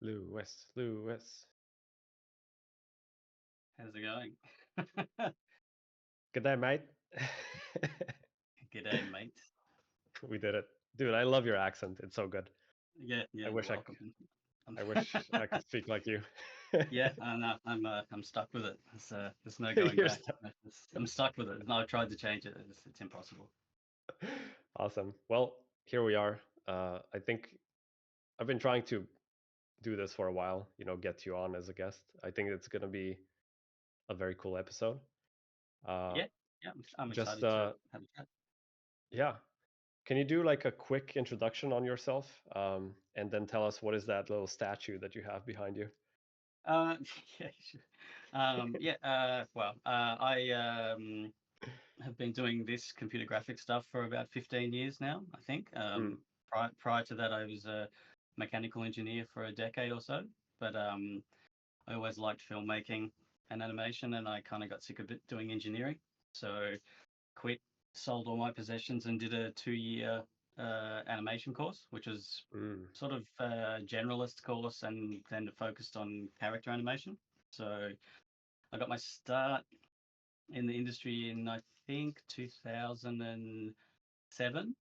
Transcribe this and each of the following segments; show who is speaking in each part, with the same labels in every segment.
Speaker 1: Lewis.
Speaker 2: How's it going?
Speaker 1: Good day, mate.
Speaker 2: G'day, mate.
Speaker 1: We did it, dude. I love your accent. It's so good.
Speaker 2: Yeah,
Speaker 1: I
Speaker 2: yeah, you're
Speaker 1: wish I
Speaker 2: welcome.
Speaker 1: could. I wish I could speak like you.
Speaker 2: Yeah, I know. I'm stuck with it. There's no going
Speaker 1: You're
Speaker 2: back. I'm stuck with it. No, I tried to change it. It's impossible.
Speaker 1: awesome. Well, here we are. I think I've been trying to do this for a while. Get you on as a guest. I think it's gonna be a very cool episode. Uh,
Speaker 2: Yeah, yeah. I'm
Speaker 1: just
Speaker 2: excited to have a chat.
Speaker 1: yeah. Can you do like a quick introduction on yourself, and then tell us what is that little statue that you have behind you?
Speaker 2: Uh, yeah, sure. Yeah. Well, I have been doing this computer graphics stuff for about 15 years now, I think.
Speaker 1: Mm,
Speaker 2: Prior to that, I was a mechanical engineer for a decade or so. But I always liked filmmaking and animation, and I kind of got sick of it doing engineering. So quit, sold all my possessions, and did a 2-year animation course, which was
Speaker 1: mm,
Speaker 2: sort of a generalist course, and then focused on character animation. So I got my start in the industry in I think 2007,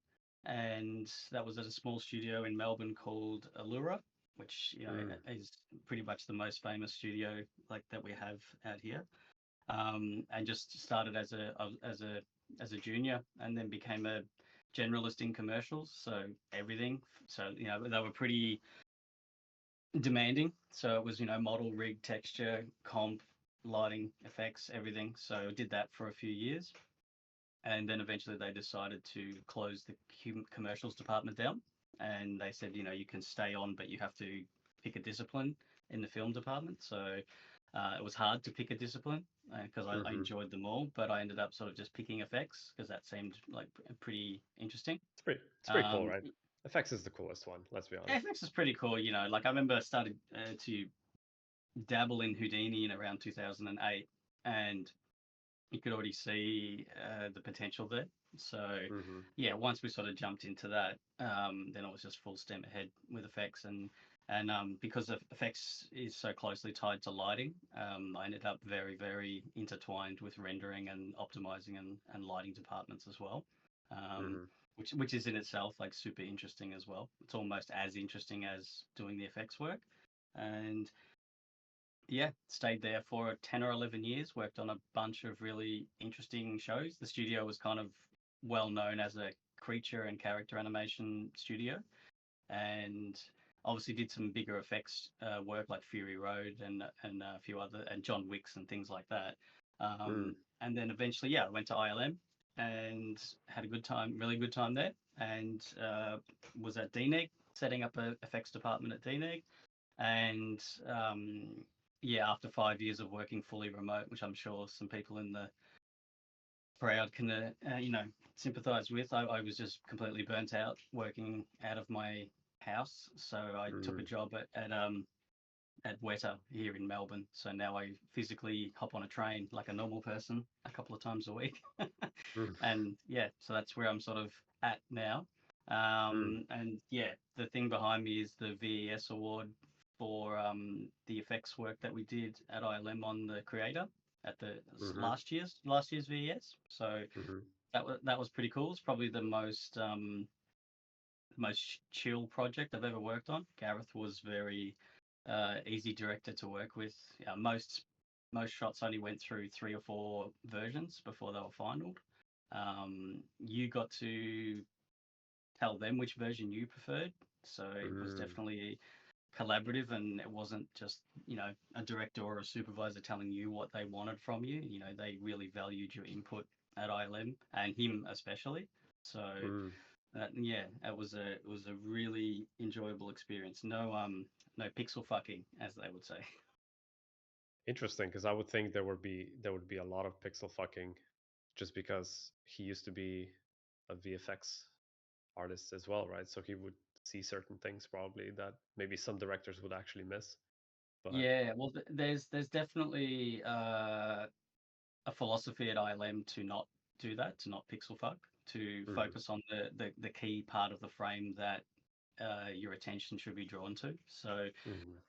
Speaker 2: and that was at a small studio in Melbourne called Allura, which
Speaker 1: mm,
Speaker 2: is pretty much the most famous studio like that we have out here. And just started as a junior, and then became a generalist in commercials, so everything. So they were pretty demanding. So it was model, rig, texture, comp, lighting, effects, everything. So I did that for a few years, and then eventually they decided to close the commercials department down, and they said, you can stay on, but you have to pick a discipline in the film department. So it was hard to pick a discipline because I
Speaker 1: mm-hmm.
Speaker 2: enjoyed them all, but I ended up sort of just picking effects because that seemed like pretty interesting.
Speaker 1: It's pretty cool,
Speaker 2: um,
Speaker 1: right? FX is the coolest one. Let's be honest.
Speaker 2: FX is pretty cool. Like I remember I started to dabble in Houdini in around 2008, and you could already see the potential there. So,
Speaker 1: Mm-hmm.
Speaker 2: yeah, once we sort of jumped into that, then it was just full steam ahead with effects, and because the effects is so closely tied to lighting, I ended up very, very intertwined with rendering and optimizing and lighting departments as well. Um,
Speaker 1: Mm-hmm.
Speaker 2: which is in itself like super interesting as well. It's almost as interesting as doing the effects work. And yeah, stayed there for 10 or 11 years, worked on a bunch of really interesting shows. The studio was kind of well known as a creature and character animation studio, and obviously did some bigger effects work like Fury Road and a few other, and John Wicks and things like that.
Speaker 1: Mm.
Speaker 2: And then eventually, yeah, I went to ILM and had a good time, really good time there, and was at DNEG, setting up a effects department at DNEG. And yeah, after 5 years of working fully remote, which I'm sure some people in the crowd can, sympathize with, I was just completely burnt out working out of my house. So I took a
Speaker 1: Mm.
Speaker 2: job at WETA here in Melbourne. So now I physically hop on a train like a normal person a couple of times a week.
Speaker 1: Mm.
Speaker 2: And yeah, so that's where I'm sort of at now.
Speaker 1: Mm.
Speaker 2: And yeah, the thing behind me is the VES award for the effects work that we did at ILM on the creator at the
Speaker 1: Mm-hmm.
Speaker 2: last year's VES. So
Speaker 1: Mm-hmm.
Speaker 2: that was pretty cool. It's probably the most chill project I've ever worked on. Gareth was very easy director to work with. Most shots only went through 3 or 4 versions before they were finalized. You got to tell them which version you preferred, so it was
Speaker 1: Mm.
Speaker 2: definitely collaborative, and it wasn't just a director or a supervisor telling you what they wanted from you. They really valued your input at ILM, and him especially. So
Speaker 1: Mm.
Speaker 2: yeah, it was a really enjoyable experience. No pixel fucking, as they would say.
Speaker 1: Interesting, because I would think there would be a lot of pixel fucking, just because he used to be a VFX artist as well, right? So he would see certain things probably that maybe some directors would actually miss. But
Speaker 2: Yeah, well, there's definitely a philosophy at ILM to not do that, to not pixel fuck, to
Speaker 1: mm.
Speaker 2: focus on the key part of the frame that your attention should be drawn to. So
Speaker 1: Mhm.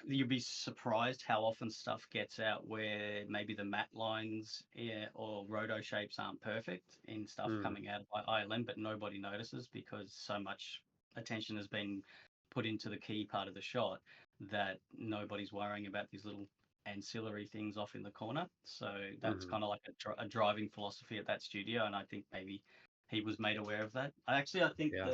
Speaker 2: you'd be surprised how often stuff gets out where maybe the matte lines, yeah, or roto shapes aren't perfect in stuff
Speaker 1: Mm.
Speaker 2: coming out of ILM, but nobody notices because so much attention has been put into the key part of the shot that nobody's worrying about these little ancillary things off in the corner. So that's
Speaker 1: Mhm.
Speaker 2: kind of like a driving philosophy at that studio, and I think maybe he was made aware of that. I think
Speaker 1: Yeah.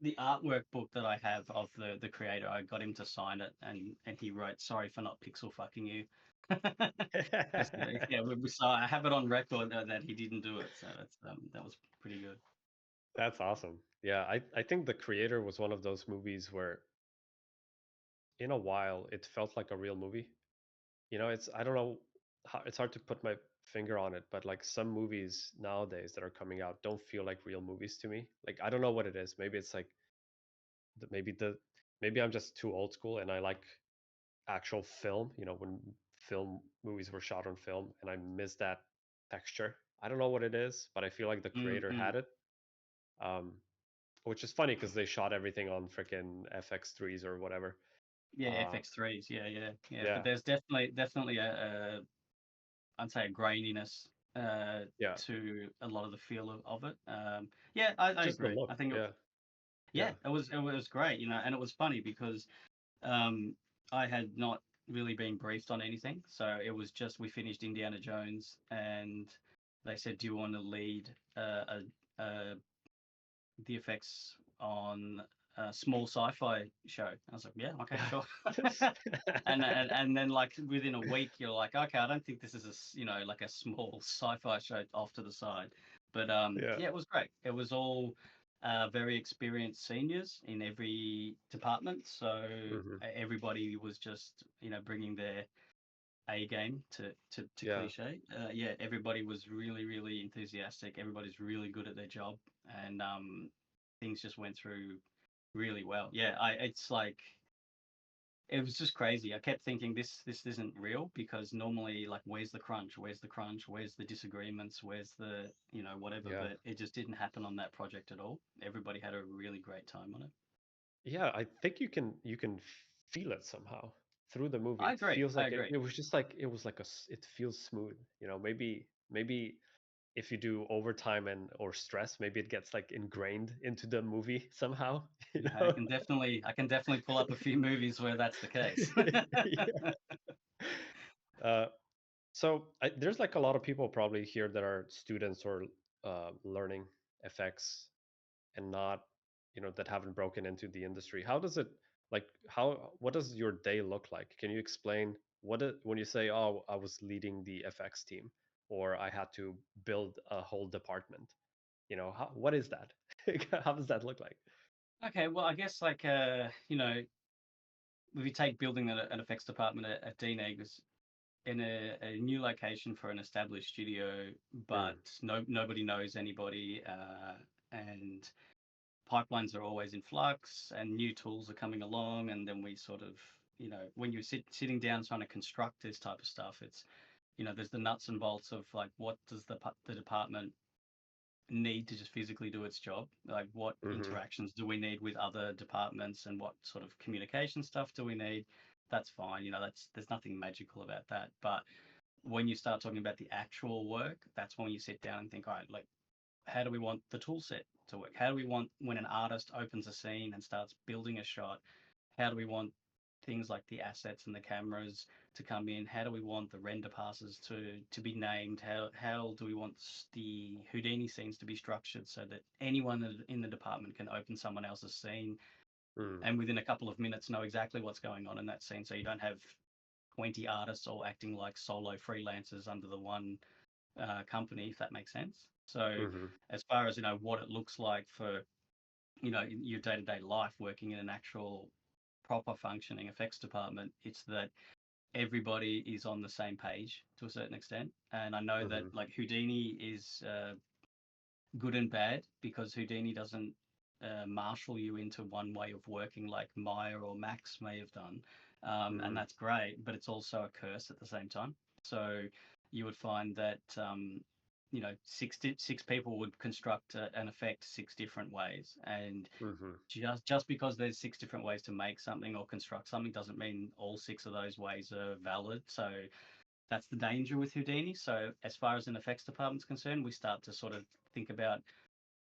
Speaker 2: the artwork book that I have of the creator, I got him to sign it, and he wrote, "Sorry for not pixel fucking you." Just, yeah, so I have it on record that he didn't do it, so that was pretty good.
Speaker 1: That's awesome. Yeah, I think The Creator was one of those movies where in a while it felt like a real movie. It's I don't know how it's hard to put my finger on it, but like some movies nowadays that are coming out don't feel like real movies to me. Like I don't know what it is. Maybe it's like the, maybe the maybe I'm just too old school and I like actual film, when film movies were shot on film and I miss that texture. I don't know what it is, but I feel like The Creator
Speaker 2: Mm-hmm.
Speaker 1: had it. Um, which is funny because they shot everything on freaking FX3s or whatever.
Speaker 2: Yeah,
Speaker 1: Uh,
Speaker 2: FX3s, yeah. But
Speaker 1: yeah,
Speaker 2: there's definitely a I'd say a graininess
Speaker 1: yeah,
Speaker 2: to a lot of the feel of it. Yeah, I
Speaker 1: just the
Speaker 2: agree.
Speaker 1: look.
Speaker 2: I think
Speaker 1: Yeah,
Speaker 2: yeah,
Speaker 1: yeah.
Speaker 2: it was great, and it was funny because Um, I had not really been briefed on anything, so it was just we finished Indiana Jones, and they said, "Do you want to lead the effects on a small sci-fi show?" I was like, "Yeah, okay, sure." And then like within a week, you're like, "Okay, I don't think this is like a small sci-fi show off to the side," but
Speaker 1: Yeah.
Speaker 2: yeah, it was great. It was all very experienced seniors in every department, so
Speaker 1: Hmm.
Speaker 2: everybody was just bringing their A game to
Speaker 1: Yeah.
Speaker 2: cliche. Yeah, everybody was really really enthusiastic. Everybody's really good at their job, and things just went through really well. Yeah, it's like it was just crazy. I kept thinking this isn't real because normally like where's the crunch? Where's the crunch? Where's the disagreements? Where's the whatever?
Speaker 1: Yeah.
Speaker 2: But it just didn't happen on that project at all. Everybody had a really great time on it.
Speaker 1: Yeah, I think you can feel it somehow through the movie.
Speaker 2: I
Speaker 1: It
Speaker 2: agree.
Speaker 1: feels
Speaker 2: I
Speaker 1: like it,
Speaker 2: agree.
Speaker 1: it was just like it was like it feels smooth. Maybe if you do overtime and or stress, maybe it gets like ingrained into the movie somehow, you
Speaker 2: Yeah, I
Speaker 1: know?
Speaker 2: can definitely pull up a few movies where that's the case.
Speaker 1: Yeah. Uh, there's like a lot of people probably here that are students or learning FX and not, that haven't broken into the industry. How does it what does your day look like? Can you explain when you say, "Oh, I was leading the FX team," or "I had to build a whole department"? What is that? How does that look like?
Speaker 2: Okay, well, I guess like if you take building an effects department at DNEG in a new location for an established studio,
Speaker 1: Mm,
Speaker 2: but nobody knows anybody, and pipelines are always in flux, and new tools are coming along, and then we sort of, when you're sitting down trying to construct this type of stuff, it's, there's the nuts and bolts of like what does the department need to just physically do its job? Like what
Speaker 1: mm-hmm,
Speaker 2: interactions do we need with other departments, and what sort of communication stuff do we need? That's fine, there's nothing magical about that, but when you start talking about the actual work, that's when you sit down and think, all right, like, how do we want the tool set to work? How do we want when an artist opens a scene and starts building a shot? How do we want things like the assets and the cameras to come in? How do we want the render passes to be named? How do we want the Houdini scenes to be structured so that anyone in the department can open someone else's scene
Speaker 1: mm,
Speaker 2: and within a couple of minutes know exactly what's going on in that scene, so you don't have 20 artists all acting like solo freelancers under the one company, if that makes sense. So,
Speaker 1: mm-hmm,
Speaker 2: as far as what it looks like for your day to day life working in an actual proper functioning effects department, it's that everybody is on the same page to a certain extent. And I know that
Speaker 1: mm-hmm,
Speaker 2: like Houdini is good and bad because Houdini doesn't marshal you into one way of working like Maya or Max may have done. And
Speaker 1: mm,
Speaker 2: that's great, but it's also a curse at the same time. So you would find that six people would construct an effect 6 different ways, and
Speaker 1: Mm-hmm.
Speaker 2: just because there's 6 different ways to make something or construct something doesn't mean all 6 of those ways are valid. So that's the danger with Houdini. So as far as an effects department's concerned, we start to sort of think about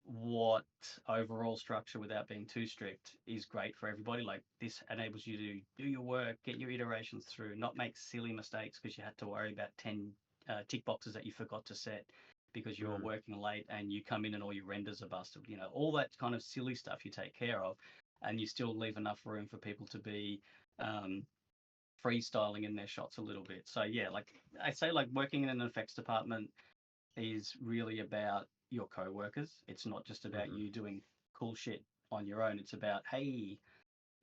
Speaker 2: what overall structure, without being too strict, is great for everybody. Like, this enables you to do your work, get your iterations through, not make silly mistakes because you had to worry about 10 tick boxes that you forgot to set because you're
Speaker 1: Mm.
Speaker 2: working late and you come in and all your renders are busted. All that kind of silly stuff you take care of, and you still leave enough room for people to be um, freestyling in their shots a little bit. So yeah, like I say, like working in an effects department is really about your co-workers. It's not just about
Speaker 1: Mm-hmm.
Speaker 2: you doing cool shit on your own. It's about, hey,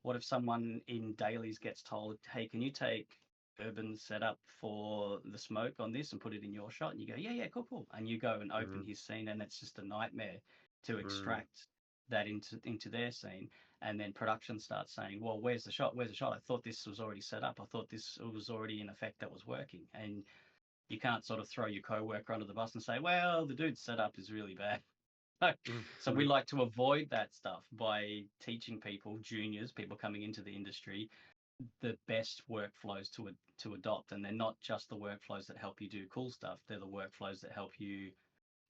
Speaker 2: what if someone in dailies gets told, hey, can you take Urban's setup for the smoke on this and put it in your shot? And you go, yeah, yeah, cool, cool. And you go and open
Speaker 1: Mm-hmm.
Speaker 2: his scene, and it's just a nightmare to
Speaker 1: Mm.
Speaker 2: extract that into their scene. And then production starts saying, well, where's the shot? Where's the shot? I thought this was already set up. I thought this was already in effect that was working. And you can't sort of throw your coworker under the bus and say, well, the dude's setup is really bad. So we
Speaker 1: Mm.
Speaker 2: like to avoid that stuff by teaching people, juniors, people coming into the industry, the best workflows to adopt. And they're not just the workflows that help you do cool stuff. They're the workflows that help you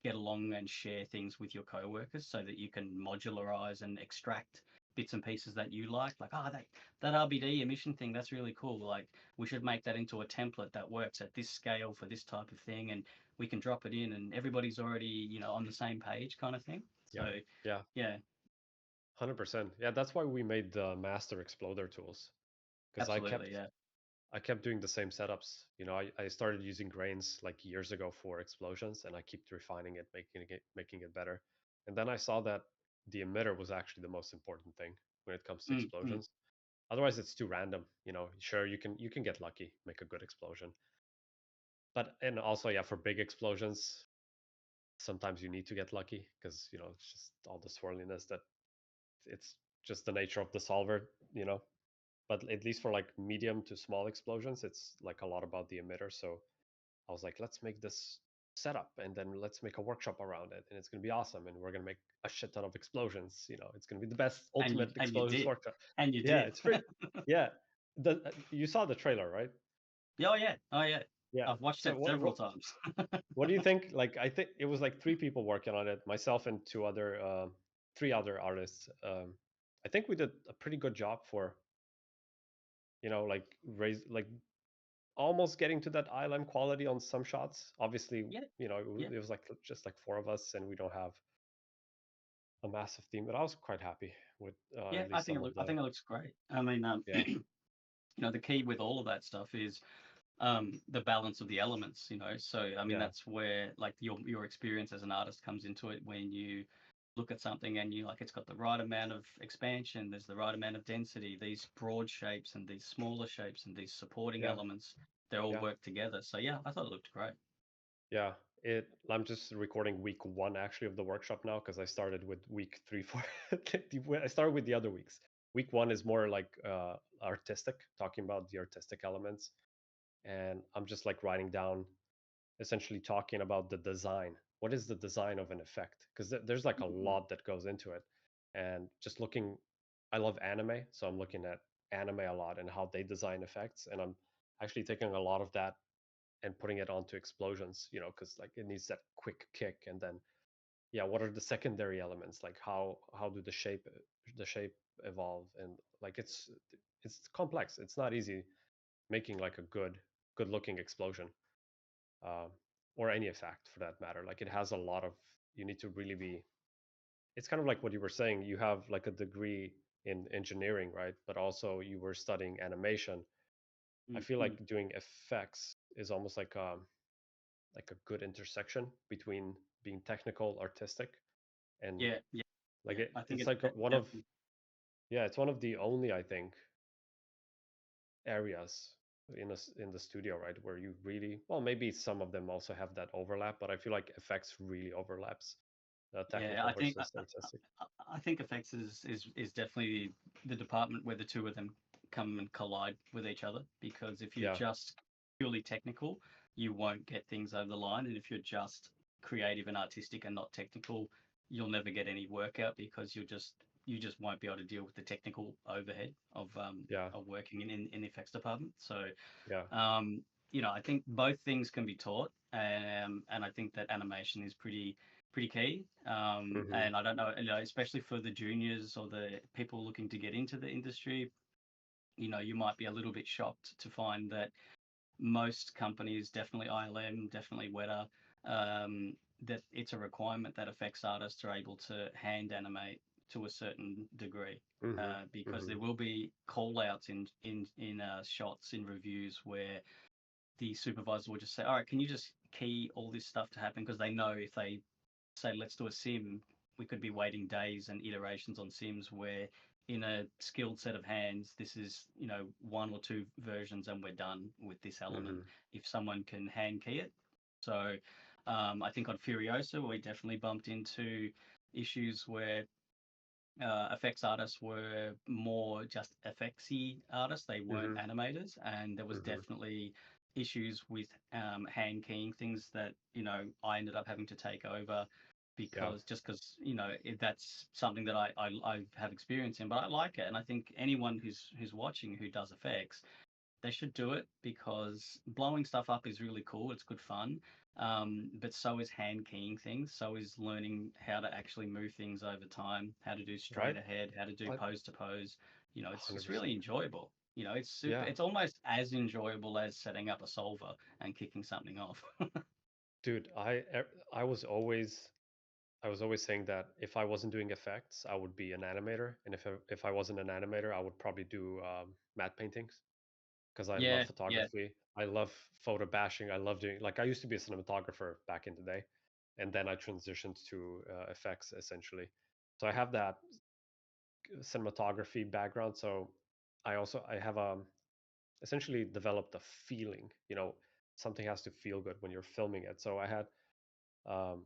Speaker 2: get along and share things with your coworkers so that you can modularize and extract bits and pieces that you like that RBD emission thing, that's really cool. Like, we should make that into a template that works at this scale for this type of thing, and we can drop it in and everybody's already on the same page, kind of thing. So
Speaker 1: Yeah. Yeah.
Speaker 2: yeah,
Speaker 1: 100%. Yeah, that's why we made the master exploder tools, because
Speaker 2: absolutely, yeah.
Speaker 1: I kept doing the same setups. I started using grains like years ago for explosions, and I kept refining it, making it better. And then I saw that the emitter was actually the most important thing when it comes to
Speaker 2: Mm.
Speaker 1: explosions. Otherwise, it's too random. Sure, you can get lucky, make a good explosion, but and also, yeah, for big explosions, sometimes you need to get lucky because it's just all the swirliness that it's just the nature of the solver. But at least for like medium to small explosions, it's like a lot about the emitter. So I was like, let's make this setup and then let's make a workshop around it, and it's going to be awesome, and we're going to make a shit ton of explosions. It's going to be the best
Speaker 2: and you
Speaker 1: ultimate
Speaker 2: and you
Speaker 1: explosions
Speaker 2: did
Speaker 1: workshop.
Speaker 2: and you
Speaker 1: Yeah,
Speaker 2: did
Speaker 1: it's pretty. Yeah, you saw the trailer, right?
Speaker 2: Oh yeah, oh yeah,
Speaker 1: Yeah.
Speaker 2: I've watched
Speaker 1: So
Speaker 2: it
Speaker 1: what
Speaker 2: several
Speaker 1: what
Speaker 2: times.
Speaker 1: what do you think? Like, I think it was like three people working on it, myself and three other artists. I think we did a pretty good job for like raise like almost getting to that ILM quality on some shots. Obviously,
Speaker 2: Yeah,
Speaker 1: it was,
Speaker 2: yeah,
Speaker 1: it was like just like four of us, and we don't have a massive team. But I was quite happy with
Speaker 2: yeah.
Speaker 1: at least some of
Speaker 2: I
Speaker 1: the.
Speaker 2: think it looks great. I mean,
Speaker 1: Yeah,
Speaker 2: the key with all of that stuff is the balance of the elements. So I mean,
Speaker 1: yeah,
Speaker 2: that's where like your experience as an artist comes into it. When you look at something and you like, it's got the right amount of expansion, there's the right amount of density, these broad shapes and these smaller shapes and these supporting
Speaker 1: yeah,
Speaker 2: elements, they all
Speaker 1: yeah,
Speaker 2: work together. So yeah, I thought it looked great.
Speaker 1: yeah. I'm just recording week one actually of the workshop now because I started with week three, four. I started with the other weeks. Week one is more like artistic, talking about the artistic elements, and I'm just like writing down, essentially talking about the design. What is the design of an effect? Because there's like a
Speaker 2: Mhm.
Speaker 1: lot that goes into it, and just looking. I love anime, so I'm looking at anime a lot and how they design effects, and I'm actually taking a lot of that and putting it onto explosions. Because like it needs that quick kick, and then yeah, what are the secondary elements? Like how do the shape evolve, and like it's complex. It's not easy making like a good looking explosion, uh, or any effect for that matter. Like it has a lot of, you need to really be. It's kind of like what you were saying. You have like a degree in engineering, right? But also you were studying animation. I feel
Speaker 2: Mhm.
Speaker 1: like doing effects is almost like a good intersection between being technical, artistic, and
Speaker 2: Yeah, yeah,
Speaker 1: like
Speaker 2: yeah. I think
Speaker 1: it's
Speaker 2: it's
Speaker 1: like one of,
Speaker 2: definitely.
Speaker 1: yeah, it's one of the only, I think, areas in the studio, right, where you really, well, maybe some of them also have that overlap, but I feel like effects really overlaps
Speaker 2: Yeah,
Speaker 1: technical versus artistic.
Speaker 2: I think effects is definitely the department where the two of them come and collide with each other. Because if you're
Speaker 1: Yeah.
Speaker 2: just purely technical, you won't get things over the line, and if you're just creative and artistic and not technical, you'll never get any work out because you just won't be able to deal with the technical overhead
Speaker 1: Yeah.
Speaker 2: of working in the effects department. So
Speaker 1: Yeah.
Speaker 2: I think both things can be taught, and I think that animation is pretty key.
Speaker 1: Hmm.
Speaker 2: And I don't know, especially for the juniors or the people looking to get into the industry, you might be a little bit shocked to find that most companies, definitely ILM, definitely WETA, that it's a requirement that effects artists are able to hand animate to a certain degree.
Speaker 1: Hmm.
Speaker 2: Because
Speaker 1: Hmm.
Speaker 2: there will be call outs in shots in reviews where the supervisor will just say, all right, can you just key all this stuff to happen? Because they know if they say, let's do a sim, we could be waiting days and iterations on sims where in a skilled set of hands, this is, one or two versions and we're done with this element
Speaker 1: Hmm.
Speaker 2: if someone can hand key it. So I think on Furiosa, we definitely bumped into issues where effects artists were more just effectsy artists. They weren't
Speaker 1: Hmm.
Speaker 2: animators, and there was
Speaker 1: Hmm.
Speaker 2: definitely issues with hand keying things that I ended up having to take over
Speaker 1: Yeah.
Speaker 2: because that's something that I have experience in, but I like it, and I think anyone who's watching who does effects, they should do it because blowing stuff up is really cool. It's good fun. But so is hand keying things. So is learning how to actually move things over time, how to do straight
Speaker 1: Right.
Speaker 2: ahead, how to do
Speaker 1: I
Speaker 2: pose to pose. It's really
Speaker 1: 100%.
Speaker 2: enjoyable. It's super.
Speaker 1: Yeah.
Speaker 2: It's almost as enjoyable as setting up a solver and kicking something off.
Speaker 1: Dude, I was always saying that if I wasn't doing effects, I would be an animator, and if I wasn't an animator, I would probably do matte paintings because I love
Speaker 2: Yeah, yeah,
Speaker 1: photography. I love photo bashing. I love doing like I used to be a cinematographer back in the day, and then I transitioned to effects essentially. So I have that cinematography background. So I have essentially developed a feeling. Something has to feel good when you're filming it. So I had um,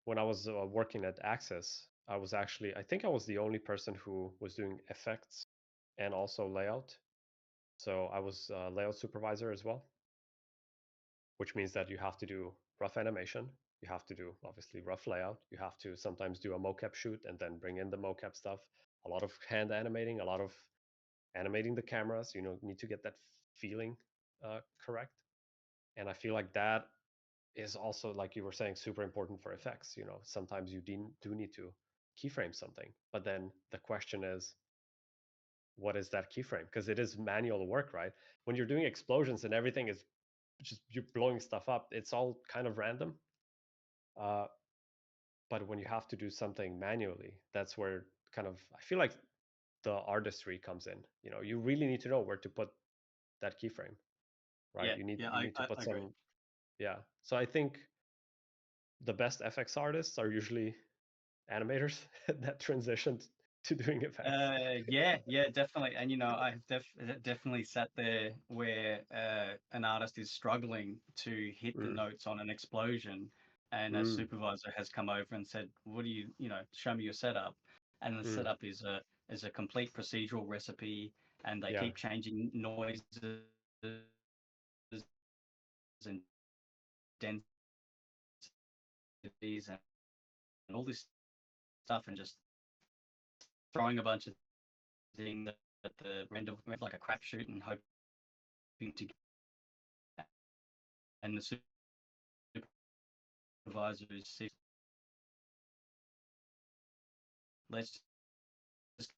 Speaker 1: when I was working at Access, I think I was the only person who was doing effects and also layout. So I was layout supervisor as well, which means that you have to do rough animation. You have to do obviously rough layout. You have to sometimes do a mocap shoot and then bring in the mocap stuff. A lot of hand animating, a lot of animating the cameras. Need to get that feeling correct. And I feel like that is also, like you were saying, super important for effects. Sometimes you do need to keyframe something, but then the question is, what is that keyframe? Because it is manual work, right? When you're doing explosions and everything is just you're blowing stuff up, it's all kind of random. Uh, but when you have to do something manually, that's where kind of I feel like the artistry comes in. You really need to know where to put that keyframe, right?
Speaker 2: yeah,
Speaker 1: You need
Speaker 2: yeah.
Speaker 1: you
Speaker 2: I,
Speaker 1: need to
Speaker 2: I
Speaker 1: put
Speaker 2: I agree.
Speaker 1: some, yeah. So I think the best FX artists are usually animators that transitioned to doing effects.
Speaker 2: Yeah, yeah, definitely. And I have definitely sat there where an artist is struggling to hit the
Speaker 1: Mm,
Speaker 2: notes on an explosion, and a
Speaker 1: mm,
Speaker 2: supervisor has come over and said, "What do show me your setup." And the
Speaker 1: mm,
Speaker 2: setup is a complete procedural recipe, and they
Speaker 1: yeah,
Speaker 2: keep changing noises and densities and all this stuff, and just throwing a bunch of things at the render like a crapshoot and hoping to get. And the supervisor is let's just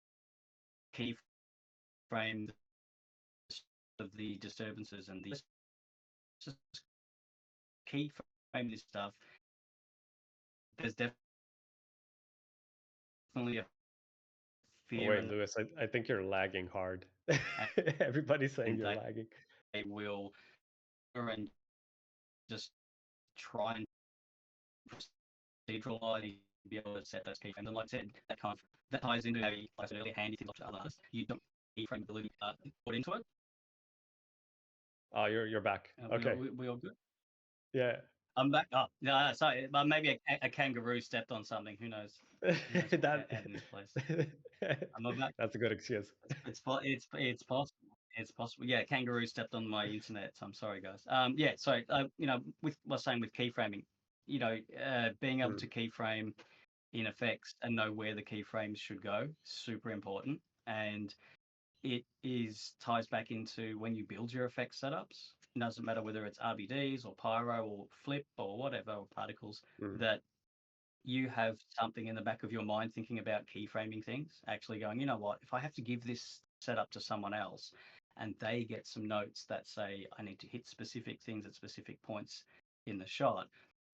Speaker 2: keyframe of the disturbances and the just keyframe this stuff. There's definitely a
Speaker 1: oh
Speaker 2: fear
Speaker 1: wait, Lewis, I think you're lagging hard. Everybody's saying
Speaker 2: and
Speaker 1: you're lagging.
Speaker 2: they will and just try and proceduralize be able to set those keyframes. And like I said, that ties into how you like I said earlier, handy things like other artists. You don't keyframe ability put into it.
Speaker 1: Oh, you're back. Okay.
Speaker 2: We all good?
Speaker 1: Yeah.
Speaker 2: I'm back. Oh, no, sorry. But maybe a kangaroo stepped on something. Who knows? Who knows what
Speaker 1: that
Speaker 2: out in this place? I'm back.
Speaker 1: that's a good excuse.
Speaker 2: It's possible. It's possible. Yeah, kangaroo stepped on my internet. So I'm sorry, guys. Yeah. So with was saying with keyframing. being able
Speaker 1: Mm.
Speaker 2: to keyframe in effects and know where the keyframes should go, super important. And it is ties back into when you build your effects setups. It doesn't matter whether it's RBDs or pyro or flip or whatever, or particles,
Speaker 1: Mm.
Speaker 2: that you have something in the back of your mind thinking about keyframing things, actually going, you know what, if I have to give this setup to someone else and they get some notes that say I need to hit specific things at specific points in the shot,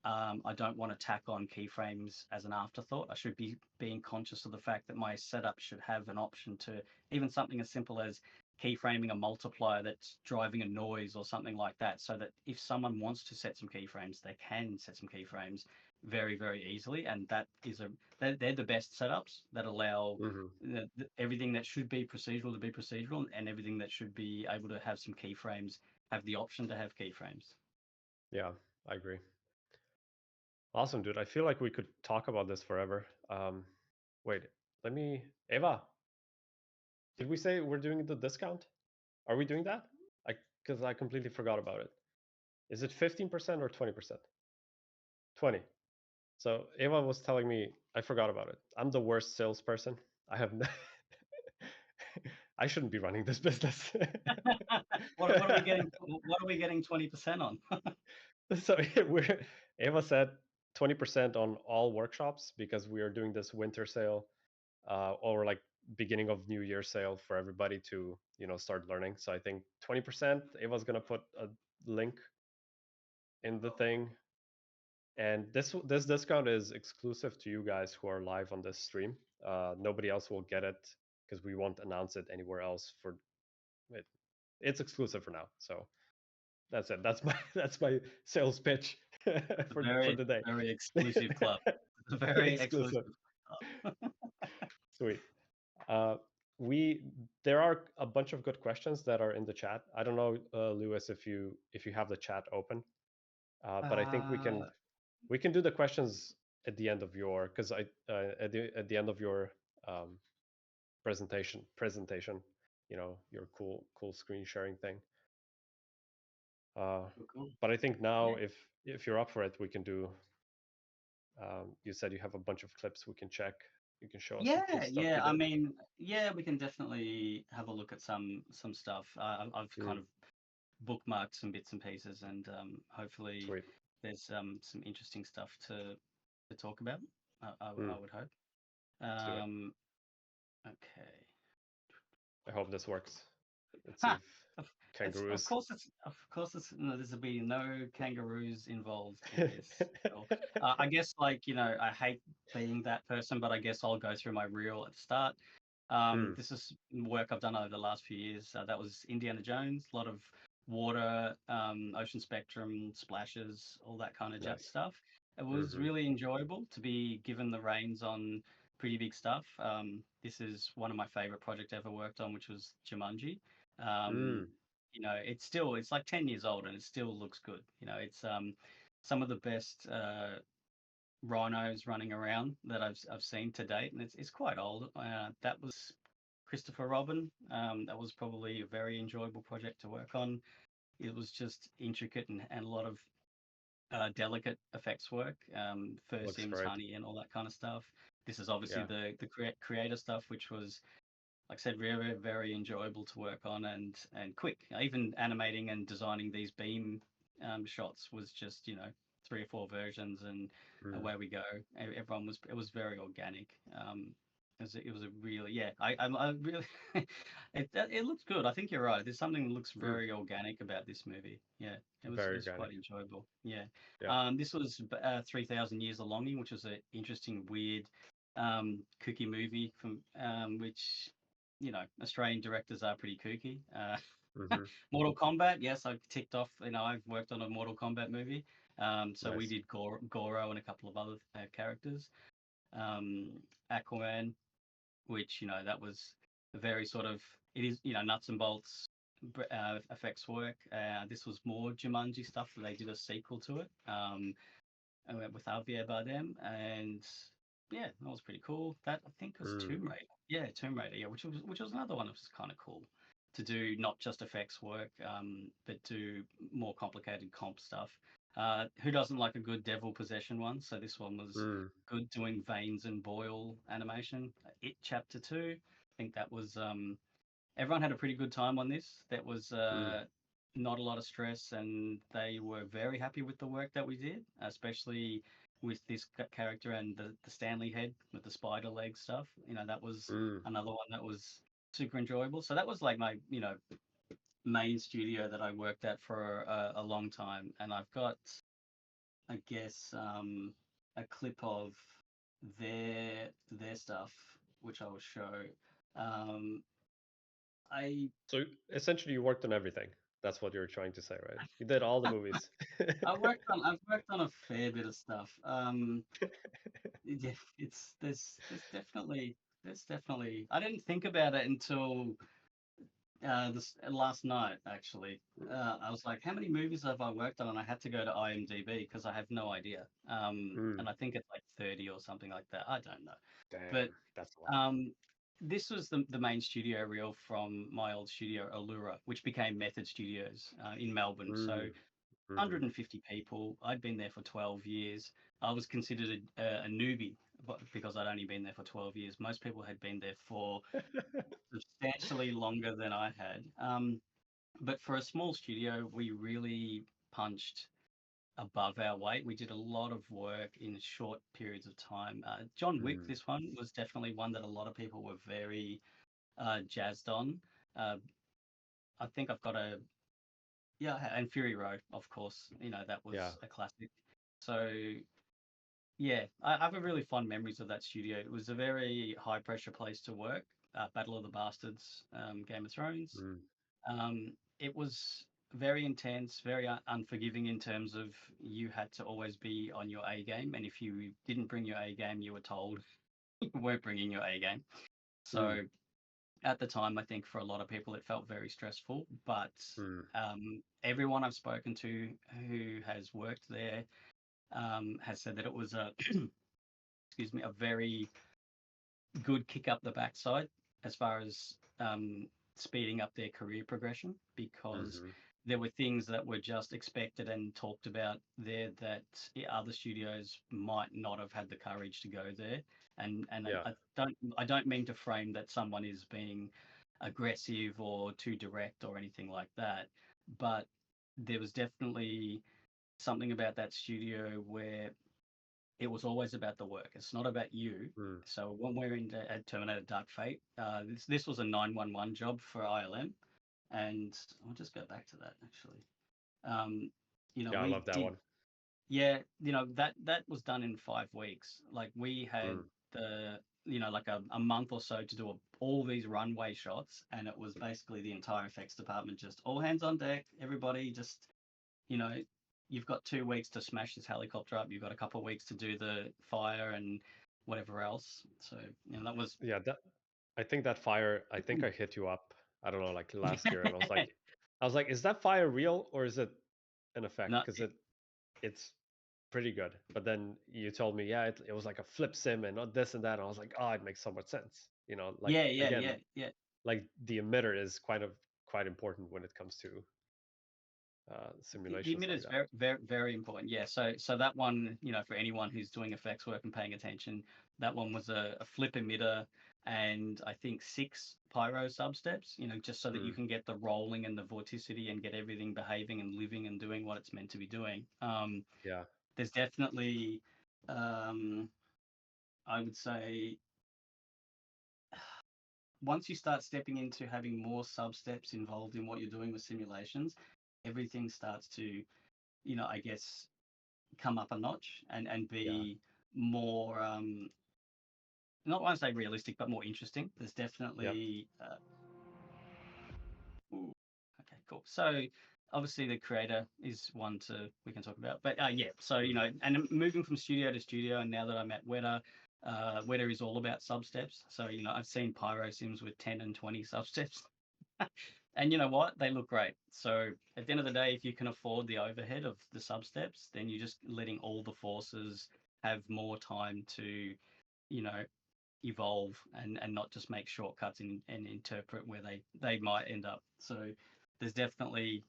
Speaker 2: I don't want to tack on keyframes as an afterthought. I should be being conscious of the fact that my setup should have an option to even something as simple as keyframing a multiplier that's driving a noise or something like that, so that if someone wants to set some keyframes, they can set some keyframes very, very easily. And that is they're the best setups that allow
Speaker 1: Hmm.
Speaker 2: everything that should be procedural to be procedural, and everything that should be able to have some keyframes have the option to have keyframes.
Speaker 1: Yeah, I agree. Awesome, dude. I feel like we could talk about this forever. Wait, let me. Eva, did we say we're doing the discount? Are we doing that? Because I completely forgot about it. Is it 15% or 20%? 20. So Eva was telling me I forgot about it. I'm the worst salesperson. I have. I shouldn't be running this business.
Speaker 2: What are we getting? What are we getting 20% on?
Speaker 1: So we're Eva said 20% on all workshops because we are doing this winter sale, or like beginning of New Year sale for everybody to start learning. So I think 20%. Eva's gonna put a link in the thing, and this discount is exclusive to you guys who are live on this stream. Nobody else will get it because we won't announce it anywhere else. For it, it's exclusive for now. So that's it. That's my that's my sales pitch
Speaker 2: It's a
Speaker 1: for
Speaker 2: very,
Speaker 1: the day.
Speaker 2: very exclusive club. It's a very exclusive
Speaker 1: Exclusive.
Speaker 2: club.
Speaker 1: Sweet. Uh, we there are a bunch of good questions that are in the chat. I don't know, Lewis, if you have the chat open, but I think
Speaker 2: Uh,
Speaker 1: we can do the questions at the end of your because I at the end of your um, presentation. Your cool screen sharing thing. Uh,
Speaker 2: cool.
Speaker 1: but I think now,
Speaker 2: Yeah.
Speaker 1: if you're up for it, we can do. You said you have a bunch of clips we can check. You can show us some cool
Speaker 2: Yeah,
Speaker 1: stuff
Speaker 2: yeah.
Speaker 1: you
Speaker 2: I
Speaker 1: did.
Speaker 2: mean, yeah, we can definitely have a look at some stuff. I've kind
Speaker 1: Mm,
Speaker 2: of bookmarked some bits and pieces, and hopefully
Speaker 1: sweet.
Speaker 2: there's some interesting stuff to talk about.
Speaker 1: Mm,
Speaker 2: I would hope.
Speaker 1: let's do it.
Speaker 2: Okay.
Speaker 1: I hope this works. Let's see
Speaker 2: Ha!
Speaker 1: if Kangaroo is.
Speaker 2: Of course it's no, there's be no kangaroos involved in this. So, I guess, like, I hate being that person, but I guess I'll go through my reel at the start.
Speaker 1: Mm,
Speaker 2: This is work I've done over the last few years. That was Indiana Jones, a lot of water, ocean spectrum, splashes, all that kind of jet
Speaker 1: nice.
Speaker 2: stuff. It was
Speaker 1: Mm-hmm.
Speaker 2: really enjoyable to be given the reins on pretty big stuff. This is one of my favorite projects I ever worked on, which was Jumanji. Um,
Speaker 1: Mm,
Speaker 2: it's like 10 years old and it still looks good. It's some of the best rhinos running around that I've seen to date, and it's quite old. That was Christopher Robin. That was probably a very enjoyable project to work on. It was just intricate and a lot of delicate effects work, fur
Speaker 1: looks
Speaker 2: sims,
Speaker 1: great.
Speaker 2: honey, and all that kind of stuff. This is obviously
Speaker 1: Yeah.
Speaker 2: the creator stuff, which was, like I said, very, very enjoyable to work on and quick. Even animating and designing these beam shots was just 3 or 4 versions and
Speaker 1: Mm,
Speaker 2: away we go. Everyone was it was very organic. It was a really, yeah. I really it looks good. I think you're right. There's something that looks
Speaker 1: mm,
Speaker 2: very organic about this movie. Yeah, it
Speaker 1: very
Speaker 2: was
Speaker 1: organic.
Speaker 2: quite enjoyable. Yeah.
Speaker 1: Yeah.
Speaker 2: This was 3,000 Years a Longing, which was an interesting, weird, kooky movie from which Australian directors are pretty kooky.
Speaker 1: Mm-hmm.
Speaker 2: Mortal Kombat, yes, I've ticked off. I've worked on a Mortal Kombat movie. So we
Speaker 1: Nice.
Speaker 2: did Goro and a couple of other characters. Um, Aquaman, which that was a very sort of, it is nuts and bolts effects work. This was more Jumanji stuff. They did a sequel to it. With Javier Bardem, and yeah, that was pretty cool. That, I think, was
Speaker 1: Mm,
Speaker 2: Tomb Raider. Yeah, Tomb Raider. Yeah, which was another one that was kind of cool to do, not just effects work, but do more complicated comp stuff. Who doesn't like a good devil possession one? So this one was
Speaker 1: Mm,
Speaker 2: good doing veins and boil animation. It Chapter 2, I think that was everyone had a pretty good time on this. That was
Speaker 1: mm,
Speaker 2: not a lot of stress, and they were very happy with the work that we did, especially with this character and the Stanley head with the spider leg stuff. That was
Speaker 1: mm.
Speaker 2: another one that was super enjoyable. So that was like my, main studio that I worked at for a long time, and I've got, I guess, a clip of their stuff, which I will show. Um, I
Speaker 1: So essentially, you worked on everything. That's what you're trying to say, right? You did all the movies.
Speaker 2: I've worked on a fair bit of stuff. Yeah, there's definitely I didn't think about it until this last night actually. I was like, how many movies have I worked on? And I had to go to IMDb because I have no idea.
Speaker 1: Mm,
Speaker 2: And I think it's like 30 or something like that. I don't know. But
Speaker 1: damn, that's a lot.
Speaker 2: um, this was the main studio reel from my old studio, Allura, which became Method Studios in Melbourne. So
Speaker 1: Mm, mm-hmm.
Speaker 2: 150 people. I'd been there for 12 years. I was considered a newbie because I'd only been there for 12 years. Most people had been there for substantially longer than I had. But for a small studio, we really punched above our weight. We did a lot of work in short periods of time. John Wick,
Speaker 1: Mm,
Speaker 2: this one was definitely one that a lot of people were very jazzed on. Uh, I think I've got a Yeah, and Fury Road, of course. That
Speaker 1: yeah.
Speaker 2: was a classic. So yeah, I have a really fond memories of that studio. It was a very high pressure place to work. Battle of the Bastards, Game of Thrones.
Speaker 1: Mm.
Speaker 2: It was very intense, very unforgiving in terms of you had to always be on your A game, and if you didn't bring your A game, you were told you weren't bringing your A game.
Speaker 1: Mm,
Speaker 2: So at the time, I think for a lot of people, it felt very stressful. But
Speaker 1: mm.
Speaker 2: everyone I've spoken to who has worked there has said that it was excuse me, a very good kick up the backside as far as speeding up their career progression because
Speaker 1: Mm-hmm.
Speaker 2: there were things that were just expected and talked about there that other studios might not have had the courage to go there. And
Speaker 1: Yeah.
Speaker 2: I don't mean to frame that someone is being aggressive or too direct or anything like that, but there was definitely something about that studio where it was always about the work. It's not about you.
Speaker 1: Mm.
Speaker 2: So when we're in at Terminator Dark Fate, this was a 911 job for ILM, and I'll just go back to that actually. Um,
Speaker 1: Yeah, I
Speaker 2: we
Speaker 1: love that
Speaker 2: did,
Speaker 1: one.
Speaker 2: yeah, that was done in 5 weeks. Like we had
Speaker 1: Mm.
Speaker 2: like a month or so to do all these runway shots, and it was basically the entire effects department just all hands on deck, everybody just you know, you've got 2 weeks to smash this helicopter up. You've got a couple of weeks to do the fire and whatever else. So, that was,
Speaker 1: Yeah, that I think that fire, I think I hit you up, I don't know, like last year, and
Speaker 2: yeah,
Speaker 1: I was like, is that fire real or is it an effect?
Speaker 2: no,
Speaker 1: Because it's pretty good. But then you told me, yeah, it was like a flip sim and not this and that. And I was like, oh, it makes so much sense. Like
Speaker 2: yeah, yeah,
Speaker 1: again,
Speaker 2: yeah, yeah.
Speaker 1: like the emitter is quite important when it comes to
Speaker 2: The
Speaker 1: simulations
Speaker 2: emitter
Speaker 1: like
Speaker 2: is
Speaker 1: that.
Speaker 2: very, very, very important. Yeah. So that one, for anyone who's doing effects work and paying attention, that one was a flip emitter and I think 6 pyro substeps. Just so that you
Speaker 1: Mm,
Speaker 2: can get the rolling and the vorticity and get everything behaving and living and doing what it's meant to be doing.
Speaker 1: yeah,
Speaker 2: There's definitely, um, I would say, once you start stepping into having more sub steps involved in what you're doing with simulations, everything starts to, I guess, come up a notch and
Speaker 1: yeah,
Speaker 2: be more, not want to say realistic, but more interesting. There's
Speaker 1: yep.
Speaker 2: definitely, ooh, okay, cool. So obviously the creator is one to we can talk about, but yeah. So
Speaker 1: Mm,
Speaker 2: and moving from studio to studio, and now that I'm at WETA, WETA is all about substeps. So I've seen pyro sims with 10 and 20 substeps, and you know what? They look great. So at the end of the day, if you can afford the overhead of the substeps, then you're just letting all the forces have more time to, you know, evolve and not just make shortcuts and interpret where they might end up. So there's definitely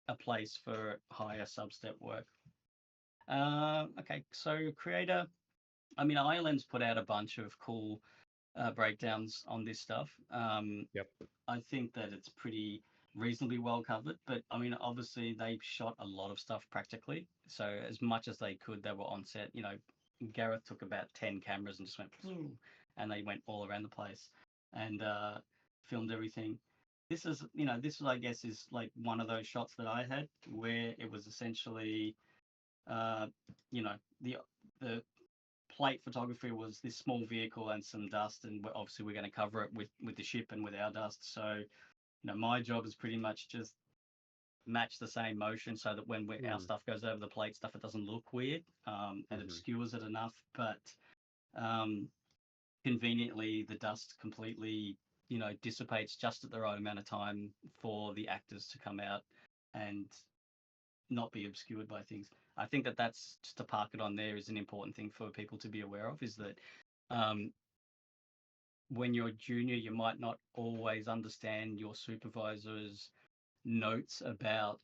Speaker 2: a place for higher substep work. Okay, so creator. I mean, ILM's put out a bunch of cool breakdowns on this stuff.
Speaker 1: Yep.
Speaker 2: I think that it's pretty reasonably well covered, but I mean, obviously they shot a lot of stuff practically. So as much as they could, they were on set. You know, Gareth took about 10 cameras and just went, and they went all around the place and filmed everything. This is, you know, this I guess is like one of those shots that I had where it was essentially, uh, you know, the plate photography was this small vehicle and some dust, and obviously we're going to cover it with the ship and with our dust. So, you know, my job is pretty much just match the same motion so that when our stuff goes over the plate stuff, it doesn't look weird, and obscures it enough. But um, conveniently, the dust completely, you know, dissipates just at the right amount of time for the actors to come out and not be obscured by things. I think that that's just to park it on there is an important thing for people to be aware of, is that um, when you're junior, you might not always understand your supervisor's notes about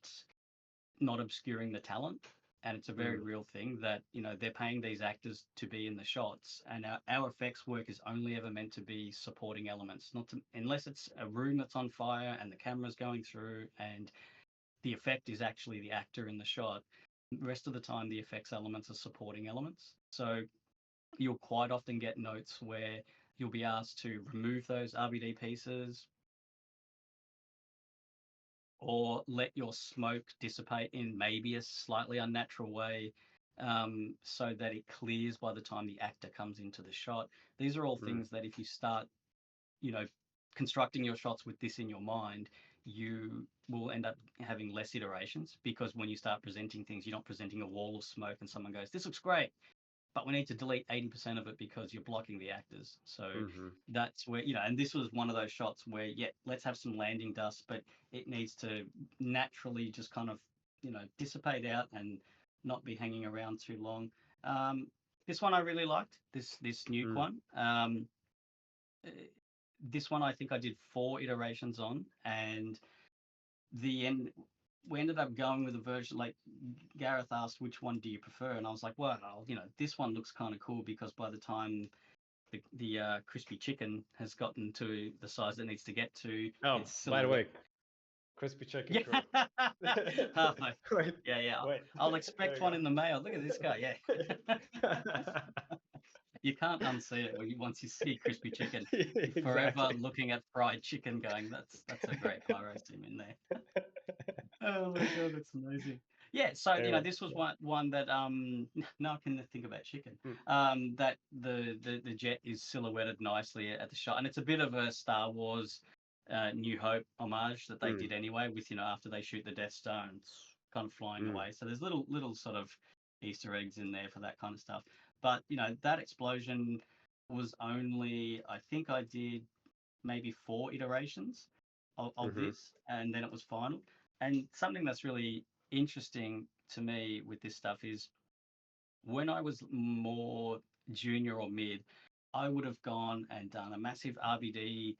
Speaker 2: not obscuring the talent. And it's a very real thing that, you know, they're paying these actors to be in the shots, and our effects work is only ever meant to be supporting elements, not to, unless it's a room that's on fire and the camera's going through and the effect is actually the actor in the shot. The rest of the time, the effects elements are supporting elements. So you'll quite often get notes where you'll be asked to remove those RBD pieces or let your smoke dissipate in maybe a slightly unnatural way, so that it clears by the time the actor comes into the shot. These are all things that if you start, you know, constructing your shots with this in your mind, you will end up having less iterations, because when you start presenting things, you're not presenting a wall of smoke and someone goes, "This looks great," but we need to delete 80% of it because you're blocking the actors. So that's where, you know, and this was one of those shots where, yeah, let's have some landing dust, but it needs to naturally just kind of, you know, dissipate out and not be hanging around too long. This one I really liked, this nuke one. This one I think I did 4 iterations on, and the end we ended up going with a version, like Gareth asked, which one do you prefer? And I was like, well, you know, this one looks kind of cool because by the time the crispy chicken has gotten to the size it needs to get to,
Speaker 1: Oh,
Speaker 2: it's
Speaker 1: by the way,
Speaker 2: silhouette.
Speaker 1: crispy chicken
Speaker 2: Yeah.
Speaker 1: crew. Wait,
Speaker 2: yeah.
Speaker 1: wait.
Speaker 2: I'll expect one in the mail. Look at this guy. Yeah. You can't unsee it once you see crispy chicken. You're forever looking at fried chicken going, that's a great pyro sim in there. Oh my god, that's amazing. Yeah, so you know, this was one that now I can think about chicken. That the jet is silhouetted nicely at the shot, and it's a bit of a Star Wars New Hope homage that they did anyway, with, you know, after they shoot the Death Star and it's kind of flying away. So there's little sort of Easter eggs in there for that kind of stuff. But you know, that explosion was only, I think I did maybe 4 iterations of this, and then it was final. And something that's really interesting to me with this stuff is when I was more junior or mid, I would have gone and done a massive RBD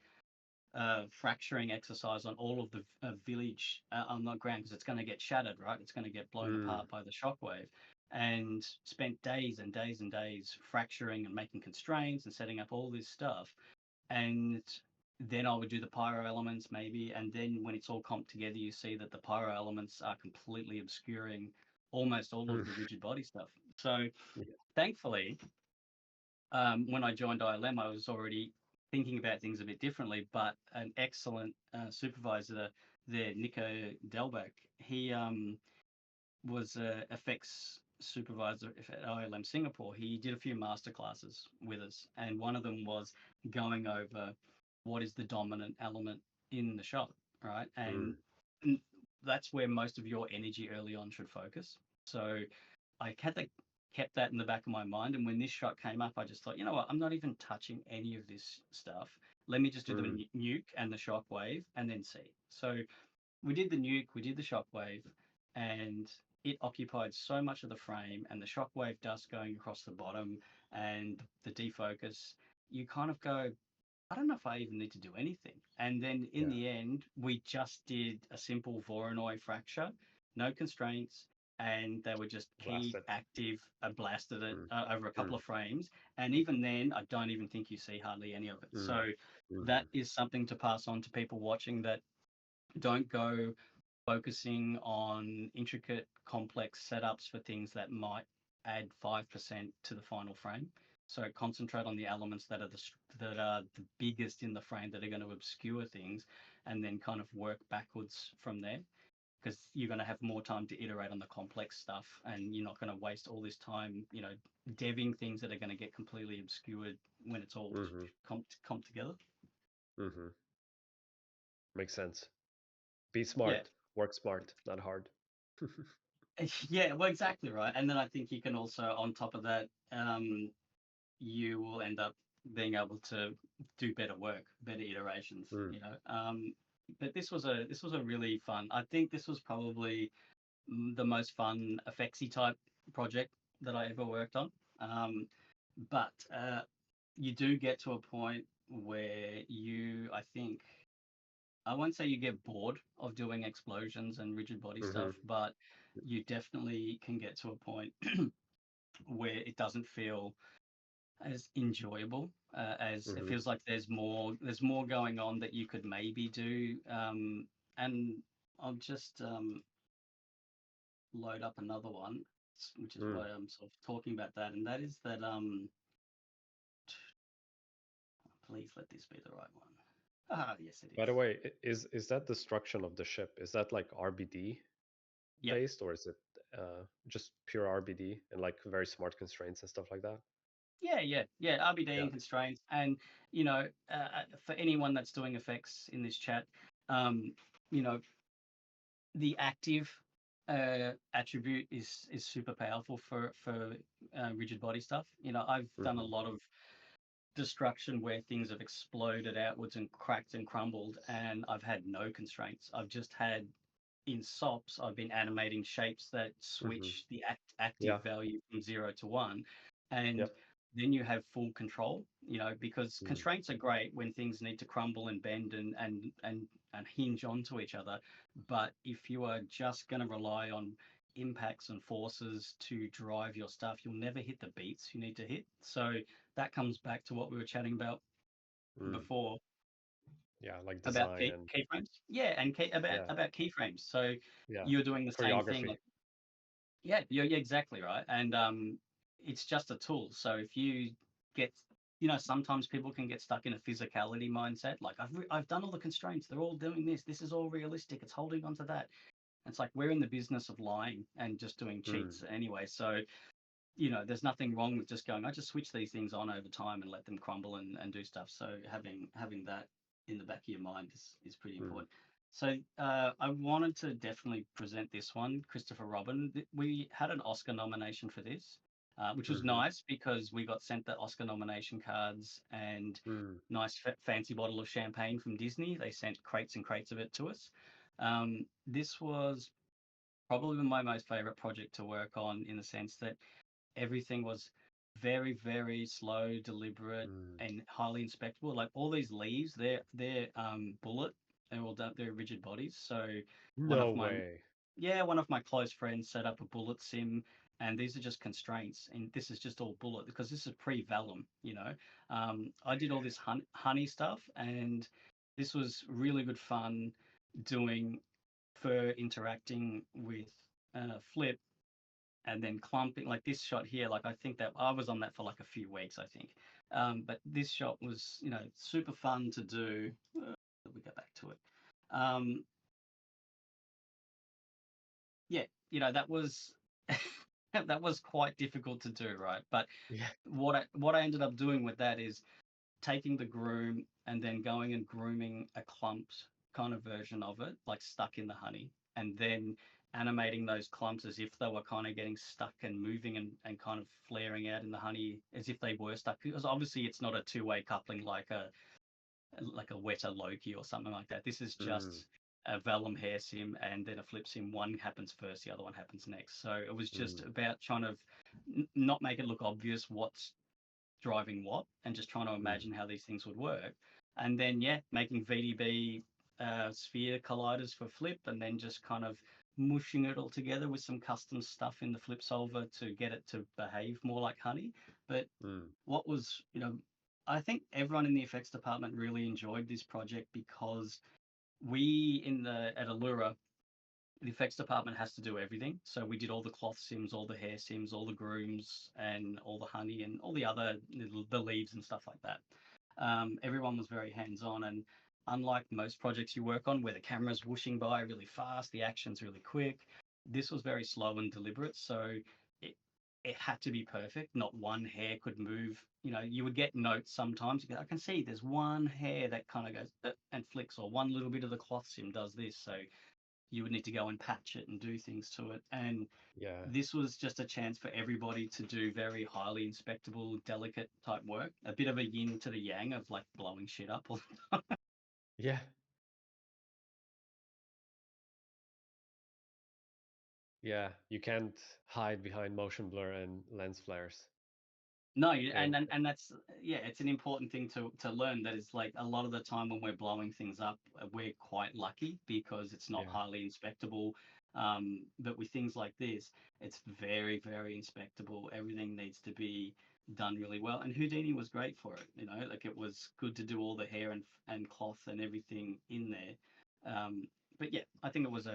Speaker 2: fracturing exercise on all of the village on the ground, because it's going to get shattered, right? It's going to get blown apart by the shockwave, and spent days and days and days fracturing and making constraints and setting up all this stuff. And then I would do the pyro elements maybe, and then when it's all comped together, you see that the pyro elements are completely obscuring almost all of the rigid body stuff. So thankfully, when I joined ILM, I was already thinking about things a bit differently, but an excellent supervisor there, Nico Delbach, he was a effects supervisor at ILM Singapore. He did a few masterclasses with us, and one of them was going over what is the dominant element in the shot, right? And that's where most of your energy early on should focus. So I kept that in the back of my mind, and when this shot came up, I just thought, you know what, I'm not even touching any of this stuff. Let me just do the nuke and the shockwave, and then see. So we did the nuke, we did the shockwave, and it occupied so much of the frame, and the shockwave dust going across the bottom and the defocus, you kind of go, I don't know if I even need to do anything. And then in the end, we just did a simple Voronoi fracture, no constraints, and they would just
Speaker 1: Blast
Speaker 2: keep
Speaker 1: it.
Speaker 2: active, blasted it
Speaker 1: Mm.
Speaker 2: over a couple
Speaker 1: Mm.
Speaker 2: of frames. And even then, I don't even think you see hardly any of it.
Speaker 1: Mm.
Speaker 2: So that
Speaker 1: Mm.
Speaker 2: is something to pass on to people watching, that don't go focusing on intricate, complex setups for things that might add 5% to the final frame. So concentrate on the elements that are the biggest in the frame, that are going to obscure things, and then kind of work backwards from there. Because you're going to have more time to iterate on the complex stuff, and you're not going to waste all this time, deving things that are going to get completely obscured when it's all
Speaker 1: Mm-hmm.
Speaker 2: comped together.
Speaker 1: Mm-hmm. Makes sense. Be
Speaker 2: Yeah.
Speaker 1: smart. Work smart, not hard.
Speaker 2: Yeah, well, exactly right. And then I think you can also, on top of that, you will end up being able to do better work, better iterations.
Speaker 1: Mm.
Speaker 2: But this was a really fun. I think this was probably the most fun effectsy type project that I ever worked on. But you do get to a point where I think, I won't say you get bored of doing explosions and rigid body
Speaker 1: Mm-hmm.
Speaker 2: stuff, but you definitely can get to a point where it doesn't feel as enjoyable, as it
Speaker 1: Mm-hmm.
Speaker 2: feels like there's more going on that you could maybe do. And I'll just load up another one, which is
Speaker 1: Mm.
Speaker 2: why I'm sort of talking about that, and that is that please let this be the right one. Yes, it
Speaker 1: By
Speaker 2: is.
Speaker 1: the way, is that destruction of the ship? Is that like RBD
Speaker 2: Yep.
Speaker 1: based, or is it just pure RBD and like very smart constraints and stuff like that?
Speaker 2: Yeah. RBD
Speaker 1: Yeah.
Speaker 2: and constraints, and for anyone that's doing effects in this chat, um, you know, the active attribute is super powerful for rigid body stuff. I've done a
Speaker 1: Mm-hmm.
Speaker 2: lot of destruction where things have exploded outwards and cracked and crumbled, and I've had no constraints. I've just had, in SOPs, I've been animating shapes that
Speaker 1: Mm-hmm.
Speaker 2: switch the active
Speaker 1: Yeah.
Speaker 2: value from 0 to 1, and
Speaker 1: Yep.
Speaker 2: then you have full control. Because
Speaker 1: Mm.
Speaker 2: constraints are great when things need to crumble and bend and hinge onto each other. But if you are just going to rely on impacts and forces to drive your stuff, you'll never hit the beats you need to hit. So that comes back to what we were chatting about
Speaker 1: Mm.
Speaker 2: before,
Speaker 1: Yeah, like
Speaker 2: about
Speaker 1: design and
Speaker 2: keyframes. Yeah, and about
Speaker 1: yeah,
Speaker 2: about keyframes. So
Speaker 1: yeah,
Speaker 2: you're doing the same thing.
Speaker 1: choreography.
Speaker 2: Like, yeah, yeah, exactly right. And it's just a tool. So if you get, sometimes people can get stuck in a physicality mindset. Like, I've done all the constraints. They're all doing this. This is all realistic. It's holding on to that. It's like we're in the business of lying and just doing
Speaker 1: Mm.
Speaker 2: cheats anyway. So there's nothing wrong with just going, I just switch these things on over time and let them crumble and do stuff. So having that in the back of your mind is pretty
Speaker 1: Mm.
Speaker 2: important. So I wanted to definitely present this one, Christopher Robin. We had an Oscar nomination for this, which was
Speaker 1: Mm-hmm.
Speaker 2: nice because we got sent the Oscar nomination cards and
Speaker 1: Mm.
Speaker 2: nice fancy bottle of champagne from Disney. They sent crates and crates of it to us. This was probably my most favorite project to work on, in the sense that everything was very, very slow, deliberate,
Speaker 1: Mm.
Speaker 2: and highly inspectable. Like all these leaves, they're bullet. They're rigid bodies. So one
Speaker 1: No
Speaker 2: of my
Speaker 1: way.
Speaker 2: yeah, one of my close friends set up a bullet sim, and these are just constraints, and this is just all bullet because this is pre-vellum. I did all this honey stuff, and this was really good fun doing fur interacting with Flip, and then clumping, like this shot here. Like I think that I was on that for like a few weeks, I think. But this shot was, super fun to do. We go back to it. Um, yeah, that was that was quite difficult to do, right? But
Speaker 1: Yeah.
Speaker 2: what I ended up doing with that is taking the groom and then going and grooming a clumped kind of version of it, like stuck in the honey, and then animating those clumps as if they were kind of getting stuck and moving and kind of flaring out in the honey as if they were stuck. Because obviously it's not a two-way coupling like a WETA Loki or something like that. This is
Speaker 1: Mm.
Speaker 2: just a vellum hair sim and then a flip sim. One happens first, the other one happens next. So it was just
Speaker 1: Mm.
Speaker 2: about trying to not make it look obvious what's driving what, and just trying to
Speaker 1: Mm.
Speaker 2: imagine how these things would work. And then, yeah, making VDB sphere colliders for Flip, and then just kind of mushing it all together with some custom stuff in the flip solver to get it to behave more like honey. But
Speaker 1: Mm.
Speaker 2: what was, I think everyone in the effects department really enjoyed this project because we at Allura, the effects department has to do everything. So we did all the cloth sims, all the hair sims, all the grooms, and all the honey, and all the other the leaves and stuff like that. Everyone was very hands on, and unlike most projects you work on, where the camera's whooshing by really fast, the action's really quick, this was very slow and deliberate. So it it had to be perfect. Not one hair could move. You would get notes sometimes. You go, I can see there's one hair that kind of goes and flicks, or one little bit of the cloth sim does this. So you would need to go and patch it and do things to it. And
Speaker 1: Yeah.
Speaker 2: this was just a chance for everybody to do very highly inspectable, delicate type work. A bit of a yin to the yang of like blowing shit up.
Speaker 1: Yeah. Yeah. You can't hide behind motion blur and lens flares.
Speaker 2: No,
Speaker 1: Okay.
Speaker 2: and that's, yeah, it's an important thing to learn, that it's like a lot of the time when we're blowing things up, we're quite lucky because it's not
Speaker 1: Yeah.
Speaker 2: highly inspectable. But with things like this, it's very, very inspectable. Everything needs to be done really well, and Houdini was great for it. Like it was good to do all the hair and cloth and everything in there. But yeah, I think it was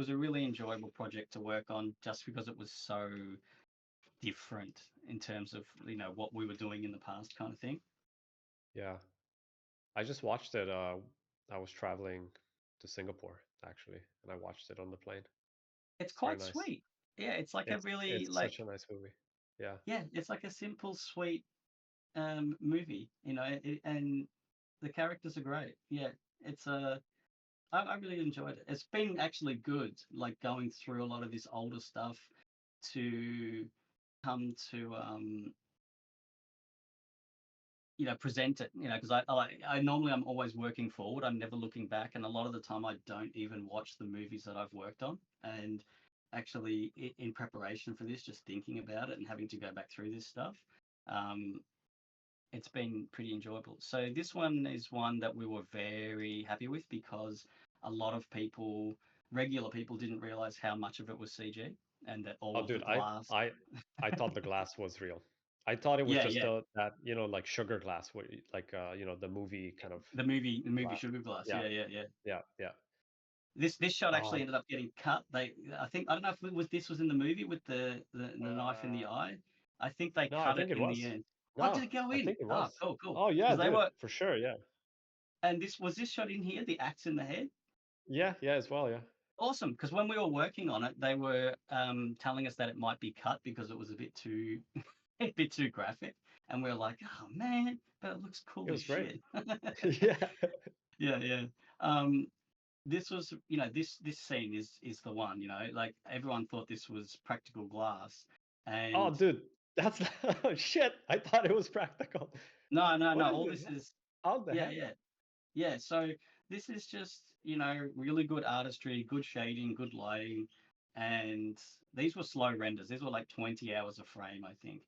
Speaker 2: a really enjoyable project to work on, just because it was so different in terms of what we were doing in the past, kind of thing.
Speaker 1: Yeah. I just watched it. I was traveling to Singapore actually, and I watched it on the plane.
Speaker 2: It's
Speaker 1: It's very
Speaker 2: quite
Speaker 1: nice.
Speaker 2: sweet. Yeah, it's like a really
Speaker 1: It's
Speaker 2: like
Speaker 1: such a nice movie. Yeah.
Speaker 2: yeah, it's like a simple, sweet movie. And the characters are great. Yeah, it's I really enjoyed it. It's been actually good, like going through a lot of this older stuff to come to present it, because I normally I'm always working forward. I'm never looking back, and a lot of the time I don't even watch the movies that I've worked on. And actually, in preparation for this, just thinking about it and having to go back through this stuff, um, it's been pretty enjoyable. So this one is one that we were very happy with because a lot of people, regular people, didn't realize how much of it was CG and that all
Speaker 1: Oh,
Speaker 2: of the
Speaker 1: dude,
Speaker 2: glass.
Speaker 1: I thought the glass was real. I thought it was
Speaker 2: Yeah,
Speaker 1: just
Speaker 2: yeah.
Speaker 1: that like sugar glass, like the movie kind of
Speaker 2: The movie
Speaker 1: glass.
Speaker 2: Sugar Glass.
Speaker 1: Yeah,
Speaker 2: Yeah, yeah, yeah.
Speaker 1: yeah, yeah.
Speaker 2: This shot
Speaker 1: Oh,
Speaker 2: actually ended up getting cut. I don't know if this was in the movie with the knife in the
Speaker 1: uh,
Speaker 2: eye. I think they
Speaker 1: no, I
Speaker 2: cut it
Speaker 1: think it
Speaker 2: in the
Speaker 1: was.
Speaker 2: end. Oh,
Speaker 1: No,
Speaker 2: did it go
Speaker 1: I
Speaker 2: in?
Speaker 1: think it
Speaker 2: Oh,
Speaker 1: was.
Speaker 2: cool, cool.
Speaker 1: Oh yeah,
Speaker 2: Because they
Speaker 1: dude,
Speaker 2: were,
Speaker 1: for sure. Yeah,
Speaker 2: and this shot in here, the axe in the head.
Speaker 1: yeah, yeah, as well. Yeah.
Speaker 2: Awesome, because when we were working on it, they were telling us that it might be cut because it was a bit too a bit too graphic, and we were like, oh man, but it looks cool
Speaker 1: It
Speaker 2: as
Speaker 1: was great.
Speaker 2: shit.
Speaker 1: Yeah.
Speaker 2: Yeah, yeah. Um, this was, this scene is the one, like everyone thought this was practical glass,
Speaker 1: Oh,
Speaker 2: and
Speaker 1: dude, that's oh, shit. I thought it was practical.
Speaker 2: no, no,
Speaker 1: What
Speaker 2: no,
Speaker 1: is
Speaker 2: all
Speaker 1: this?
Speaker 2: this is,
Speaker 1: How the
Speaker 2: yeah,
Speaker 1: heck?
Speaker 2: yeah, yeah. So this is just, really good artistry, good shading, good lighting, and these were slow renders. These were like 20 hours a frame, I think.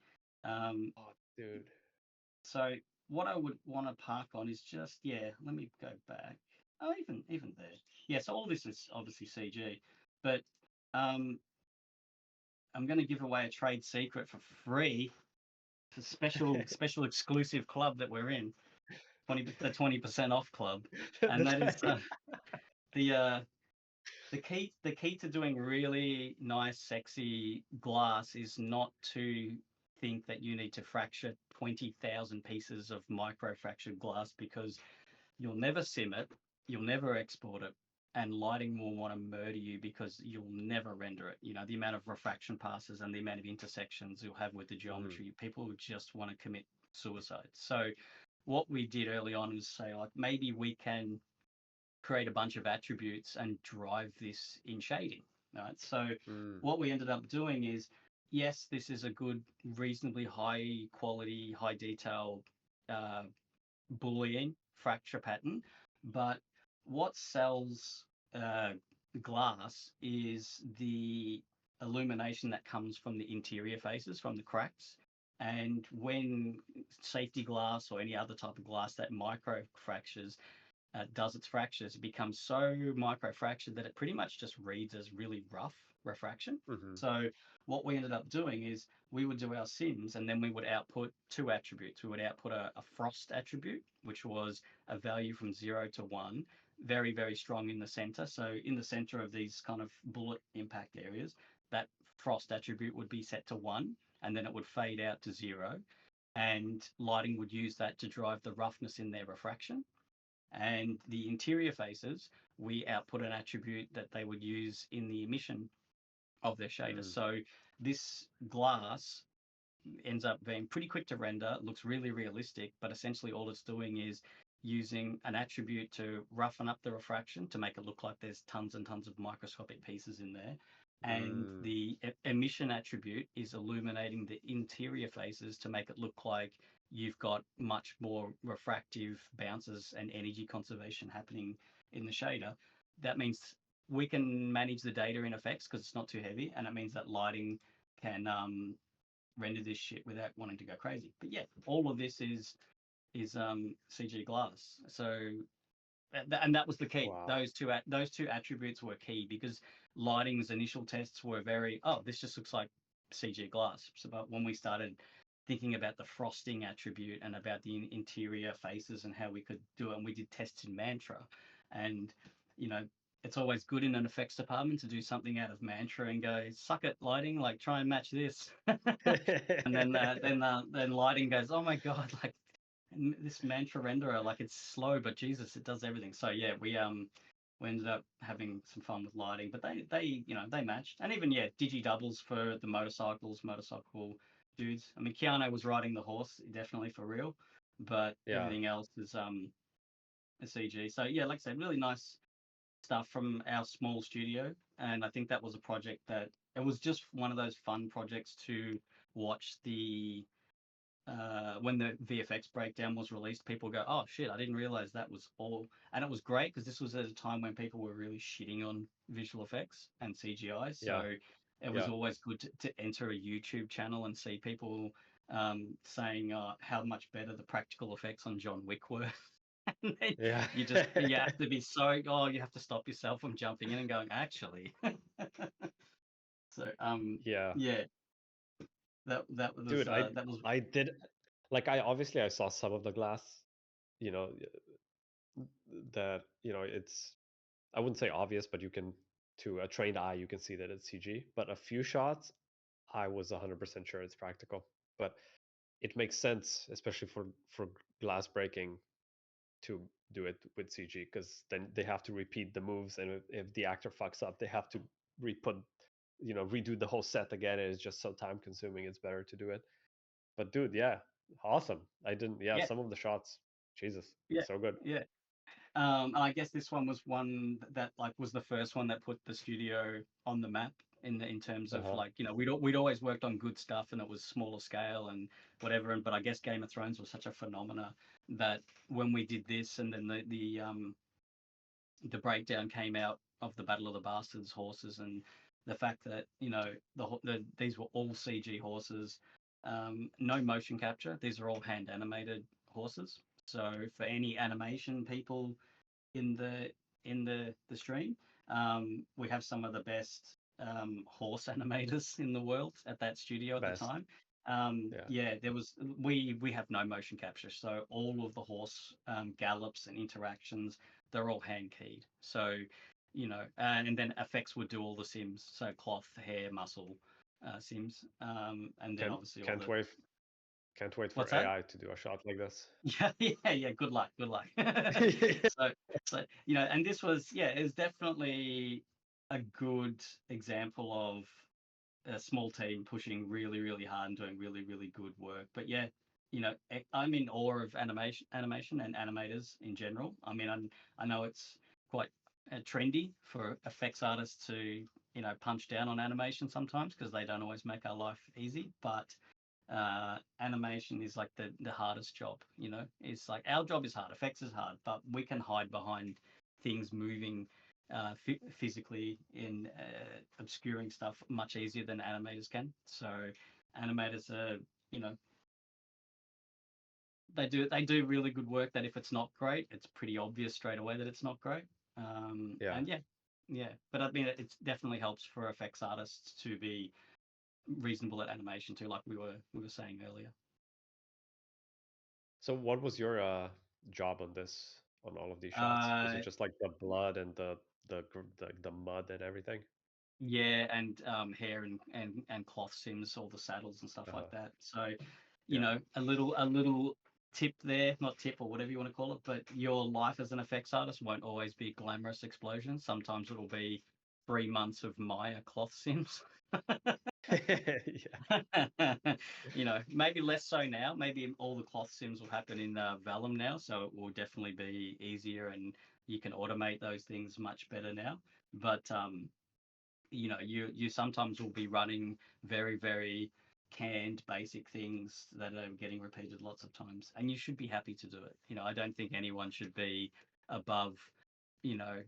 Speaker 2: Um,
Speaker 1: Oh, dude.
Speaker 2: so what I would want to park on is just, yeah, let me go back. Oh, even there. Yeah, so all this is obviously CG, but um, I'm going to give away a trade secret for free. It's a special exclusive club that we're in, the 20% off club, and
Speaker 1: That's
Speaker 2: that is
Speaker 1: right.
Speaker 2: the uh, the key to doing really nice, sexy glass is not to think that you need to fracture 20,000 pieces of microfractured glass, because you'll never sim it, you'll never export it, and lighting will want to murder you because you'll never render it. The amount of refraction passes and the amount of intersections you'll have with the
Speaker 1: Mhm.
Speaker 2: geometry, people would just want to commit suicide. So what we did early on was say, like, maybe we can create a bunch of attributes and drive this in shading. Right. So
Speaker 1: Mm.
Speaker 2: what we ended up doing is, yes, this is a good, reasonably high quality, high detail uh, Boolean fracture pattern. But what sells uh, glass is the illumination that comes from the interior faces, from the cracks. And when safety glass or any other type of glass that micro fractures, does its fractures, it becomes so micro-fractured that it pretty much just reads as really rough refraction.
Speaker 1: Mm-hmm.
Speaker 2: So what we ended up doing is we would do our sims and then we would output two attributes. We would output a frost attribute, which was a value from 0 to 1, very, very strong in the center. So in the center of these kind of bullet impact areas, that frost attribute would be set to 1, and then it would fade out to 0. And lighting would use that to drive the roughness in their refraction. And the interior faces, we output an attribute that they would use in the emission of their shader.
Speaker 1: Mm.
Speaker 2: So this glass ends up being pretty quick to render, looks really realistic, but essentially all it's doing is using an attribute to roughen up the refraction to make it look like there's tons and tons of microscopic pieces in there. And the emission attribute is illuminating the interior faces to make it look like you've got much more refractive bounces and energy conservation happening in the shader. That means we can manage the data in effects because it's not too heavy, and it means that lighting can render this shit without wanting to go crazy. But yeah, all of this is CG glass. So and that was the key.
Speaker 1: Wow.
Speaker 2: Those two attributes were key because lighting's initial tests were very, oh, this just looks like CG glass. So but when we started thinking about the frosting attribute and about the interior faces and how we could do it, and we did tests in Mantra, and you know, it's always good in an effects department to do something out of Mantra and go, suck it, lighting, like try and match this. And then lighting goes, oh my god, like this Mantra renderer, like it's slow, but Jesus, it does everything. So yeah, we ended up having some fun with lighting, but they they matched, and even digi doubles for the motorcycle dudes. I mean, Keanu was riding the horse, definitely for real, but everything else is a CG. So yeah, like I said, really nice stuff from our small studio, and I think that was a project that it was just one of those fun projects to watch the when the VFX breakdown was released, people go, "Oh shit, I didn't realize that was all." And it was great because this was at a time when people were really shitting on visual effects and CGI. So it was always good to enter a YouTube channel and see people saying how much better the practical effects on John Wick were. And then you have to be you have to stop yourself from jumping in and going, actually. So
Speaker 1: Yeah.
Speaker 2: that was
Speaker 1: Dude,
Speaker 2: that was
Speaker 1: I did, like, I saw some of the glass, you know, that, it's, I wouldn't say obvious, but you can, to a trained eye, you can see that it's CG. But a few shots, I was 100% sure it's practical. But it makes sense, especially for glass breaking, to do it with CG, because then they have to repeat the moves, and if the actor fucks up, they have to redo the whole set again. And it's just so time consuming. It's better to do it. But dude, yeah, awesome. I didn't. Yeah,
Speaker 2: yeah
Speaker 1: some of the shots, Jesus,
Speaker 2: yeah
Speaker 1: so good.
Speaker 2: yeah. And I guess this one was one that like was the first one that put the studio on the map in terms of like we'd always worked on good stuff and it was smaller scale and whatever. And but I guess Game of Thrones was such a phenomena that when we did this and then the breakdown came out of the Battle of the Bastards horses and the fact that these were all CG horses, no motion capture. These are all hand animated horses. So for any animation people in the stream, we have some of the best horse animators in the world at that studio at the
Speaker 1: Best.
Speaker 2: time.
Speaker 1: Yeah.
Speaker 2: There was we have no motion capture, so all of the horse gallops and interactions, they're all hand keyed. So and then effects would do all the sims, so cloth, hair, muscle sims, and then obviously all
Speaker 1: Can't
Speaker 2: the
Speaker 1: wait. Can't wait for
Speaker 2: what's that?
Speaker 1: AI to do a shot like this.
Speaker 2: Yeah. Good luck. So, and this was, it was definitely a good example of a small team pushing really, really hard and doing really, really good work. But yeah, I'm in awe of animation and animators in general. I mean, I know it's quite trendy for effects artists to, punch down on animation sometimes because they don't always make our life easy, but animation is like the hardest job. It's like our job is hard, effects is hard, but we can hide behind things moving physically in obscuring stuff much easier than animators can. So animators are they do really good work. That if it's not great, it's pretty obvious straight away that it's not great.
Speaker 1: Yeah.
Speaker 2: And yeah. But I mean, it definitely helps for effects artists to be reasonable at animation too, like we were saying earlier.
Speaker 1: So what was your job on this, on all of these shots? Was it
Speaker 2: Uh,
Speaker 1: just like the blood and the mud and everything?
Speaker 2: yeah, and hair and cloth sims, all the saddles and stuff like
Speaker 1: Uh-huh.
Speaker 2: that. So,
Speaker 1: Yeah.
Speaker 2: a little tip there, not tip or whatever you want to call it, but your life as an effects artist won't always be glamorous explosions. Sometimes it'll be 3 months of Maya cloth sims.
Speaker 1: Yeah.
Speaker 2: Maybe less so now. Maybe all the cloth sims will happen in Vellum now, so it will definitely be easier and you can automate those things much better now. But you sometimes will be running very, very canned basic things that are getting repeated lots of times, and you should be happy to do it. I don't think anyone should be above, you know,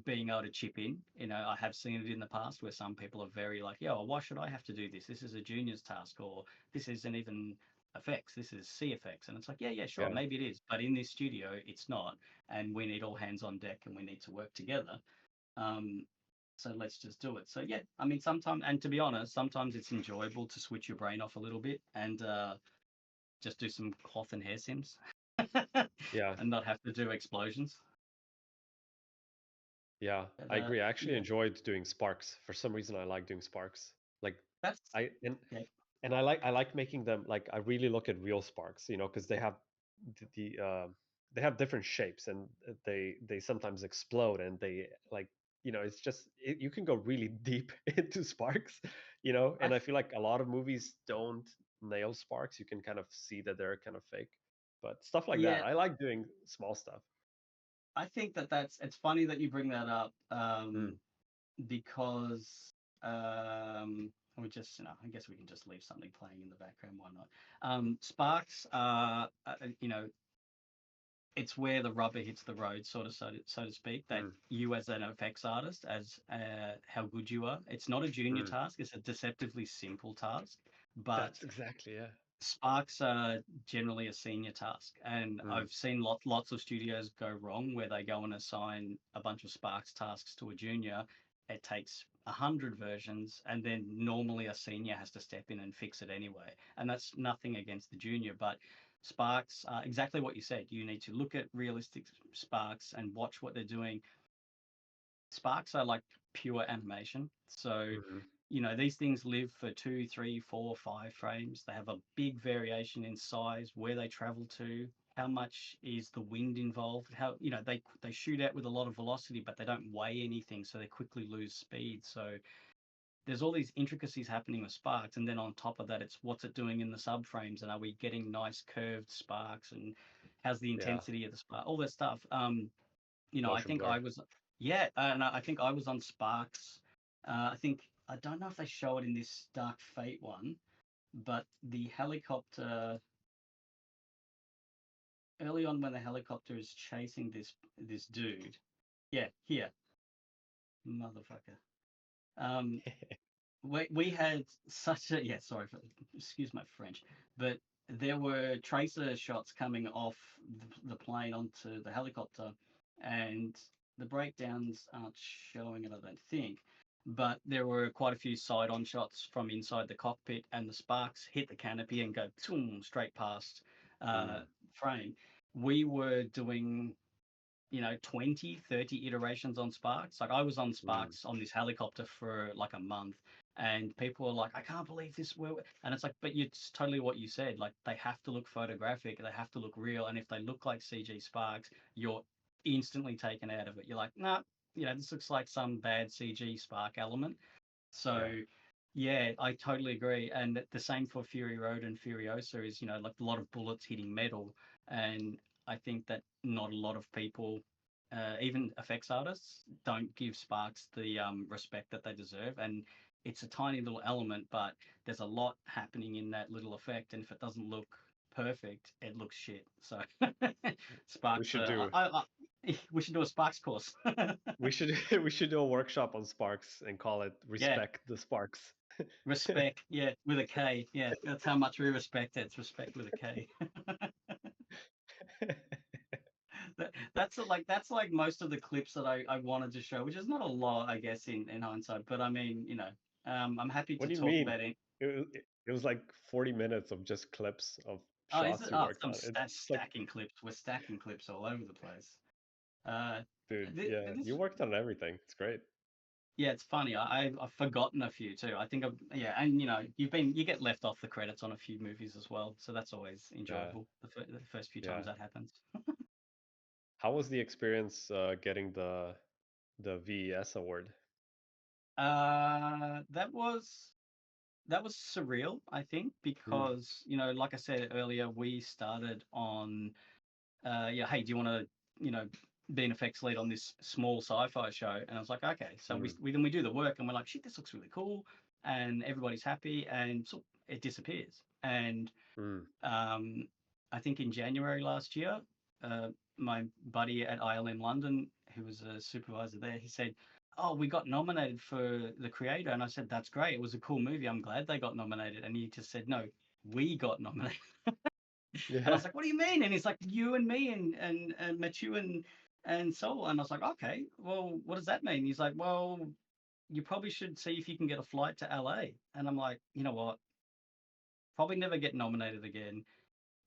Speaker 2: being able to chip in. I have seen it in the past where some people are very like, yeah, well, why should I have to do this? This is a junior's task, or this isn't even effects. This is CFX, and it's like, yeah, sure,
Speaker 1: Yeah.
Speaker 2: maybe it is, but in this studio, it's not, and we need all hands on deck, and we need to work together. Um, so let's just do it. So yeah, I mean, sometimes, and to be honest, sometimes it's enjoyable to switch your brain off a little bit and just do some cloth and hair sims,
Speaker 1: Yeah.
Speaker 2: and not have to do explosions.
Speaker 1: Yeah.
Speaker 2: But
Speaker 1: I agree. I actually
Speaker 2: yeah,
Speaker 1: enjoyed doing sparks. For some reason I like doing sparks. Like
Speaker 2: that's
Speaker 1: I
Speaker 2: yeah,
Speaker 1: and I like making them, like, I really look at real sparks, because they have different shapes, and they sometimes explode, and they, like, it's just you can go really deep into sparks,
Speaker 2: I
Speaker 1: and I feel like a lot of movies don't nail sparks. You can kind of see that they're kind of fake, but stuff like that,
Speaker 2: yeah,
Speaker 1: I like doing small stuff.
Speaker 2: I think it's funny that you bring that up
Speaker 1: Mm,
Speaker 2: because we just I guess we can just leave something playing in the background. Why not? Sparks are it's where the rubber hits the road, sort of, so to speak. That
Speaker 1: mm,
Speaker 2: you, as an effects artist, as how good you are. It's not a junior
Speaker 1: mm.
Speaker 2: task; it's a deceptively simple task. But
Speaker 1: That's exactly, yeah.
Speaker 2: sparks are generally a senior task, and
Speaker 1: Mm,
Speaker 2: I've seen lots of studios go wrong where they go and assign a bunch of sparks tasks to a junior. It takes 100 versions, and then normally a senior has to step in and fix it anyway. And that's nothing against the junior, but sparks are exactly what you said. You need to look at realistic sparks and watch what they're doing. Sparks are like pure animation. So,
Speaker 1: mhm.
Speaker 2: these things live for 2, 3, 4, 5 frames. They have a big variation in size, where they travel to, how much is the wind involved, how, they shoot out with a lot of velocity, but they don't weigh anything, so they quickly lose speed. So there's all these intricacies happening with sparks. And then on top of that, it's what's it doing in the subframes, and are we getting nice curved sparks, and how's the
Speaker 1: Yeah.
Speaker 2: intensity of the spark, all that stuff. I
Speaker 1: Motion
Speaker 2: think
Speaker 1: blur.
Speaker 2: I was, yeah, and I think I was on Sparks. I don't know if they show it in this Dark Fate one, but the helicopter early on when the helicopter is chasing this dude. Yeah, here, motherfucker. Um, we had such a, yeah. Sorry for, excuse my French, but there were tracer shots coming off the plane onto the helicopter, and the breakdowns aren't showing it, I don't think. But there were quite a few side-on shots from inside the cockpit, and the sparks hit the canopy and go boom, straight past uh,
Speaker 1: Mm,
Speaker 2: frame. We were doing 20, 30 iterations on Sparks. Like I was on
Speaker 1: mm.
Speaker 2: Sparks on this helicopter for like a month, and people were like, I can't believe this. And it's like, but it's totally what you said. Like they have to look photographic, they have to look real. And if they look like CG Sparks, you're instantly taken out of it. You're like, nah, this looks like some bad CG Spark element. So
Speaker 1: Yeah.
Speaker 2: yeah, I totally agree. And the same for Fury Road and Furiosa is, like a lot of bullets hitting metal. And I think that not a lot of people, even effects artists, don't give sparks the respect that they deserve. And it's a tiny little element, but there's a lot happening in that little effect. And if it doesn't look perfect, it looks shit. So
Speaker 1: We
Speaker 2: sparks
Speaker 1: should
Speaker 2: are,
Speaker 1: do.
Speaker 2: We should do a Sparks course.
Speaker 1: We should we should do a workshop on Sparks and call it
Speaker 2: Yeah,
Speaker 1: Respect the Sparks.
Speaker 2: respect. Yeah, with a K. Yeah, that's how much we respect it. It's respect with a K. That's like most of the clips that I wanted to show, which is not a lot, I guess, in hindsight. But I mean, I'm happy
Speaker 1: What
Speaker 2: to
Speaker 1: do you
Speaker 2: talk
Speaker 1: mean?
Speaker 2: about it.
Speaker 1: It was like 40 minutes of just clips of
Speaker 2: Oh, is it?
Speaker 1: shots you
Speaker 2: Oh,
Speaker 1: worked
Speaker 2: I'm
Speaker 1: on. It's like,
Speaker 2: stacking clips. We're stacking clips all over the place. Uh,
Speaker 1: dude,
Speaker 2: but
Speaker 1: yeah, you
Speaker 2: this,
Speaker 1: worked on everything. It's great.
Speaker 2: yeah, it's funny. I've forgotten a few too. I think yeah, and you get left off the credits on a few movies as well, so that's always
Speaker 1: Yeah,
Speaker 2: enjoyable. The first few
Speaker 1: yeah.
Speaker 2: times that happens.
Speaker 1: How was the experience getting the VES award?
Speaker 2: That was surreal, I think,
Speaker 1: Hmm.
Speaker 2: because like I said earlier, we started on yeah, hey, do you want to be an effects lead on this small sci-fi show? And I was like, okay. So
Speaker 1: Hmm.
Speaker 2: then we do the work, and we're like, shit, this looks really cool, and everybody's happy, and so it disappears. And
Speaker 1: Hmm.
Speaker 2: um, I think in January last year, uh, my buddy at ILM London, who was a supervisor there, he said, "Oh, we got nominated for the creator," and I said, "That's great. It was a cool movie. I'm glad they got nominated." And he just said, "No, we got nominated." And I
Speaker 1: Yeah.
Speaker 2: was like, "What do you mean?" And he's like, "You and me and Matthew and Sol." And I was like, "Okay, well, what does that mean?" He's like, "Well, you probably should see if you can get a flight to LA." And I'm like, "You know what? Probably never get nominated again,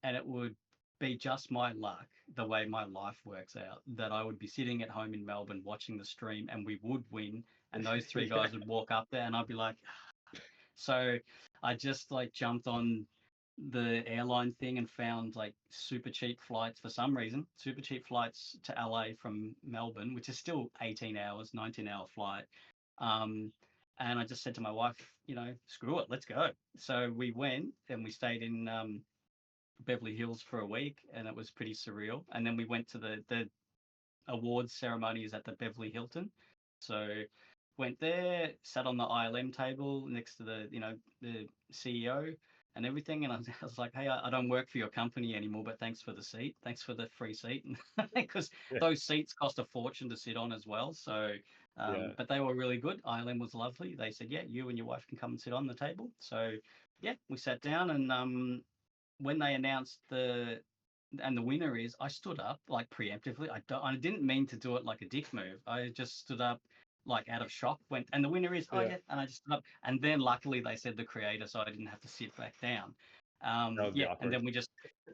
Speaker 2: and it would be just my luck, the way my life works out, that I would be sitting at home in Melbourne watching the stream, and we would win, and those three
Speaker 1: Yeah.
Speaker 2: guys would walk up there, and I'd be like." So I just like jumped on the airline thing and found like super cheap flights for some reason, super cheap flights to LA from Melbourne, which is still 18 hours, 19-hour flight. Um, and I just said to my wife, screw it, let's go. So we went and we stayed in Beverly Hills for a week, and it was pretty surreal. And then we went to the awards ceremonies at the Beverly Hilton. So went there, sat on the ILM table next to the CEO and everything, and I was like, "Hey, I don't work for your company anymore, but thanks for the seat, thanks for the free seat," because
Speaker 1: Yeah.
Speaker 2: those seats cost a fortune to sit on as well. So,
Speaker 1: Yeah.
Speaker 2: but they were really good. ILM was lovely. They said, "Yeah, you and your wife can come and sit on the table." So, yeah, we sat down, and when they announced the winner is, I stood up like preemptively. I didn't mean to do it like a dick move. I just stood up like out of shock. Went, and the winner is, oh
Speaker 1: Yeah.
Speaker 2: yeah, and I just stood up. And then luckily they said the creator, so I didn't have to sit back down.
Speaker 1: That would be
Speaker 2: Yeah, and
Speaker 1: awkward.
Speaker 2: then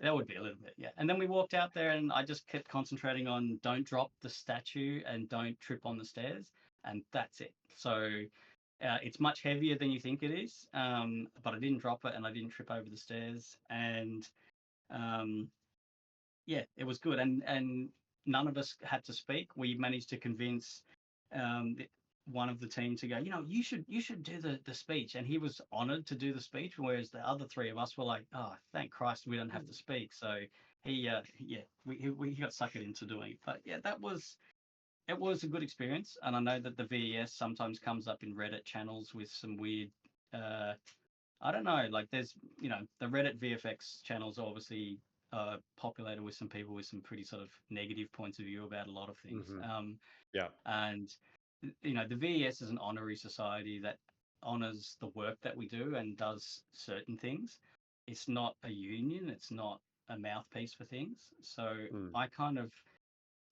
Speaker 2: that would be a little bit, yeah. And then we walked out there, and I just kept concentrating on don't drop the statue and don't trip on the stairs, and that's it. So. It's much heavier than you think it is, but I didn't drop it and I didn't trip over the stairs. And um, yeah, it was good, and none of us had to speak. We managed to convince um, one of the team to go. You should do the speech, and he was honoured to do the speech. Whereas the other three of us were like, oh, thank Christ, we don't have to speak. So yeah, we got suckered into doing it. But yeah, it was a good experience, and I know that the VES sometimes comes up in Reddit channels with some weird. Uh, I don't know. Like, there's the Reddit VFX channels are obviously populated with some people with some pretty sort of negative points of view about a lot of things.
Speaker 1: Hmm. Yeah.
Speaker 2: And the VES is an honorary society that honors the work that we do and does certain things. It's not a union. It's not a mouthpiece for things. So
Speaker 1: Mm.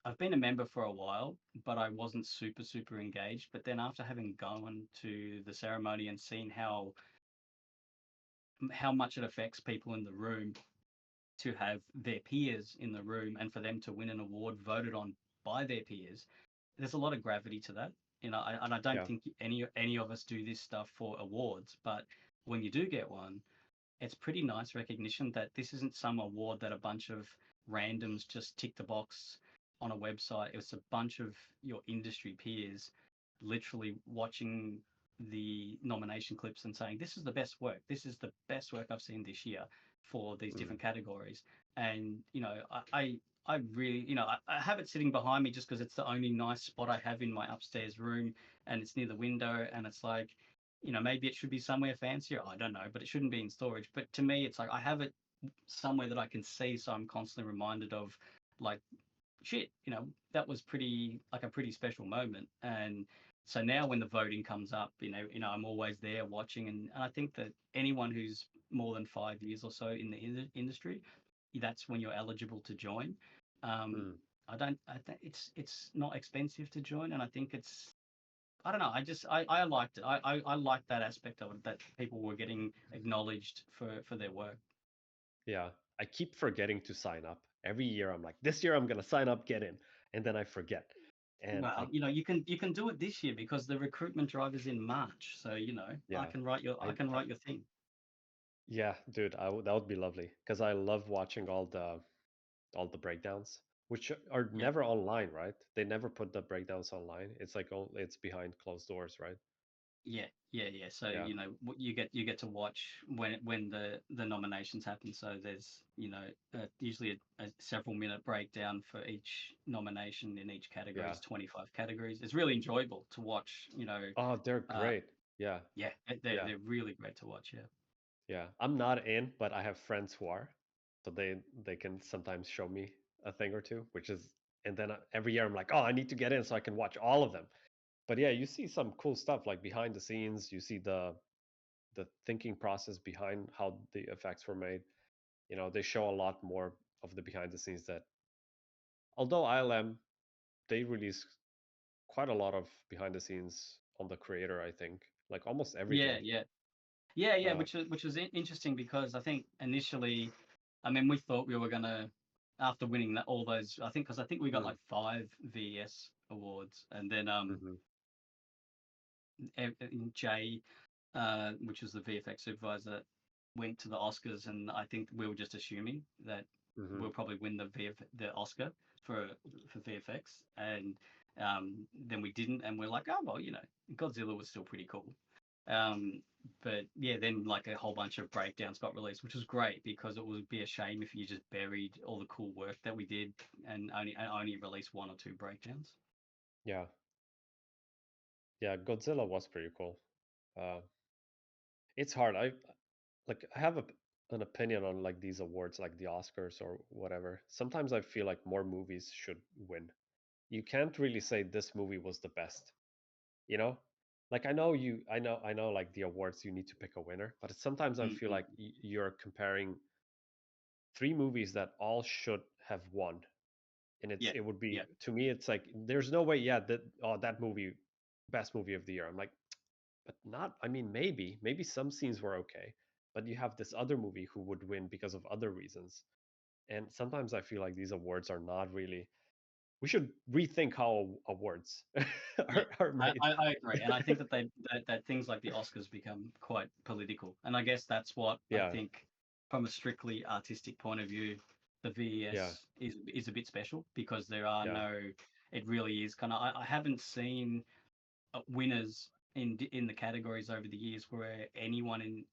Speaker 2: I've been a member for a while, but I wasn't super super engaged. But then after having gone to the ceremony and seen how much it affects people in the room to have their peers in the room and for them to win an award voted on by their peers, there's a lot of gravity to that. And I don't
Speaker 1: Yeah.
Speaker 2: think any of us do this stuff for awards, but when you do get one, it's pretty nice recognition that this isn't some award that a bunch of randoms just tick the box on a website. It was a bunch of your industry peers literally watching the nomination clips and saying, this is the best work. This is the best work I've seen this year for these
Speaker 1: Mm.
Speaker 2: different categories. And, I really, I have it sitting behind me just because it's the only nice spot I have in my upstairs room, and it's near the window, and it's like, maybe it should be somewhere fancier. I don't know, but it shouldn't be in storage. But to me, it's like I have it somewhere that I can see, so I'm constantly reminded of like shit, that was pretty like a pretty special moment. And so now when the voting comes up, I'm always there watching, and I think that anyone who's more than 5 years or so in the industry, that's when you're eligible to join. Um,
Speaker 1: Mm.
Speaker 2: I think it's not expensive to join, and I think it's I don't know. I liked it. I liked that aspect of it, that people were getting acknowledged for their work.
Speaker 1: Yeah, I keep forgetting to sign up. Every year I'm like, this year I'm gonna sign up, get in, and then I forget. And
Speaker 2: Well, you can do it this year because the recruitment drive is in March. So I
Speaker 1: yeah,
Speaker 2: can write your I
Speaker 1: I,
Speaker 2: can
Speaker 1: I
Speaker 2: write your thing.
Speaker 1: yeah, dude, that would be lovely because I love watching all the breakdowns, which are
Speaker 2: Yeah.
Speaker 1: never online, right? They never put the breakdowns online. It's like it's behind closed doors, right?
Speaker 2: Yeah. So
Speaker 1: Yeah,
Speaker 2: you get to watch when the nominations happen. So there's usually a several minute breakdown for each nomination in each category.
Speaker 1: yeah.
Speaker 2: It's 25 categories. It's really enjoyable to watch.
Speaker 1: Oh, they're
Speaker 2: Uh,
Speaker 1: great. Yeah,
Speaker 2: yeah, they're
Speaker 1: yeah,
Speaker 2: they're really great to watch. Yeah.
Speaker 1: yeah. I'm not in, but I have friends who are, so they can sometimes show me a thing or two, which is, and then every year I'm like, oh, I need to get in so I can watch all of them. But yeah, you see some cool stuff like behind the scenes. You see the thinking process behind how the effects were made. They show a lot more of the behind the scenes that, although ILM, they release quite a lot of behind the scenes on the creator, I think, like almost
Speaker 2: Yeah,
Speaker 1: everything.
Speaker 2: yeah. Yeah,
Speaker 1: Uh,
Speaker 2: which was interesting because I think initially, I mean, we thought we were gonna, after winning all those, because I think we got
Speaker 1: mm,
Speaker 2: like 5 VES awards, and then
Speaker 1: hmm
Speaker 2: Jay, which was the VFX supervisor, went to the Oscars, and I think we were just assuming that
Speaker 1: hmm
Speaker 2: we'll probably win the Oscar for VFX, and then we didn't, and we're like, oh well, Godzilla was still pretty cool. Um, but yeah, then like a whole bunch of breakdowns got released, which was great because it would be a shame if you just buried all the cool work that we did and only released one or two breakdowns.
Speaker 1: yeah, yeah. Godzilla was pretty cool. Uh, it's hard. I have an opinion on like these awards, like the Oscars or whatever. Sometimes I feel like more movies should win. You can't really say this movie was the best, you know? Like I know like the awards you need to pick a winner, but sometimes I feel
Speaker 2: Mm-hmm.
Speaker 1: like you're comparing three movies that all should have won. And
Speaker 2: Yeah,
Speaker 1: it would be,
Speaker 2: yeah,
Speaker 1: to me it's like there's no way, yeah, that movie, best movie of the year. I'm like, but not, I mean, maybe some scenes were okay, but you have this other movie who would win because of other reasons. And sometimes I feel like these awards are not really, we should rethink how awards
Speaker 2: yeah.
Speaker 1: are
Speaker 2: I,
Speaker 1: made.
Speaker 2: I, I agree, and I think that things like the Oscars become quite political, and I guess that's what I
Speaker 1: Yeah,
Speaker 2: think from a strictly artistic point of view, the
Speaker 1: yeah,
Speaker 2: VES is a bit special because there are
Speaker 1: yeah,
Speaker 2: no. It really is kind of. I haven't seen winners in the categories over the years where anyone in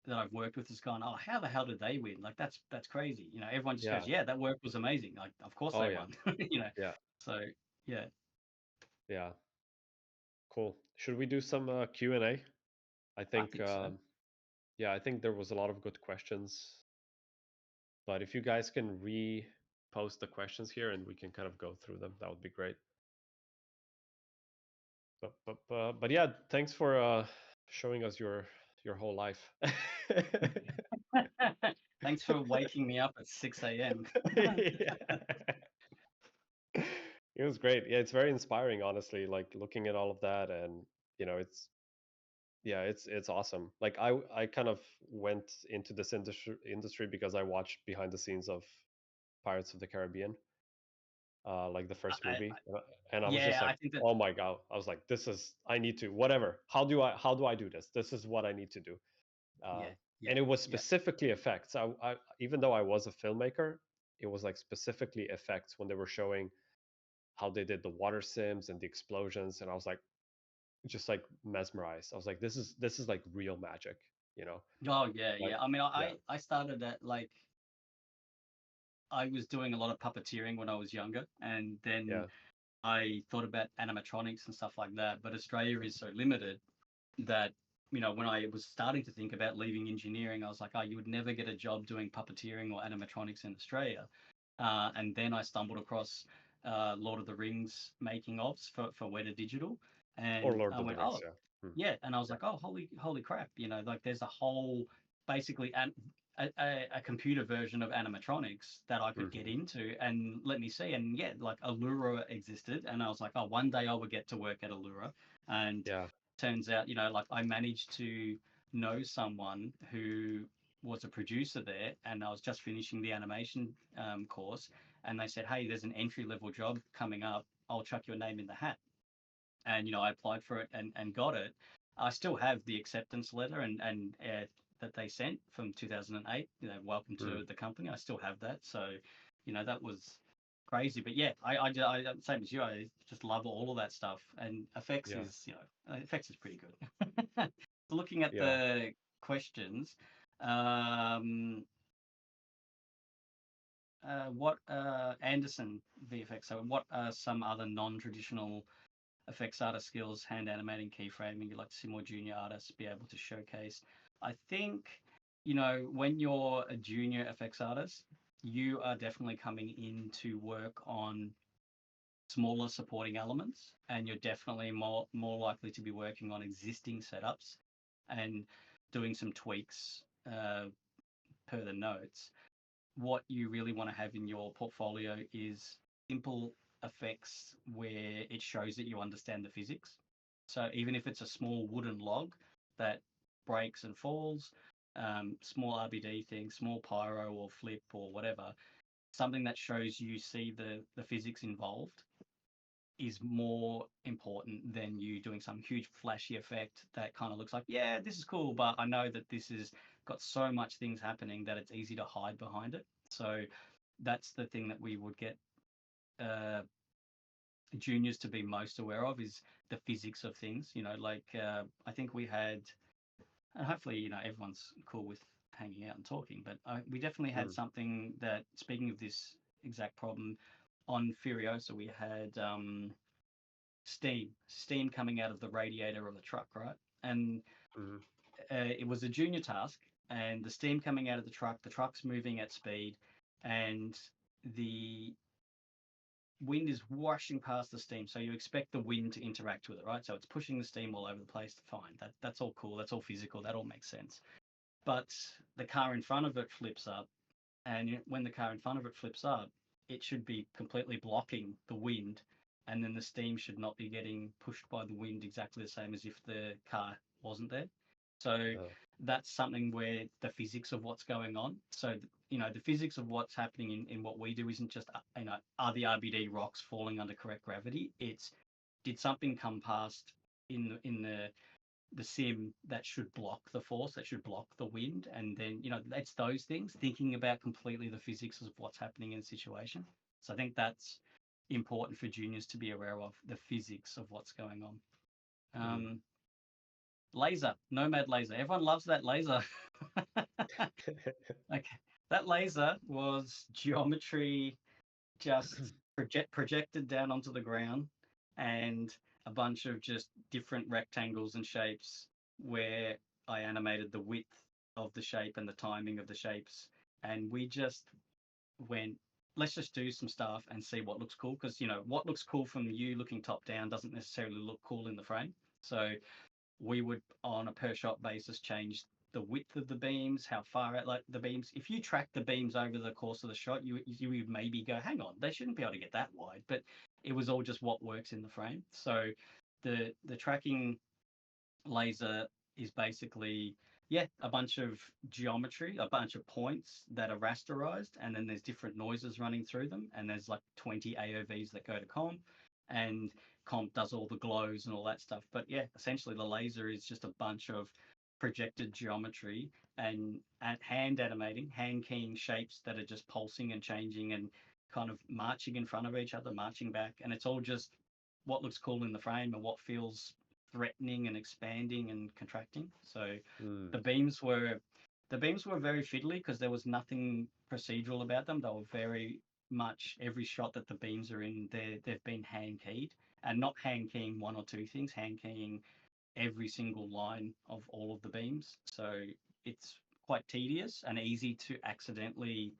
Speaker 2: that I've worked with has gone, oh, how the hell did they win? Like that's crazy. Everyone just
Speaker 1: yeah.
Speaker 2: goes, yeah, that work was amazing. Like, of course
Speaker 1: Oh
Speaker 2: they
Speaker 1: yeah,
Speaker 2: won.
Speaker 1: yeah,
Speaker 2: So yeah,
Speaker 1: yeah. Cool. Should we do some Q&A? I
Speaker 2: I
Speaker 1: think,
Speaker 2: think so.
Speaker 1: yeah, I think there was a lot of good questions. But if you guys can repost the questions here and we can kind of go through them, that would be great. But yeah, thanks for showing us your whole life.
Speaker 2: Thanks for waking me up at 6 a.m.
Speaker 1: Yeah. It was great. Yeah, it's very inspiring, honestly, like looking at all of that. And it's, yeah, it's awesome. Like I kind of went into this industry because I watched behind the scenes of Pirates of the Caribbean, like the first
Speaker 2: I,
Speaker 1: movie, and I was just
Speaker 2: yeah,
Speaker 1: like,
Speaker 2: I think that
Speaker 1: oh my god, I was like, this is, I need to, whatever, how do I do this? This is what I need to do. uh,
Speaker 2: yeah, yeah,
Speaker 1: and it was
Speaker 2: yeah.
Speaker 1: specifically effects. I even though I was a filmmaker, it was like specifically effects when they were showing how they did the water sims and the explosions, and I was like, just like mesmerized. I was like, this is like real magic, you know?
Speaker 2: Oh yeah,
Speaker 1: Like,
Speaker 2: yeah. I mean,
Speaker 1: yeah,
Speaker 2: I started at like I was doing a lot of puppeteering when I was younger, and
Speaker 1: yeah,
Speaker 2: then I thought about animatronics and stuff like that. But Australia is so limited that when I was starting to think about leaving engineering, I was like, oh, you would never get a job doing puppeteering or animatronics in Australia. and then I stumbled across Lord of the Rings making ofs for WETA Digital,
Speaker 1: Or
Speaker 2: and
Speaker 1: Lord
Speaker 2: I
Speaker 1: of the
Speaker 2: went,
Speaker 1: Rings,
Speaker 2: oh
Speaker 1: yeah.
Speaker 2: yeah, and I was
Speaker 1: Yeah.
Speaker 2: like, oh holy crap, like there's a whole basically a computer version of animatronics that I could get into and let me see, and yeah, like Allura existed, and I was like, oh, one day I would get to work at Allura, and
Speaker 1: Yeah.
Speaker 2: turns out, like I managed to know someone who was a producer there, and I was just finishing the animation course, and they said, hey, there's an entry level job coming up. I'll chuck your name in the hat. And I applied for it and got it. I still have the acceptance letter and that they sent from 2008. Welcome to the company. I still have that. So, that was crazy. But yeah, I same as you. I just love all of that stuff. And effects
Speaker 1: Yeah.
Speaker 2: is effects is pretty good. Looking at
Speaker 1: Yeah.
Speaker 2: the questions, um, what Anderson VFX? So, what are some other non-traditional effects artist skills, hand animating, keyframing, you'd like to see more junior artists be able to showcase? I think, when you're a junior effects artist, you are definitely coming in to work on smaller supporting elements, and you're definitely more likely to be working on existing setups and doing some tweaks per the notes. What you really want to have in your portfolio is simple effects where it shows that you understand the physics. So even if it's a small wooden log that breaks and falls, small RBD thing, small pyro or flip or whatever, something that shows you see the physics involved is more important than you doing some huge flashy effect that kind of looks like, yeah, this is cool, but I know that this has got so much things happening that it's easy to hide behind it. So that's the thing that we would get uh, juniors to be most aware of is the physics of things. I think we had, and hopefully, everyone's cool with hanging out and talking, but we definitely had something that, speaking of this exact problem, on Furiosa, we had steam coming out of the radiator of the truck, right? And it was a junior task, and the steam coming out of the truck's moving at speed, and the wind is washing past the steam. So you expect the wind to interact with it, right? So it's pushing the steam all over the place. Fine, that's all cool. That's all physical. That all makes sense. But the car in front of it flips up, and when the car in front of it flips up, it should be completely blocking the wind, and then the steam should not be getting pushed by the wind exactly the same as if the car wasn't there. So that's something where the physics of what's going on. So the physics of what's happening in what we do isn't just are the RBD rocks falling under correct gravity. It's, did something come past in the sim that should block the force, that should block the wind, and then it's those things, thinking about completely the physics of what's happening in the situation. So I think that's important for juniors to be aware of, the physics of what's going on. Laser, Nomad laser, everyone loves that laser. Okay, that laser was geometry just projected down onto the ground, and a bunch of just different rectangles and shapes where I animated the width of the shape and the timing of the shapes. And we just went, let's just do some stuff and see what looks cool. Because, what looks cool from you looking top down doesn't necessarily look cool in the frame. So we would, on a per shot basis, change the width of the beams, how far out like the beams. If you track the beams over the course of the shot, you would maybe go, hang on, they shouldn't be able to get that wide. But it was all just what works in the frame. So the tracking laser is basically, yeah, a bunch of geometry, a bunch of points that are rasterized, and then there's different noises running through them, and there's like 20 AOVs that go to comp, and comp does all the glows and all that stuff. But yeah, essentially the laser is just a bunch of projected geometry and hand animating, hand keying shapes that are just pulsing and changing and kind of marching in front of each other, marching back, and it's all just what looks cool in the frame and what feels threatening and expanding and contracting. So the beams were very fiddly because there was nothing procedural about them. They were very much, every shot that the beams are in, they've been hand keyed, and not hand keying one or two things, hand keying every single line of all of the beams. So it's quite tedious and easy to accidentally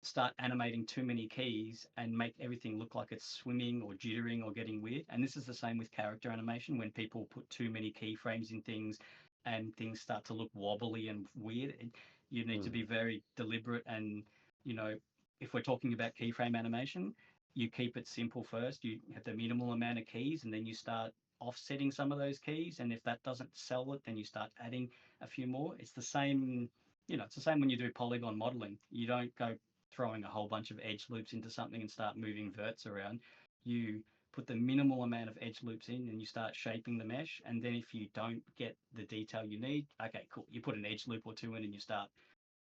Speaker 2: start animating too many keys and make everything look like it's swimming or jittering or getting weird. And this is the same with character animation. When people put too many keyframes in things and things start to look wobbly and weird, you need to be very deliberate. And, you know, if we're talking about keyframe animation, you keep it simple first. You have the minimal amount of keys, and then you start offsetting some of those keys. And if that doesn't sell it, then you start adding a few more. It's the same, it's the same when you do polygon modeling. You don't go throwing a whole bunch of edge loops into something and start moving verts around. You put the minimal amount of edge loops in and you start shaping the mesh. And then if you don't get the detail you need, okay, cool. You put an edge loop or two in and you start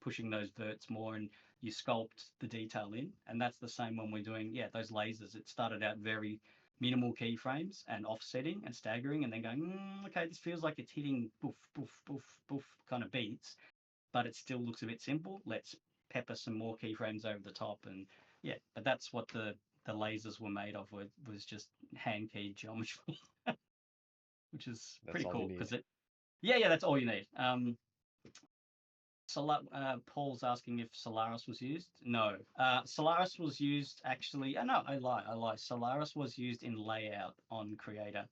Speaker 2: pushing those verts more and you sculpt the detail in. And that's the same when we're doing, those lasers. It started out very minimal keyframes and offsetting and staggering and then going, okay, this feels like it's hitting boof, boof, boof, boof kind of beats, but it still looks a bit simple. Let's pepper some more keyframes over the top. And but that's what the lasers were made of, was just hand keyed geometry, which is
Speaker 1: That's
Speaker 2: pretty
Speaker 1: all you
Speaker 2: cool
Speaker 1: need.
Speaker 2: because that's all you need. Paul's asking if Solaris was used. No, Solaris was used actually. No, I lie. Solaris was used in layout on Creator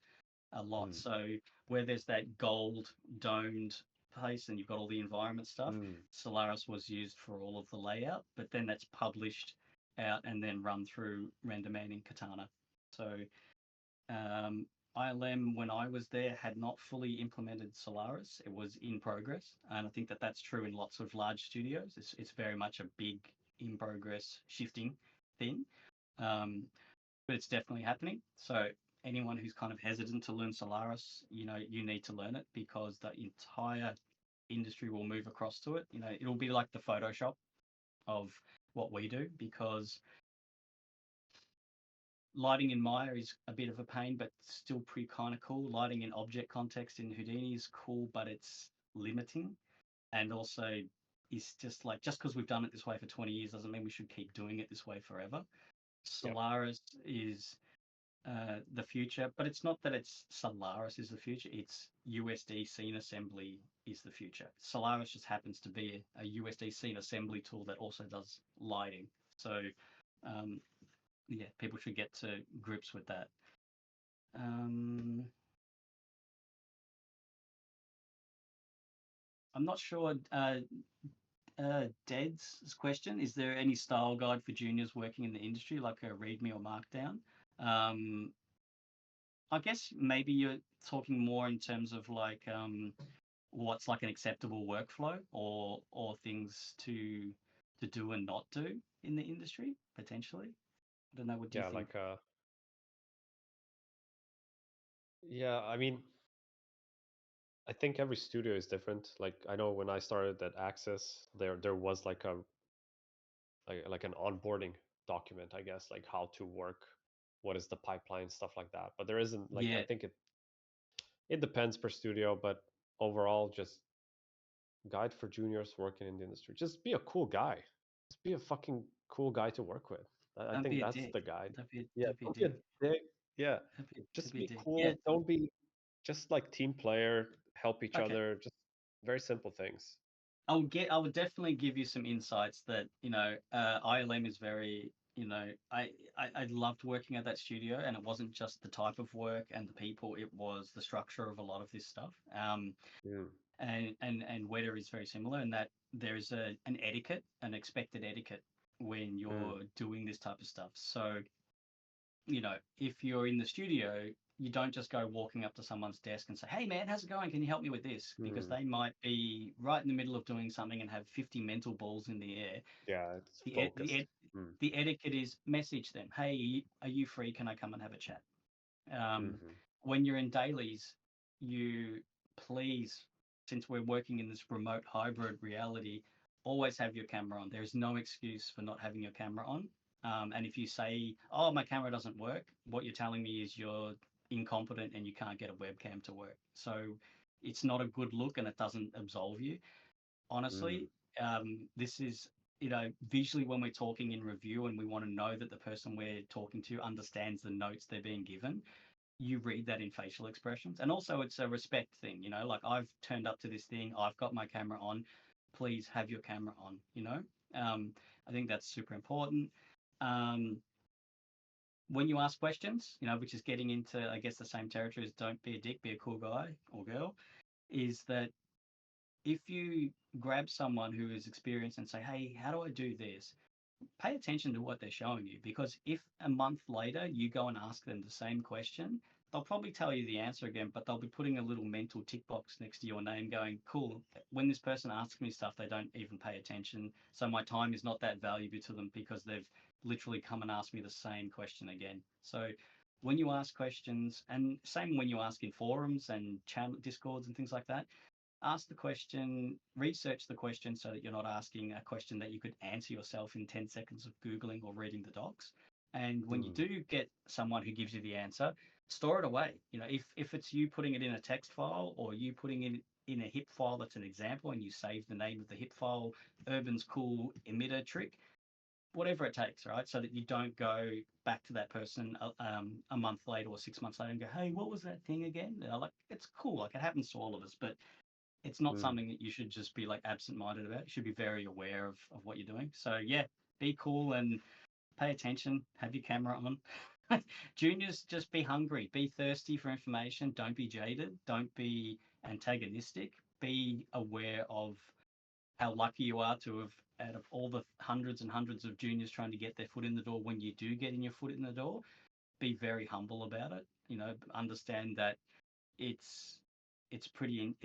Speaker 2: a lot. So where there's that gold domed place and you've got all the environment stuff, Solaris was used for all of the layout, but then that's published out and then run through RenderMan in Katana. So ILM, when I was there, had not fully implemented Solaris. It was in progress. And I think that that's true in lots of large studios. It's very much a big in progress shifting thing. But it's definitely happening. So anyone who's kind of hesitant to learn Solaris, you need to learn it because the entire industry will move across to it. It'll be like the Photoshop of what we do, because lighting in Maya is a bit of a pain, but still pretty kind of cool. Lighting in object context in Houdini is cool, but it's limiting. And also, it's just because we've done it this way for 20 years doesn't mean we should keep doing it this way forever. Solaris is the future, but it's not that it's Solaris is the future. It's USD scene assembly is the future. Solaris just happens to be a USD scene assembly tool that also does lighting. So, people should get to grips with that. I'm not sure. Dead's question: is there any style guide for juniors working in the industry, like a README or Markdown? I guess maybe you're talking more in terms of what's like an acceptable workflow or things to do and not do in the industry potentially. I don't know. What do you think?
Speaker 1: I mean, I think every studio is different. Like I know when I started at Access, there was like an onboarding document, I guess, like how to work, what is the pipeline, stuff like that. But there isn't I think it depends per studio, but overall, just guide for juniors working in the industry. Just be a cool guy. Just be a fucking cool guy to work with. I
Speaker 2: Don't
Speaker 1: think
Speaker 2: be a
Speaker 1: that's
Speaker 2: dick.
Speaker 1: the guide. Yeah,
Speaker 2: Don't be a
Speaker 1: don't be a
Speaker 2: dick.
Speaker 1: dick. Yeah,
Speaker 2: Don't
Speaker 1: just
Speaker 2: be a
Speaker 1: be
Speaker 2: dick. Yeah.
Speaker 1: cool. Don't be just like team player. Help each
Speaker 2: Okay.
Speaker 1: other. Just very simple things.
Speaker 2: I would definitely give you some insights that, ILM is very, I loved working at that studio, and it wasn't just the type of work and the people, it was the structure of a lot of this stuff.
Speaker 1: Mm.
Speaker 2: And WETA is very similar in that there is an etiquette, an expected etiquette when you're doing this type of stuff. So, if you're in the studio, you don't just go walking up to someone's desk and say, "Hey, man, how's it going? Can you help me with this?" Because they might be right in the middle of doing something and have 50 mental balls in the air.
Speaker 1: Yeah, it's
Speaker 2: The ed- the
Speaker 1: focused.
Speaker 2: ed- the etiquette is message them, "Hey, are you free? Can I come and have a chat?" When you're in dailies, you please, since we're working in this remote hybrid reality, always have your camera on. There's no excuse for not having your camera on. And if you say, "Oh, my camera doesn't work," what you're telling me is you're incompetent and you can't get a webcam to work. So it's not a good look and it doesn't absolve you. Honestly, this is, visually when we're talking in review and we want to know that the person we're talking to understands the notes they're being given, you read that in facial expressions. And also it's a respect thing, like I've turned up to this thing, I've got my camera on, please have your camera on, I think that's super important. When you ask questions, which is getting into, I guess, the same territory as don't be a dick, be a cool guy or girl, is that if you grab someone who is experienced and say, hey, how do I do this? Pay attention to what they're showing you, because if a month later you go and ask them the same question, they'll probably tell you the answer again, but they'll be putting a little mental tick box next to your name going, cool, when this person asks me stuff, they don't even pay attention. So my time is not that valuable to them because they've literally come and asked me the same question again. So when you ask questions, and same when you ask in forums and channel discords and things like that, ask the question, research the question so that you're not asking a question that you could answer yourself in 10 seconds of Googling or reading the docs. And when you do get someone who gives you the answer, store it away. If it's you putting it in a text file or you putting it in a HIP file that's an example, and you save the name of the HIP file, Urban's cool emitter trick, whatever it takes, right? So that you don't go back to that person a month later or 6 months later and go, hey, what was that thing again? Like, it's cool. Like, it happens to all of us, but it's not something that you should just be like absent-minded about. You should be very aware of what you're doing. So yeah, be cool and pay attention. Have your camera on. Juniors, just be hungry. Be thirsty for information. Don't be jaded. Don't be antagonistic. Be aware of how lucky you are to have, out of all the hundreds and hundreds of juniors trying to get their foot in the door, when you do get in your foot in the door, be very humble about it. Understand that it's crazy,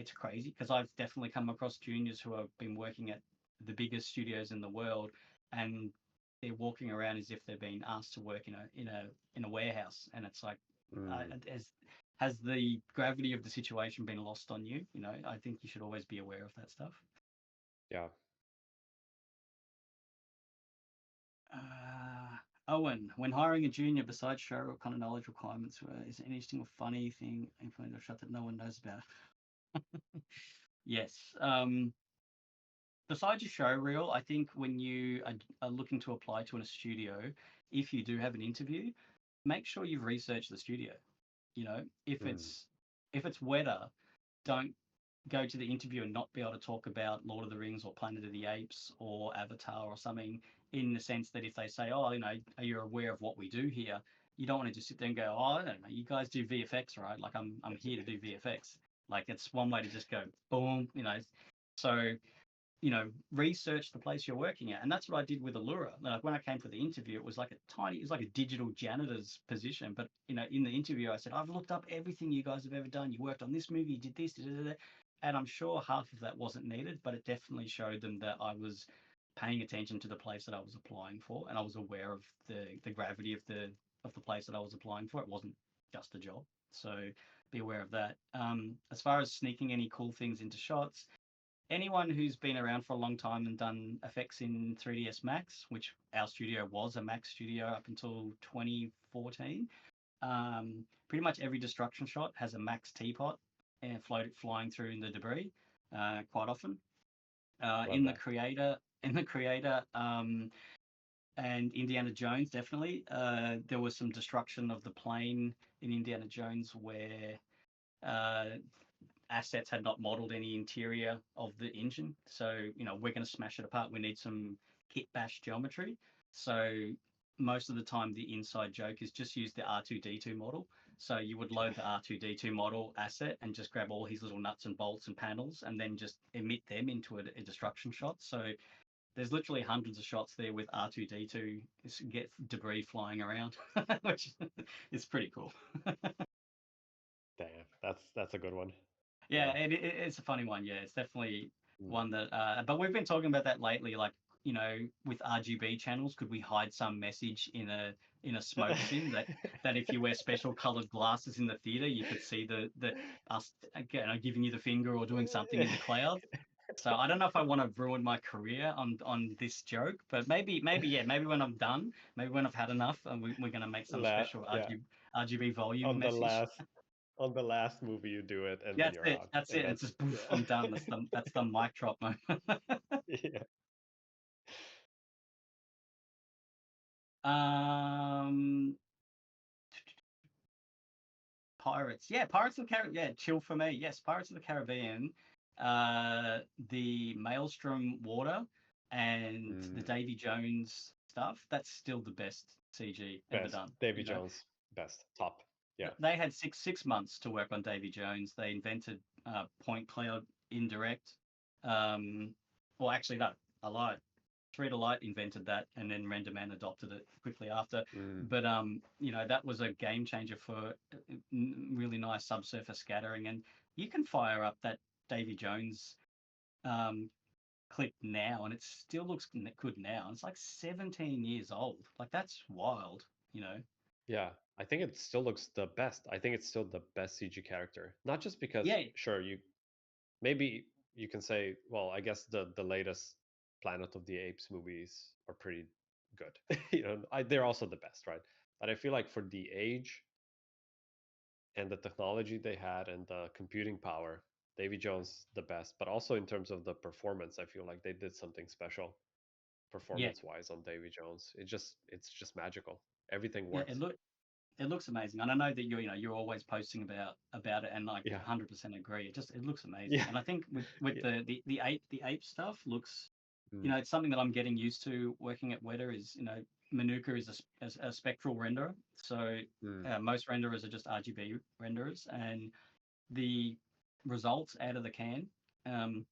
Speaker 2: because I've definitely come across juniors who have been working at the biggest studios in the world, and they're walking around as if they're being asked to work in a warehouse, and it's like, has the gravity of the situation been lost on you? I think you should always be aware of that stuff.
Speaker 1: Yeah.
Speaker 2: Owen, when hiring a junior, besides show what kind of knowledge requirements is there anything or funny thing implemented or shot that no one knows about? Yes. Besides your show reel, I think when you are looking to apply to a studio, if you do have an interview, make sure you've researched the studio. If it's WETA, don't go to the interview and not be able to talk about Lord of the Rings or Planet of the Apes or Avatar or something, in the sense that if they say, oh, are you aware of what we do here? You don't want to just sit there and go, oh, I don't know, you guys do VFX, right? Like, I'm here to do VFX. Like, it's one way to just go, boom, So, research the place you're working at. And that's what I did with Allura. Like, when I came for the interview, it was like a digital janitor's position. But, in the interview, I said, I've looked up everything you guys have ever done. You worked on this movie, you did this, and I'm sure half of that wasn't needed, but it definitely showed them that I was paying attention to the place that I was applying for, and I was aware of the gravity of the place that I was applying for. It wasn't just a job. So be aware of that. As far as sneaking any cool things into shots, anyone who's been around for a long time and done effects in 3ds Max, which our studio was a Max studio up until 2014, pretty much every destruction shot has a Max teapot and flying through in the debris quite often. In the creator, and Indiana Jones, definitely. There was some destruction of the plane in Indiana Jones where assets had not modeled any interior of the engine. So, we're going to smash it apart. We need some kit bash geometry. So most of the time, the inside joke is just use the R2-D2 model. So you would load the R2-D2 model asset and just grab all his little nuts and bolts and panels and then just emit them into a destruction shot. So there's literally hundreds of shots there with R2-D2 get debris flying around, which is pretty cool.
Speaker 1: Damn, that's a good one.
Speaker 2: Yeah, it's a funny one. Yeah, it's definitely one that. But we've been talking about that lately. Like, with RGB channels, could we hide some message in a smoke sim that if you wear special colored glasses in the theater, you could see the us giving you the finger or doing something in the clouds. So I don't know if I want to ruin my career on this joke, but maybe when I'm done, maybe when I've had enough, we're gonna make some special RGB volume message.
Speaker 1: On the last movie you do it, and
Speaker 2: That's
Speaker 1: then you're
Speaker 2: it.
Speaker 1: out.
Speaker 2: That's it. It's just poof, I'm done. That's the mic drop moment.
Speaker 1: Yeah.
Speaker 2: Pirates. Yeah, Pirates of the Caribbean. Yeah, chill for me. Yes, Pirates of the Caribbean. The Maelstrom water and the
Speaker 1: Mm.
Speaker 2: Davy Jones stuff, that's still the best CG ever
Speaker 1: Best.
Speaker 2: done.
Speaker 1: Davy
Speaker 2: You know,
Speaker 1: Jones, best. Top. Yeah.
Speaker 2: they had six months to work on Davy Jones. They invented point cloud indirect. Um, well, actually, no, I lied. 3 to Light invented that, and then RenderMan adopted it quickly after.
Speaker 1: Mm.
Speaker 2: But you know, that was a game changer for really nice subsurface scattering, and you can fire up that Davy Jones um, clip now, and it still looks good now. It's like 17 years old. Like that's wild, you know.
Speaker 1: Yeah. I think it still looks the best. I think it's still the best CG character. Not just because,
Speaker 2: Yeah,
Speaker 1: sure, you maybe you can say, well, I guess the latest Planet of the Apes movies are pretty good. They're also the best, right? But I feel like for the age and the technology they had and the computing power, Davy Jones the best. But also in terms of the performance, I feel like they did something special
Speaker 2: yeah,
Speaker 1: performance wise on Davy Jones. It's just magical. Everything
Speaker 2: yeah.
Speaker 1: worked.
Speaker 2: It looks amazing, and I know that you're always posting about it, and like
Speaker 1: Yeah.
Speaker 2: 100% agree. It looks amazing,
Speaker 1: Yeah.
Speaker 2: and I think with
Speaker 1: Yeah.
Speaker 2: the ape stuff looks,
Speaker 1: Mm.
Speaker 2: it's something that I'm getting used to working at WETA. Is Manuka is a spectral renderer, so
Speaker 1: Mm.
Speaker 2: most renderers are just RGB renderers, and the results out of the can um,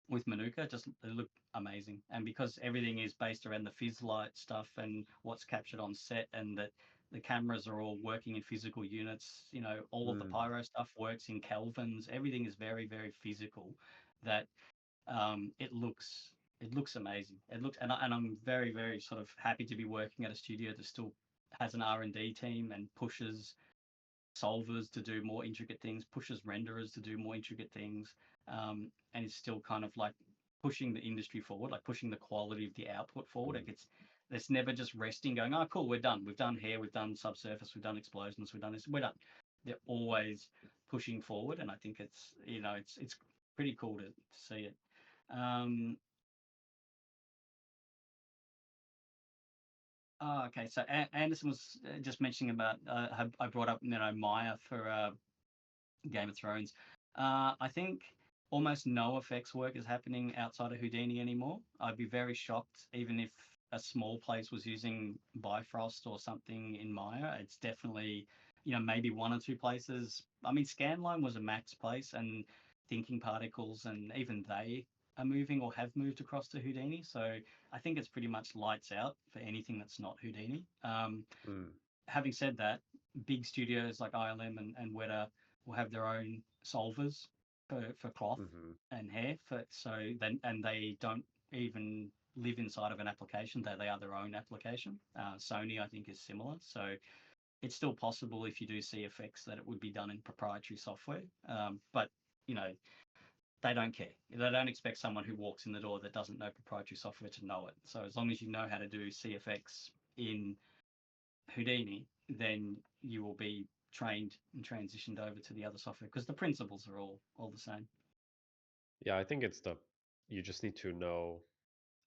Speaker 2: with Manuka just they look amazing. And because everything is based around the fizz light stuff and what's captured on set, and that the cameras are all working in physical units, all of the
Speaker 1: Mm.
Speaker 2: pyro stuff works in kelvins. Everything is very, very physical. That it looks amazing. It looks, and I'm very, very sort of happy to be working at a studio that still has an R&D team and pushes solvers to do more intricate things, pushes renderers to do more intricate things, and it's still kind of like pushing the industry forward, like pushing the quality of the output forward.
Speaker 1: Mm.
Speaker 2: Like it's never just resting, going, oh, cool, we're done. We've done hair, we've done subsurface, we've done explosions, we've done this, we're done. They're always pushing forward, and I think it's pretty cool to see it. Um, okay, so Anderson was just mentioning about I brought up Maya for Game of Thrones. I think almost no effects work is happening outside of Houdini anymore. I'd be very shocked even if a small place was using Bifrost or something in Maya. It's definitely, maybe one or two places. I mean, Scanline was a max place, and Thinking Particles, and even they are moving or have moved across to Houdini. So I think it's pretty much lights out for anything that's not Houdini.
Speaker 1: Mm.
Speaker 2: Having said that, big studios like ILM and WETA will have their own solvers for cloth
Speaker 1: Mm-hmm.
Speaker 2: and hair. And they don't even live inside of an application. They are their own application. Sony, I think, is similar. So it's still possible if you do see effects that it would be done in proprietary software. But you know, they don't care. They don't expect someone who walks in the door that doesn't know proprietary software to know it. So as long as you know how to do CFX in Houdini, then you will be trained and transitioned over to the other software because the principles are all the same.
Speaker 1: Yeah, I think you just need to know.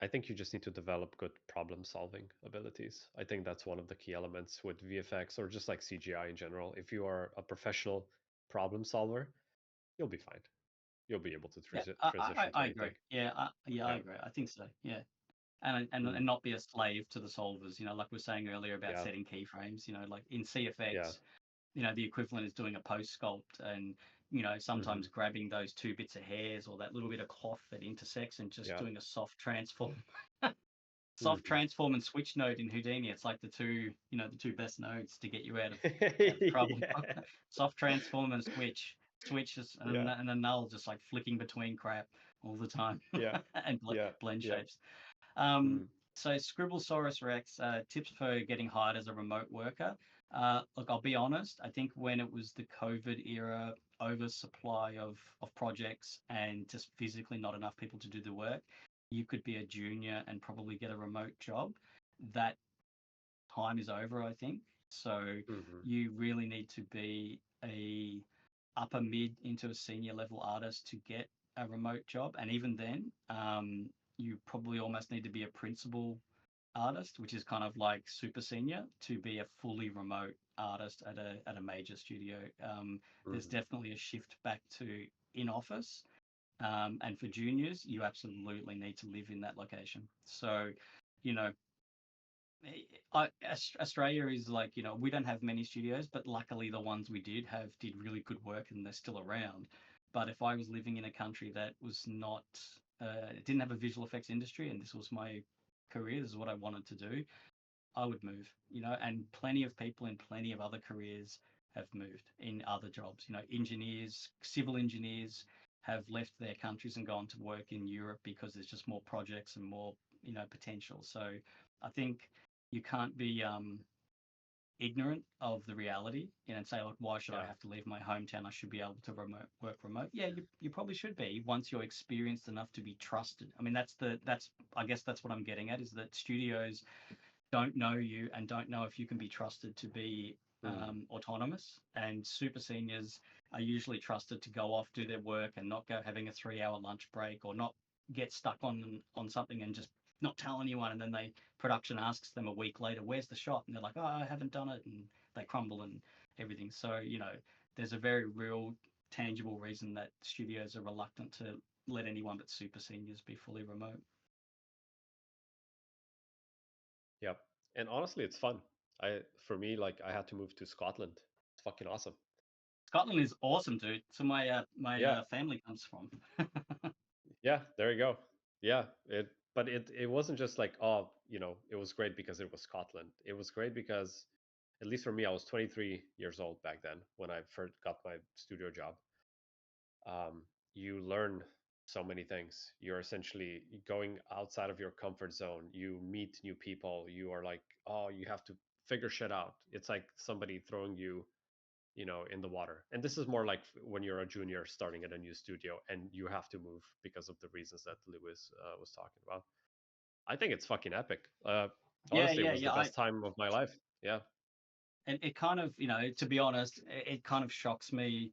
Speaker 1: I think you just need to develop good problem solving abilities. I think that's one of the key elements with VFX or just like CGI in general. If you are a professional problem solver, you'll be fine. You'll be able to
Speaker 2: Yeah,
Speaker 1: transition to
Speaker 2: I
Speaker 1: anything.
Speaker 2: agree. Yeah, I
Speaker 1: Yeah.
Speaker 2: agree. I think so. Yeah, and
Speaker 1: Mm.
Speaker 2: not be a slave to the solvers. Like we were saying earlier about
Speaker 1: Yeah.
Speaker 2: setting keyframes. Like in
Speaker 1: Yeah.
Speaker 2: CFX, the equivalent is doing a post sculpt, and
Speaker 1: Mm-hmm.
Speaker 2: sometimes grabbing those two bits of hairs or that little bit of cloth that intersects and just
Speaker 1: Yeah.
Speaker 2: doing a soft transform. Soft
Speaker 1: Mm-hmm.
Speaker 2: transform and switch node in Houdini. It's like the two best nodes to get you out of trouble.
Speaker 1: Yeah.
Speaker 2: Soft transform and switches,
Speaker 1: Yeah.
Speaker 2: and a null just like flicking between crap all the time
Speaker 1: Yeah.
Speaker 2: and
Speaker 1: Yeah.
Speaker 2: blend
Speaker 1: Yeah.
Speaker 2: shapes. Um,
Speaker 1: Mm.
Speaker 2: so Scribblesaurus Rex, tips for getting hired as a remote worker. Look, I'll be honest. I think when it was the COVID era, oversupply of projects and just physically not enough people to do the work, you could be a junior and probably get a remote job. That time is over, I think. So
Speaker 1: Mm-hmm.
Speaker 2: you really need to be a upper mid into a senior level artist to get a remote job. And even then, you probably almost need to be a principal artist, which is kind of like super senior, to be a fully remote artist at a major studio. There's
Speaker 1: Mm-hmm.
Speaker 2: definitely a shift back to in office, And for juniors, you absolutely need to live in that location. So, you know, Australia is like, we don't have many studios, but luckily the ones we did have did really good work and they're still around. But if I was living in a country that was not, didn't have a visual effects industry and this was my career, this is what I wanted to do, I would move, and plenty of people in plenty of other careers have moved in other jobs. Engineers, civil engineers have left their countries and gone to work in Europe because there's just more projects and more, potential. So I think you can't be ignorant of the reality, and say, like, why should I
Speaker 1: Yeah.
Speaker 2: have to leave my hometown? I should be able to work remote. Yeah, you probably should be once you're experienced enough to be trusted. I mean, that's I guess that's what I'm getting at, is that studios don't know you and don't know if you can be trusted to be
Speaker 1: Mm.
Speaker 2: autonomous. And super seniors are usually trusted to go off, do their work, and not go having a 3 hour lunch break, or not get stuck on something and just not tell anyone. And then production asks them a week later, "Where's the shot?" And they're like, "Oh, I haven't done it," and they crumble and everything. So there's a very real, tangible reason that studios are reluctant to let anyone but super seniors be fully remote.
Speaker 1: Yep. And honestly, it's fun. For me, like I had to move to Scotland. It's fucking awesome.
Speaker 2: Scotland is awesome, dude. So my
Speaker 1: Yeah.
Speaker 2: family comes from.
Speaker 1: Yeah. There you go. Yeah. But it wasn't just like, oh, it was great because it was Scotland. It was great because, at least for me, I was 23 years old back then when I first got my studio job. um, you learn so many things. You're essentially going outside of your comfort zone. You meet new people. You are like, oh, you have to figure shit out. It's like somebody throwing you, in the water. And this is more like when you're a junior starting at a new studio and you have to move because of the reasons that Lewis was talking about. I think it's fucking epic.
Speaker 2: Yeah,
Speaker 1: Honestly, it
Speaker 2: yeah,
Speaker 1: was the
Speaker 2: yeah.
Speaker 1: best time of my life. Yeah.
Speaker 2: And it kind of, to be honest, it kind of shocks me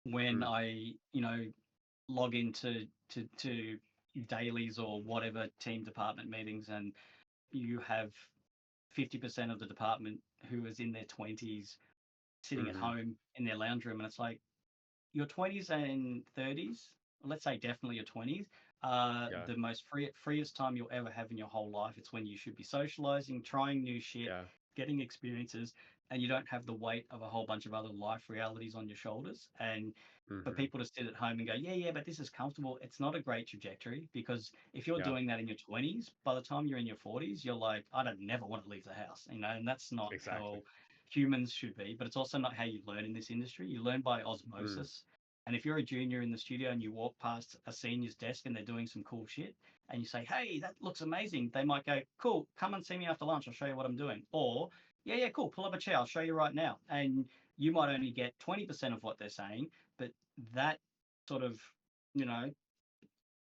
Speaker 2: when
Speaker 1: Mm.
Speaker 2: I, log into to dailies or whatever team department meetings, and you have 50% of the department who is in their 20s sitting at
Speaker 1: Hmm.
Speaker 2: home in their lounge room, and it's like, your 20s and 30s, let's say definitely your 20s,
Speaker 1: Yeah.
Speaker 2: the most freest time you'll ever have in your whole life. It's when you should be socializing, trying new shit,
Speaker 1: Yeah.
Speaker 2: getting experiences, and you don't have the weight of a whole bunch of other life realities on your shoulders. And for
Speaker 1: Hmm.
Speaker 2: people to sit at home and go, yeah, yeah, but this is comfortable, it's not a great trajectory, because if you're
Speaker 1: Yeah.
Speaker 2: doing that in your 20s, by the time you're in your 40s, you're like, I don't never want to leave the house, and that's not
Speaker 1: Exactly.
Speaker 2: how humans should be, but it's also not how you learn in this industry. You learn by
Speaker 1: Mm.
Speaker 2: osmosis. And if you're a junior in the studio and you walk past a senior's desk and they're doing some cool shit, and you say, "Hey, that looks amazing," they might go, "Cool, come and see me after lunch. I'll show you what I'm doing." Or, "Yeah, yeah, cool. Pull up a chair. I'll show you right now." And you might only get 20% of what they're saying, but that sort of, you know,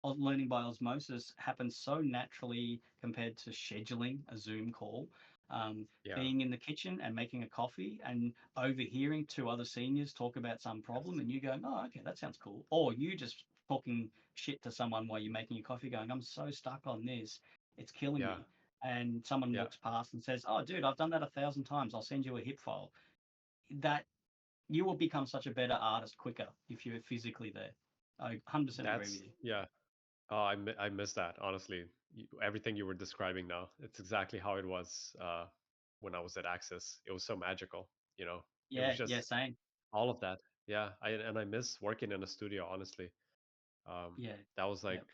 Speaker 2: learning by osmosis happens so naturally compared to scheduling a Zoom call.
Speaker 1: Yeah.
Speaker 2: Being in the kitchen and making a coffee and overhearing two other seniors talk about some problem,
Speaker 1: Yes.
Speaker 2: and you go, "Oh, okay, that sounds cool." Or you just talking shit to someone while you're making your coffee, going, "I'm so stuck on this, it's killing
Speaker 1: Yeah.
Speaker 2: me." And someone
Speaker 1: Yeah.
Speaker 2: walks past and says, "Oh, dude, I've done that 1,000 times. I'll send you a hip file." That you will become such a better artist quicker if you're physically there. I 100% agree with
Speaker 1: That's
Speaker 2: you.
Speaker 1: yeah. Oh, I miss that honestly. Everything you were describing now, it's exactly how it was when I was at Axis. It was so magical. You know, it was
Speaker 2: Yeah, yeah,
Speaker 1: just
Speaker 2: same.
Speaker 1: all of that. Yeah, I miss working in a studio. Honestly,
Speaker 2: Yeah,
Speaker 1: that was
Speaker 2: yeah.
Speaker 1: like,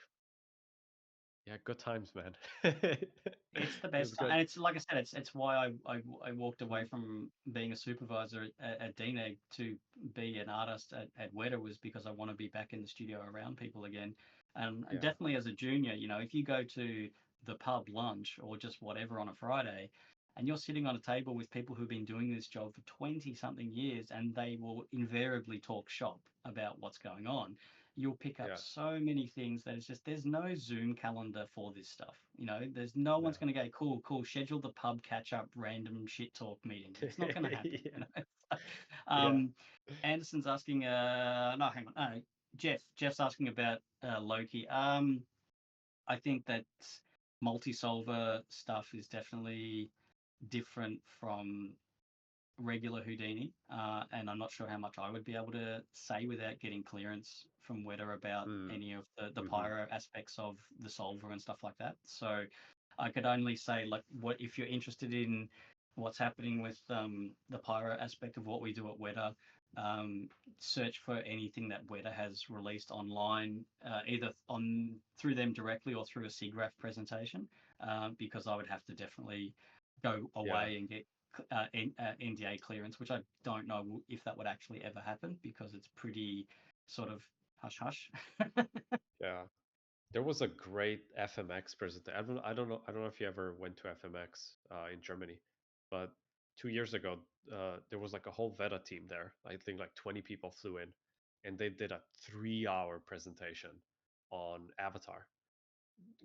Speaker 1: yeah, good times, man.
Speaker 2: It's the
Speaker 1: It was
Speaker 2: best time,
Speaker 1: good.
Speaker 2: and it's like I said, it's why I walked away
Speaker 1: Mm.
Speaker 2: from being a supervisor at DNEG to be an artist at WETA, was because I want to be back in the studio around people again. And
Speaker 1: Yeah,
Speaker 2: definitely as a junior, if you go to the pub lunch or just whatever on a Friday, and you're sitting on a table with people who've been doing this job for 20 something years, and they will invariably talk shop about what's going on, you'll pick up
Speaker 1: yeah,
Speaker 2: so many things that it's just, there's no Zoom calendar for this stuff. There's no
Speaker 1: no.
Speaker 2: one's going to go, "Cool, cool, schedule the pub catch up random shit talk meeting." It's not going to happen.
Speaker 1: Yeah, yeah,
Speaker 2: um, Anderson's asking, no, hang on, no, Jeff's asking about Loki. I think that multi-solver stuff is definitely different from regular Houdini, and I'm not sure how much I would be able to say without getting clearance from WETA about
Speaker 1: Mm.
Speaker 2: any of the
Speaker 1: Mm-hmm.
Speaker 2: pyro aspects of the solver and stuff like that. So I could only say, like, what if you're interested in what's happening with the pyro aspect of what we do at WETA. Search for anything that WETA has released online, either on through them directly or through a SIGGRAPH presentation, because I would have to definitely go
Speaker 1: Yeah.
Speaker 2: away and get NDA clearance, which I don't know if that would actually ever happen because it's pretty sort of hush hush.
Speaker 1: Yeah. There was a great FMX presentation. I don't know if you ever went to FMX in Germany, but 2 years ago, there was like a whole VETA team there. I think like 20 people flew in, and they did a 3 hour presentation on Avatar,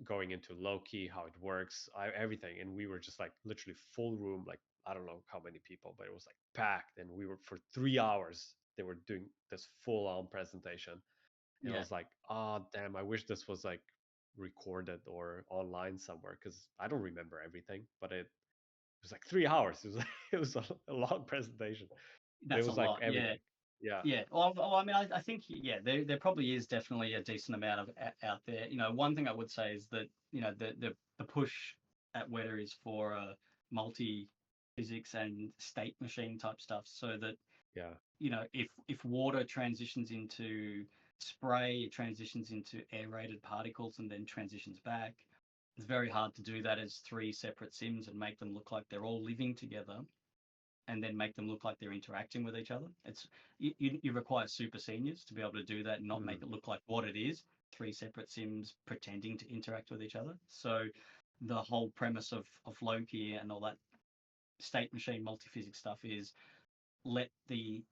Speaker 1: going into Loki, how it works, everything. And we were just like literally full room, like I don't know how many people, but it was like packed. And we were for 3 hours. They were doing this full on presentation, and I
Speaker 2: Yeah,
Speaker 1: was like, oh damn, I wish this was like recorded or online somewhere because I don't remember everything. But it was like 3 hours. It was like, it was a long presentation, but it
Speaker 2: that's a
Speaker 1: was like
Speaker 2: lot. Yeah.
Speaker 1: everything. Yeah,
Speaker 2: Yeah, well, I mean, I think yeah, there probably is definitely a decent amount of out there. One thing I would say is that the push at WETA is for multi physics and state machine type stuff, so that
Speaker 1: yeah,
Speaker 2: if water transitions into spray, it transitions into aerated particles and then transitions back. It's very hard to do that as three separate sims and make them look like they're all living together and then make them look like they're interacting with each other. You require super seniors to be able to do that and not make
Speaker 1: mm,
Speaker 2: it look like what it is, three separate sims pretending to interact with each other. So the whole premise of Loki and all that state machine multi-physics stuff is let the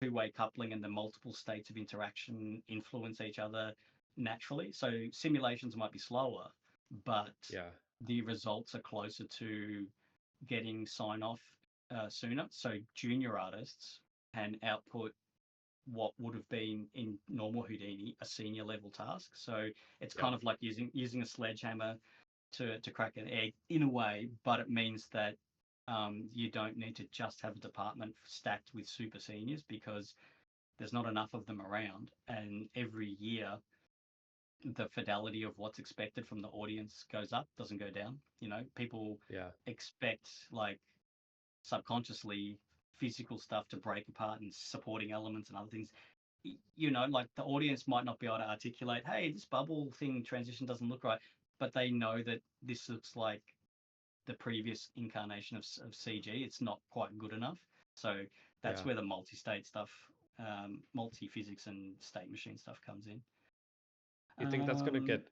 Speaker 2: two-way coupling and the multiple states of interaction influence each other naturally. So simulations might be slower, but
Speaker 1: yeah,
Speaker 2: the results are closer to getting sign off sooner. So junior artists can output what would have been in normal Houdini a senior level task. So it's
Speaker 1: yeah,
Speaker 2: kind of like using a sledgehammer to crack an egg in a way, but it means that you don't need to just have a department stacked with super seniors because there's not enough of them around. And every year, the fidelity of what's expected from the audience goes up, doesn't go down. People
Speaker 1: yeah,
Speaker 2: expect, like, subconsciously physical stuff to break apart and supporting elements and other things. Like the audience might not be able to articulate, hey, this bubble thing transition doesn't look right, but they know that this looks like the previous incarnation of CG. It's not quite good enough. So that's
Speaker 1: yeah.
Speaker 2: where the multi-state stuff, multi-physics and state machine stuff comes in.
Speaker 1: You think that's gonna
Speaker 2: Um,
Speaker 1: get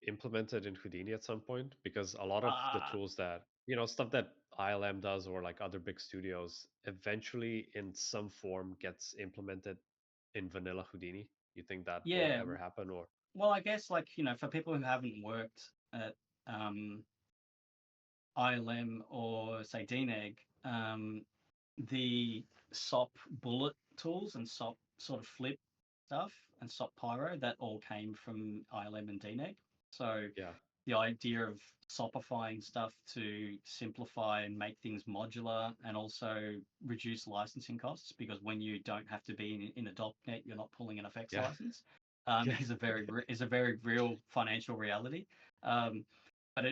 Speaker 1: implemented in Houdini at some point? Because a lot of the
Speaker 2: uh,
Speaker 1: tools that, stuff that ILM does or like other big studios eventually in some form gets implemented in vanilla Houdini. You think that will
Speaker 2: yeah,
Speaker 1: ever happen or
Speaker 2: well, I guess, like, for people who haven't worked at um, ILM or say DNEG, the SOP bullet tools and SOP sort of flip stuff and SOP pyro, that all came from ILM and DNEG. So
Speaker 1: yeah,
Speaker 2: the idea of SOPifying stuff to simplify and make things modular and also reduce licensing costs, because when you don't have to be in a .NET, you're not pulling an FX
Speaker 1: yeah,
Speaker 2: license,
Speaker 1: yeah,
Speaker 2: is a very real financial reality. Um, but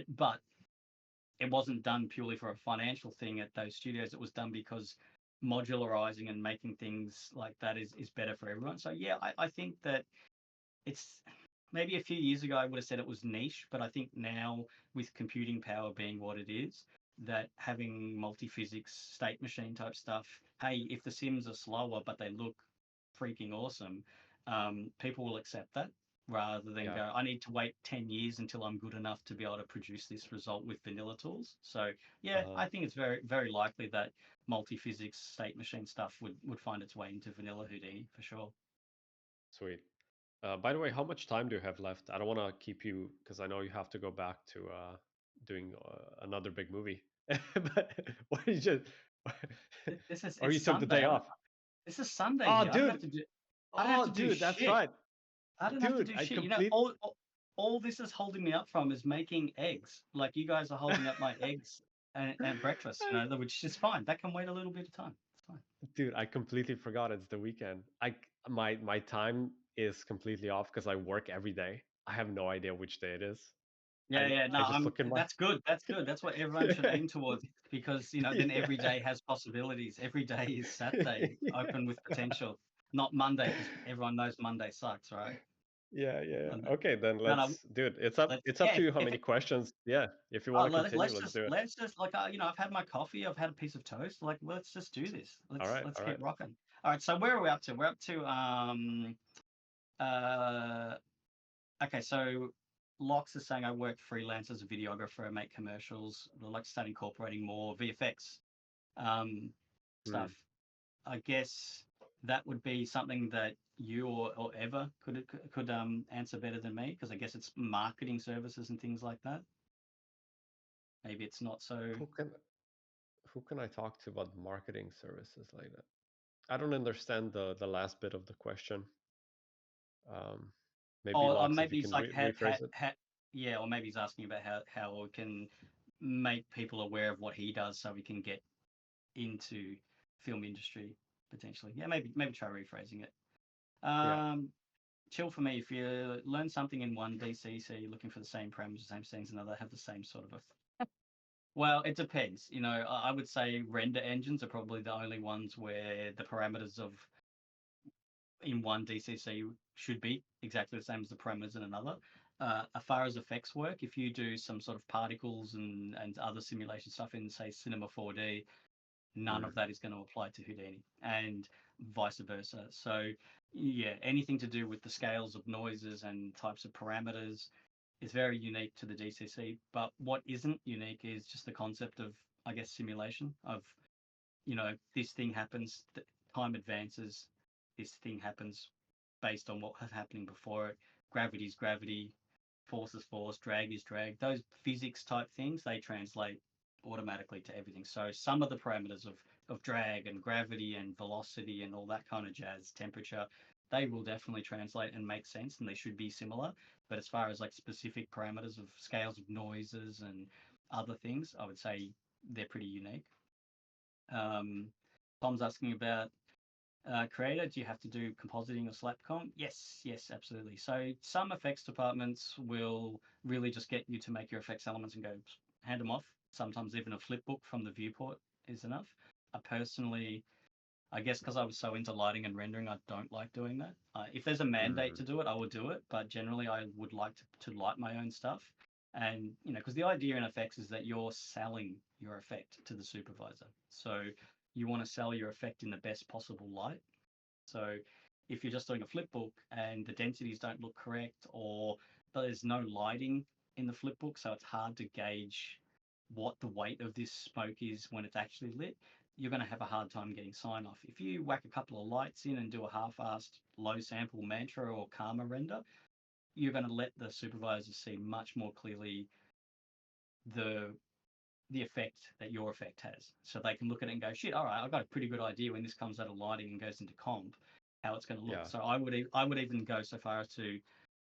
Speaker 2: it wasn't done purely for a financial thing at those studios. It was done because modularizing and making things like that is better for everyone. So yeah, I think that it's maybe a few years ago I would have said it was niche, but I think now with computing power being what it is, that having multi-physics state machine type stuff, hey, if the sims are slower but they look freaking awesome, people will accept that rather than
Speaker 1: yeah.
Speaker 2: go, I need to wait 10 years until I'm good enough to be able to produce this result with vanilla tools. So yeah,
Speaker 1: Uh-huh.
Speaker 2: I think it's very, very likely that multi-physics state machine stuff would find its way into vanilla Houdini for sure.
Speaker 1: Sweet. By the way, how much time do you have left? I don't want to keep you because I know you have to go back to doing another big movie. But why you just,
Speaker 2: This is
Speaker 1: or
Speaker 2: it's
Speaker 1: you took the
Speaker 2: Sunday.
Speaker 1: day off?
Speaker 2: This is Sunday
Speaker 1: Oh,
Speaker 2: here.
Speaker 1: dude.
Speaker 2: I don't have
Speaker 1: Oh,
Speaker 2: to do
Speaker 1: dude, that's
Speaker 2: shit.
Speaker 1: right.
Speaker 2: I don't have to
Speaker 1: Dude,
Speaker 2: do
Speaker 1: I
Speaker 2: shit.
Speaker 1: complete.
Speaker 2: All this is holding me up from is making eggs. Like, you guys are holding up my eggs and breakfast, which is fine. That can wait a little bit of time. fine.
Speaker 1: Dude, I completely forgot it's the weekend. My time is completely off because I work every day. I have no idea which day it is.
Speaker 2: Yeah, yeah. No,
Speaker 1: I just look in my
Speaker 2: that's good. That's good. That's what everyone should aim towards because, then every
Speaker 1: yeah.
Speaker 2: day has possibilities. Every day is Saturday, open with potential. Not Monday, because everyone knows Monday sucks, right?
Speaker 1: Yeah.
Speaker 2: And
Speaker 1: Okay, then
Speaker 2: no, no,
Speaker 1: let's, dude. It's up
Speaker 2: yeah,
Speaker 1: to you how
Speaker 2: if
Speaker 1: many
Speaker 2: it,
Speaker 1: questions. Yeah, if you want to continue,
Speaker 2: let's
Speaker 1: let's
Speaker 2: just
Speaker 1: do it.
Speaker 2: like I've had my coffee, I've had a piece of toast. Like, let's just do this.
Speaker 1: All right,
Speaker 2: Let's
Speaker 1: all
Speaker 2: keep
Speaker 1: right.
Speaker 2: rocking. All right, so where are we up to? We're up to uh okay, so Lox is saying I work freelance as a videographer, I make commercials. I'd like to start incorporating more VFX um,
Speaker 1: Hmm.
Speaker 2: stuff. I guess that would be something that you or Eva could answer better than me because I guess it's marketing services and things like that. Maybe it's not so.
Speaker 1: Who can who can I talk to about marketing services like that? I don't understand the last bit of the question. Um, maybe
Speaker 2: Or
Speaker 1: Locks, if you
Speaker 2: maybe it's
Speaker 1: can
Speaker 2: like
Speaker 1: rephrase it.
Speaker 2: yeah, or maybe he's asking about how we can make people aware of what he does so we can get into film industry potentially. Yeah, maybe try rephrasing it.
Speaker 1: Yeah.
Speaker 2: Chill for me. If you learn something in one DCC, you're looking for the same parameters, the same settings, another have the same sort of well, it depends. I would say render engines are probably the only ones where the parameters of in one DCC should be exactly the same as the parameters in another. As far as effects work, if you do some sort of particles and other simulation stuff in, say, Cinema 4D, none
Speaker 1: Mm.
Speaker 2: of that is going to apply to Houdini, and vice versa. So, yeah, anything to do with the scales of noises and types of parameters is very unique to the DCC. But what isn't unique is just the concept of, I guess, simulation of, this thing happens, time advances, this thing happens based on what was happening before it. Gravity is gravity, force is force, drag is drag. Those physics type things, they translate automatically to everything. So some of the parameters of drag and gravity and velocity and all that kind of jazz, temperature, they will definitely translate and make sense and they should be similar. But as far as like specific parameters of scales of noises and other things, I would say they're pretty unique. Tom's asking about creator, do you have to do compositing or slapcom? Yes, absolutely. So some effects departments will really just get you to make your effects elements and go hand them off. Sometimes even a flip book from the viewport is enough. I personally, I guess because I was so into lighting and rendering, I don't like doing that. If there's a mandate
Speaker 1: Mm.
Speaker 2: to do it, I would do it. But generally, I would like to light my own stuff. And, because the idea in effects is that you're selling your effect to the supervisor. So you want to sell your effect in the best possible light. So if you're just doing a flip book and the densities don't look correct or there's no lighting in the flip book, so it's hard to gauge what the weight of this smoke is when it's actually lit, you're going to have a hard time getting sign off. If you whack a couple of lights in and do a half-assed low sample mantra or karma render, you're going to let the supervisor see much more clearly the the effect that your effect has. So they can look at it and go, shit, all right, I've got a pretty good idea when this comes out of lighting and goes into comp, how it's going to look.
Speaker 1: Yeah.
Speaker 2: So I would even go so far as to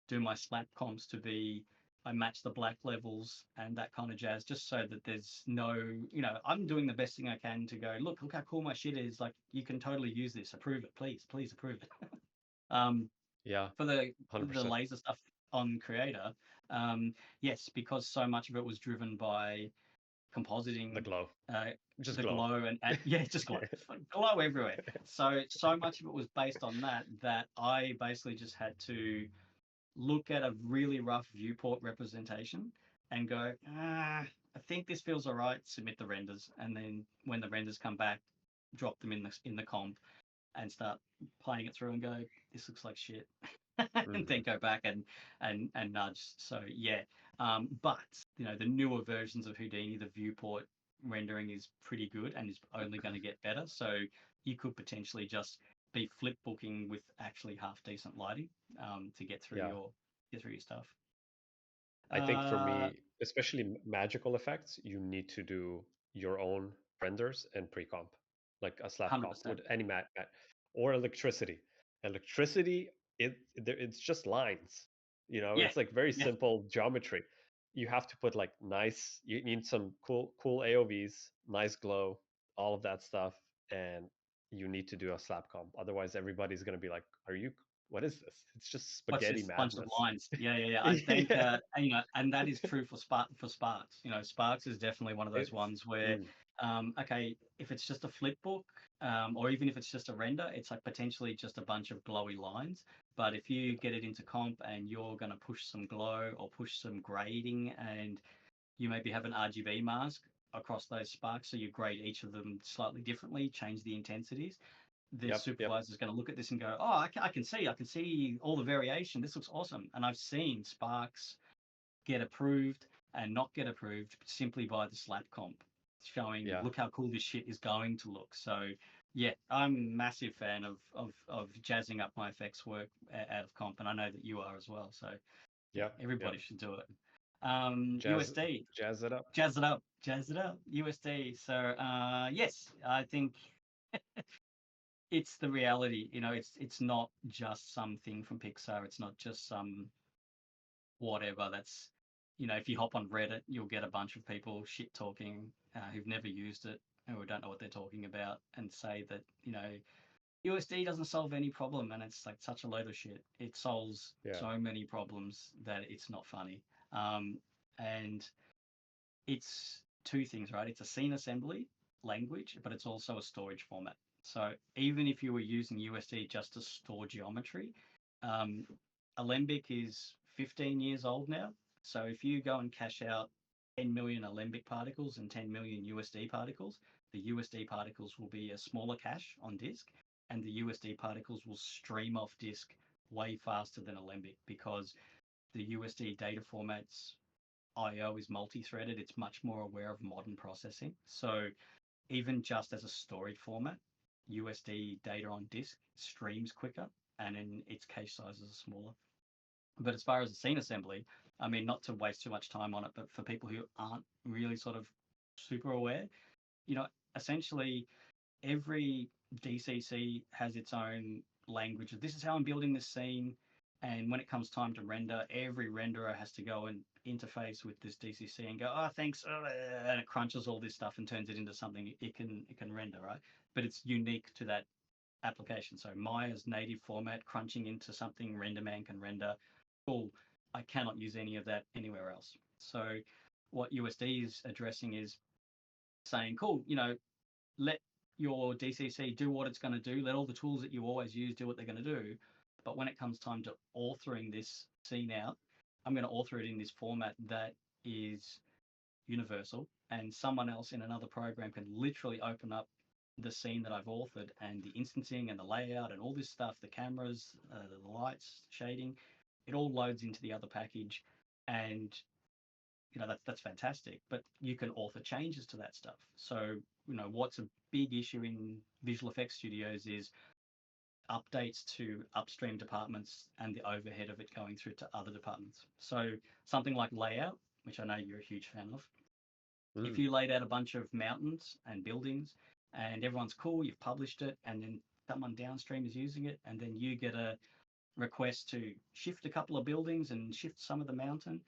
Speaker 2: do my slap comps to be I match the black levels and that kind of jazz, just so that there's no, I'm doing the best thing I can to go, look how cool my shit is. Like you can totally use this. Approve it, please approve it. um,
Speaker 1: Yeah.
Speaker 2: for the
Speaker 1: 100%.
Speaker 2: laser stuff on Creator, yes, because so much of it was driven by
Speaker 1: The
Speaker 2: compositing,
Speaker 1: glow.
Speaker 2: uh,
Speaker 1: Just
Speaker 2: the
Speaker 1: glow.
Speaker 2: glow and yeah, just glow, glow everywhere. So much of it was based on that I basically just had to look at a really rough viewport representation and go, I think this feels all right. Submit the renders, and then when the renders come back, drop them in the comp and start playing it through and go, this looks like shit. And then
Speaker 1: Hmm.
Speaker 2: go back and nudge. So yeah, but the newer versions of Houdini, the viewport rendering is pretty good and is only going to get better. So you could potentially just be flip booking with actually half decent lighting to
Speaker 1: Yeah.
Speaker 2: get through your stuff.
Speaker 1: I think for
Speaker 2: Uh,
Speaker 1: me, especially magical effects, you need to do your own renders and pre-comp, like a slap comp
Speaker 2: 100%.
Speaker 1: with any mat, or electricity. Electricity, it's just lines.
Speaker 2: Yeah,
Speaker 1: It's like very
Speaker 2: yeah,
Speaker 1: simple geometry. You have to put like nice. You need some cool AOVs, nice glow, all of that stuff, and you need to do a slap comp. Otherwise, everybody's gonna be like, what is this? It's just
Speaker 2: What's
Speaker 1: spaghetti
Speaker 2: this bunch of
Speaker 1: madness.
Speaker 2: lines? Yeah. I think,
Speaker 1: Yeah.
Speaker 2: and, and that is true for Sparks. Sparks is definitely one of those
Speaker 1: It's
Speaker 2: ones where, okay, if it's just a flip book, or even if it's just a render, it's like potentially just a bunch of glowy lines. But if you get it into comp and you're going to push some glow or push some grading, and you maybe have an RGB mask across those sparks, so you grade each of them slightly differently, change the intensities, the
Speaker 1: Yep.
Speaker 2: supervisor is going to look at this and go, "Oh, I can see all the variation. This looks awesome." And I've seen sparks get approved and not get approved simply by the slap comp, showing,
Speaker 1: Yeah.
Speaker 2: look how cool this shit is going to look. So yeah, I'm a massive fan of jazzing up my effects work out of comp, and I know that you are as well. So yeah,
Speaker 1: Yep.
Speaker 2: everybody should do it.
Speaker 1: Jazz
Speaker 2: USD,
Speaker 1: jazz it up.
Speaker 2: jazz it up, USD. So yes, I think it's the reality. It's not just something from Pixar. It's not just some whatever. That's if you hop on Reddit, you'll get a bunch of people shit talking who've never used it and who don't know what they're talking about, and say that USD doesn't solve any problem, and it's like such a load of shit. It solves
Speaker 1: Yeah.
Speaker 2: so many problems that it's not funny. And it's two things, right? It's a scene assembly language, but it's also a storage format. So even if you were using USD just to store geometry, um, Alembic is 15 years old now. So if you go and cache out 10 million Alembic particles and 10 million USD particles, the USD particles will be a smaller cache on disk, and the USD particles will stream off disk way faster than Alembic, because the USD data formats IO is multi-threaded. It's much more aware of modern processing. So even just as a storage format, USD data on disk streams quicker, and in its cache sizes are smaller. But as far as the scene assembly, I mean, not to waste too much time on it, but for people who aren't really sort of super aware, essentially every DCC has its own language. This is how I'm building this scene. And when it comes time to render, every renderer has to go and interface with this DCC and go, "Oh, thanks," and it crunches all this stuff and turns it into something it can render, right? But it's unique to that application. So Maya's native format crunching into something RenderMan can render. Cool. I cannot use any of that anywhere else. So what USD is addressing is saying, cool, let your DCC do what it's going to do. Let all the tools that you always use do what they're going to do. But when it comes time to authoring this scene out, I'm going to author it in this format that is universal, and someone else in another program can literally open up the scene that I've authored, and the instancing and the layout and all this stuff, the cameras, the lights, shading, it all loads into the other package. And that's fantastic, but you can author changes to that stuff. So what's a big issue in visual effects studios is updates to upstream departments and the overhead of it going through to other departments. So something like layout, which I know you're a huge fan of, if you laid out a bunch of mountains and buildings and everyone's cool, you've published it, and then someone downstream is using it, and then you get a request to shift a couple of buildings and shift some of the mountain,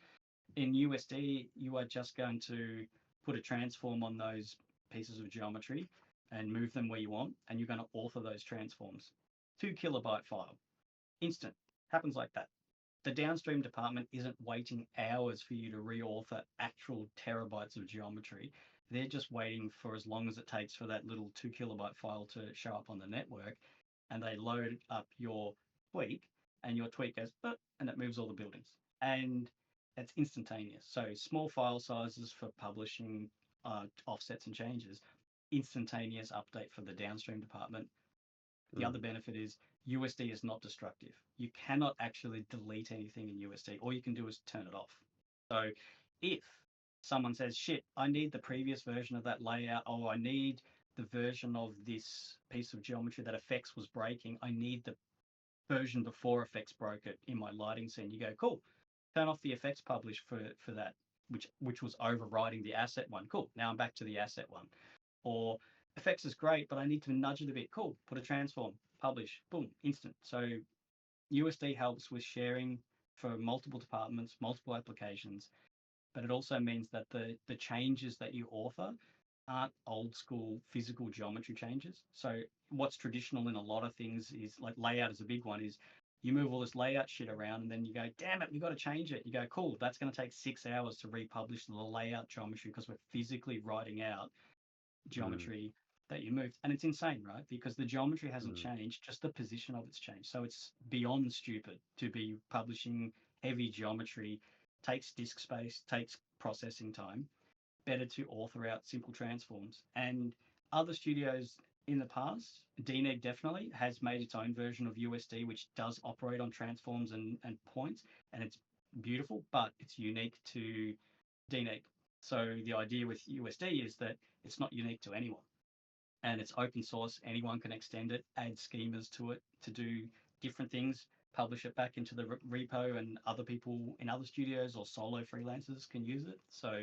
Speaker 2: in USD, you are just going to put a transform on those pieces of geometry and move them where you want, and you're going to author those transforms. 2 kilobyte file, instant, happens like that. The downstream department isn't waiting hours for you to reauthor actual terabytes of geometry. They're just waiting for as long as it takes for that little 2 kilobyte file to show up on the network, and they load up your tweak, and your tweak goes, and it moves all the buildings. And that's instantaneous. So small file sizes for publishing offsets and changes, instantaneous update for the downstream department. The other benefit is USD is not destructive. You cannot actually delete anything in USD. All you can do is turn it off. So if someone says, shit, I need the previous version of that layout, or I need the version of this piece of geometry that effects was breaking, I need the version before effects broke it in my lighting scene. You go, cool, turn off the effects publish for that, which was overriding the asset one. Cool, now I'm back to the asset one. Or effects is great, but I need to nudge it a bit. Cool, put a transform, publish, boom, instant. So USD helps with sharing for multiple departments, multiple applications, but it also means that the changes that you author aren't old school physical geometry changes. So what's traditional in a lot of things is like layout is a big one. Is you move all this layout shit around and then you go, damn it, we got to change it. You go, cool, that's going to take 6 hours to republish the layout geometry because we're physically writing out
Speaker 1: Mm,
Speaker 2: geometry that you moved. And it's insane, right? Because the geometry hasn't
Speaker 1: mm,
Speaker 2: changed, just the position of it's changed. So it's beyond stupid to be publishing heavy geometry, takes disk space, takes processing time. Better to author out simple transforms. And other studios in the past, DNEG definitely has made its own version of USD, which does operate on transforms and points, and it's beautiful, but it's unique to DNEG. So the idea with USD is that it's not unique to anyone, and it's open source. Anyone can extend it, add schemas to it to do different things, publish it back into the repo, and other people in other studios or solo freelancers can use it. So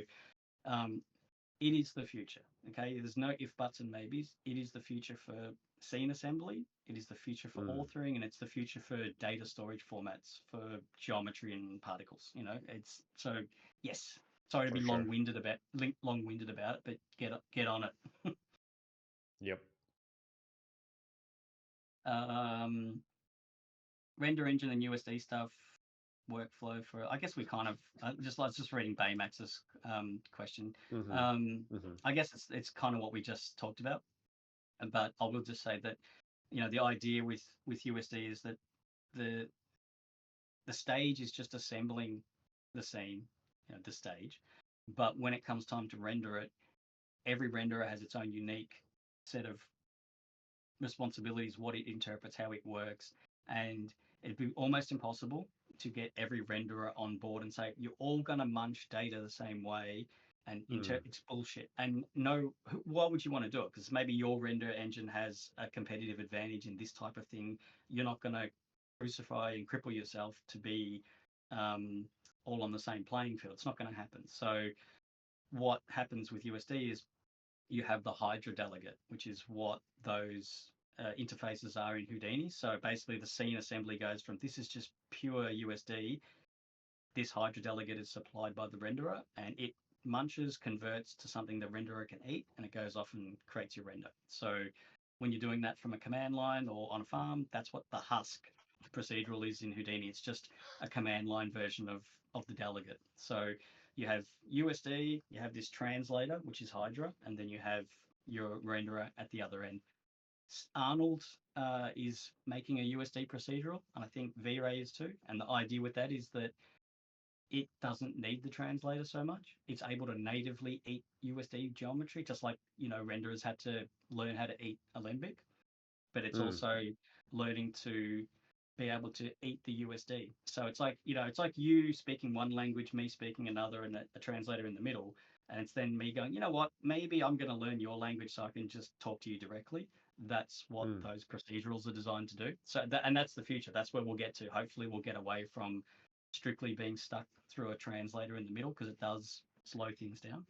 Speaker 2: um, it is the future. Okay, there's no if, buts, and maybes. It is the future for scene assembly. It is the future for
Speaker 1: mm,
Speaker 2: authoring, and it's the future for data storage formats for geometry and particles. It's so yes. Sorry to
Speaker 1: for
Speaker 2: be
Speaker 1: sure.
Speaker 2: long-winded about it, but get on it.
Speaker 1: Yep.
Speaker 2: um, Render engine and USD stuff, workflow for. I guess we kind of I was just reading Baymax's question.
Speaker 1: Mm-hmm.
Speaker 2: Um,
Speaker 1: Mm-hmm.
Speaker 2: I guess it's kind of what we just talked about. But I will just say that the idea with USD is that the the stage is just assembling the scene, the stage. But when it comes time to render it, every renderer has its own unique set of responsibilities, what it interprets, how it works, and it'd be almost impossible to get every renderer on board and say you're all going to munch data the same way, and
Speaker 1: Mm,
Speaker 2: it's bullshit. And no, why would you want to do it? Because maybe your render engine has a competitive advantage in this type of thing. You're not going to crucify and cripple yourself to be um, all on the same playing field. It's not going to happen. So what happens with USD is you have the Hydra delegate, which is what those interfaces are in Houdini. So basically, the scene assembly goes from this is just pure USD. This Hydra delegate is supplied by the renderer, and it munches, converts to something the renderer can eat, and it goes off and creates your render. So when you're doing that from a command line or on a farm, that's what the husk procedural is in Houdini. It's just a command line version of the delegate. So you have USD, you have this translator, which is Hydra, and then you have your renderer at the other end. Arnold is making a USD procedural, and I think V-Ray is too. And the idea with that is that it doesn't need the translator so much. It's able to natively eat USD geometry, just like renderers had to learn how to eat Alembic, but it's
Speaker 1: mm,
Speaker 2: also learning to be able to eat the USD. So it's like you speaking one language, me speaking another, and a translator in the middle. And it's then me going, you know what? Maybe I'm going to learn your language so I can just talk to you directly. That's what
Speaker 1: mm.
Speaker 2: those procedurals are designed to do. And that's the future. That's where we'll get to. Hopefully, we'll get away from strictly being stuck through a translator in the middle because it does slow things down.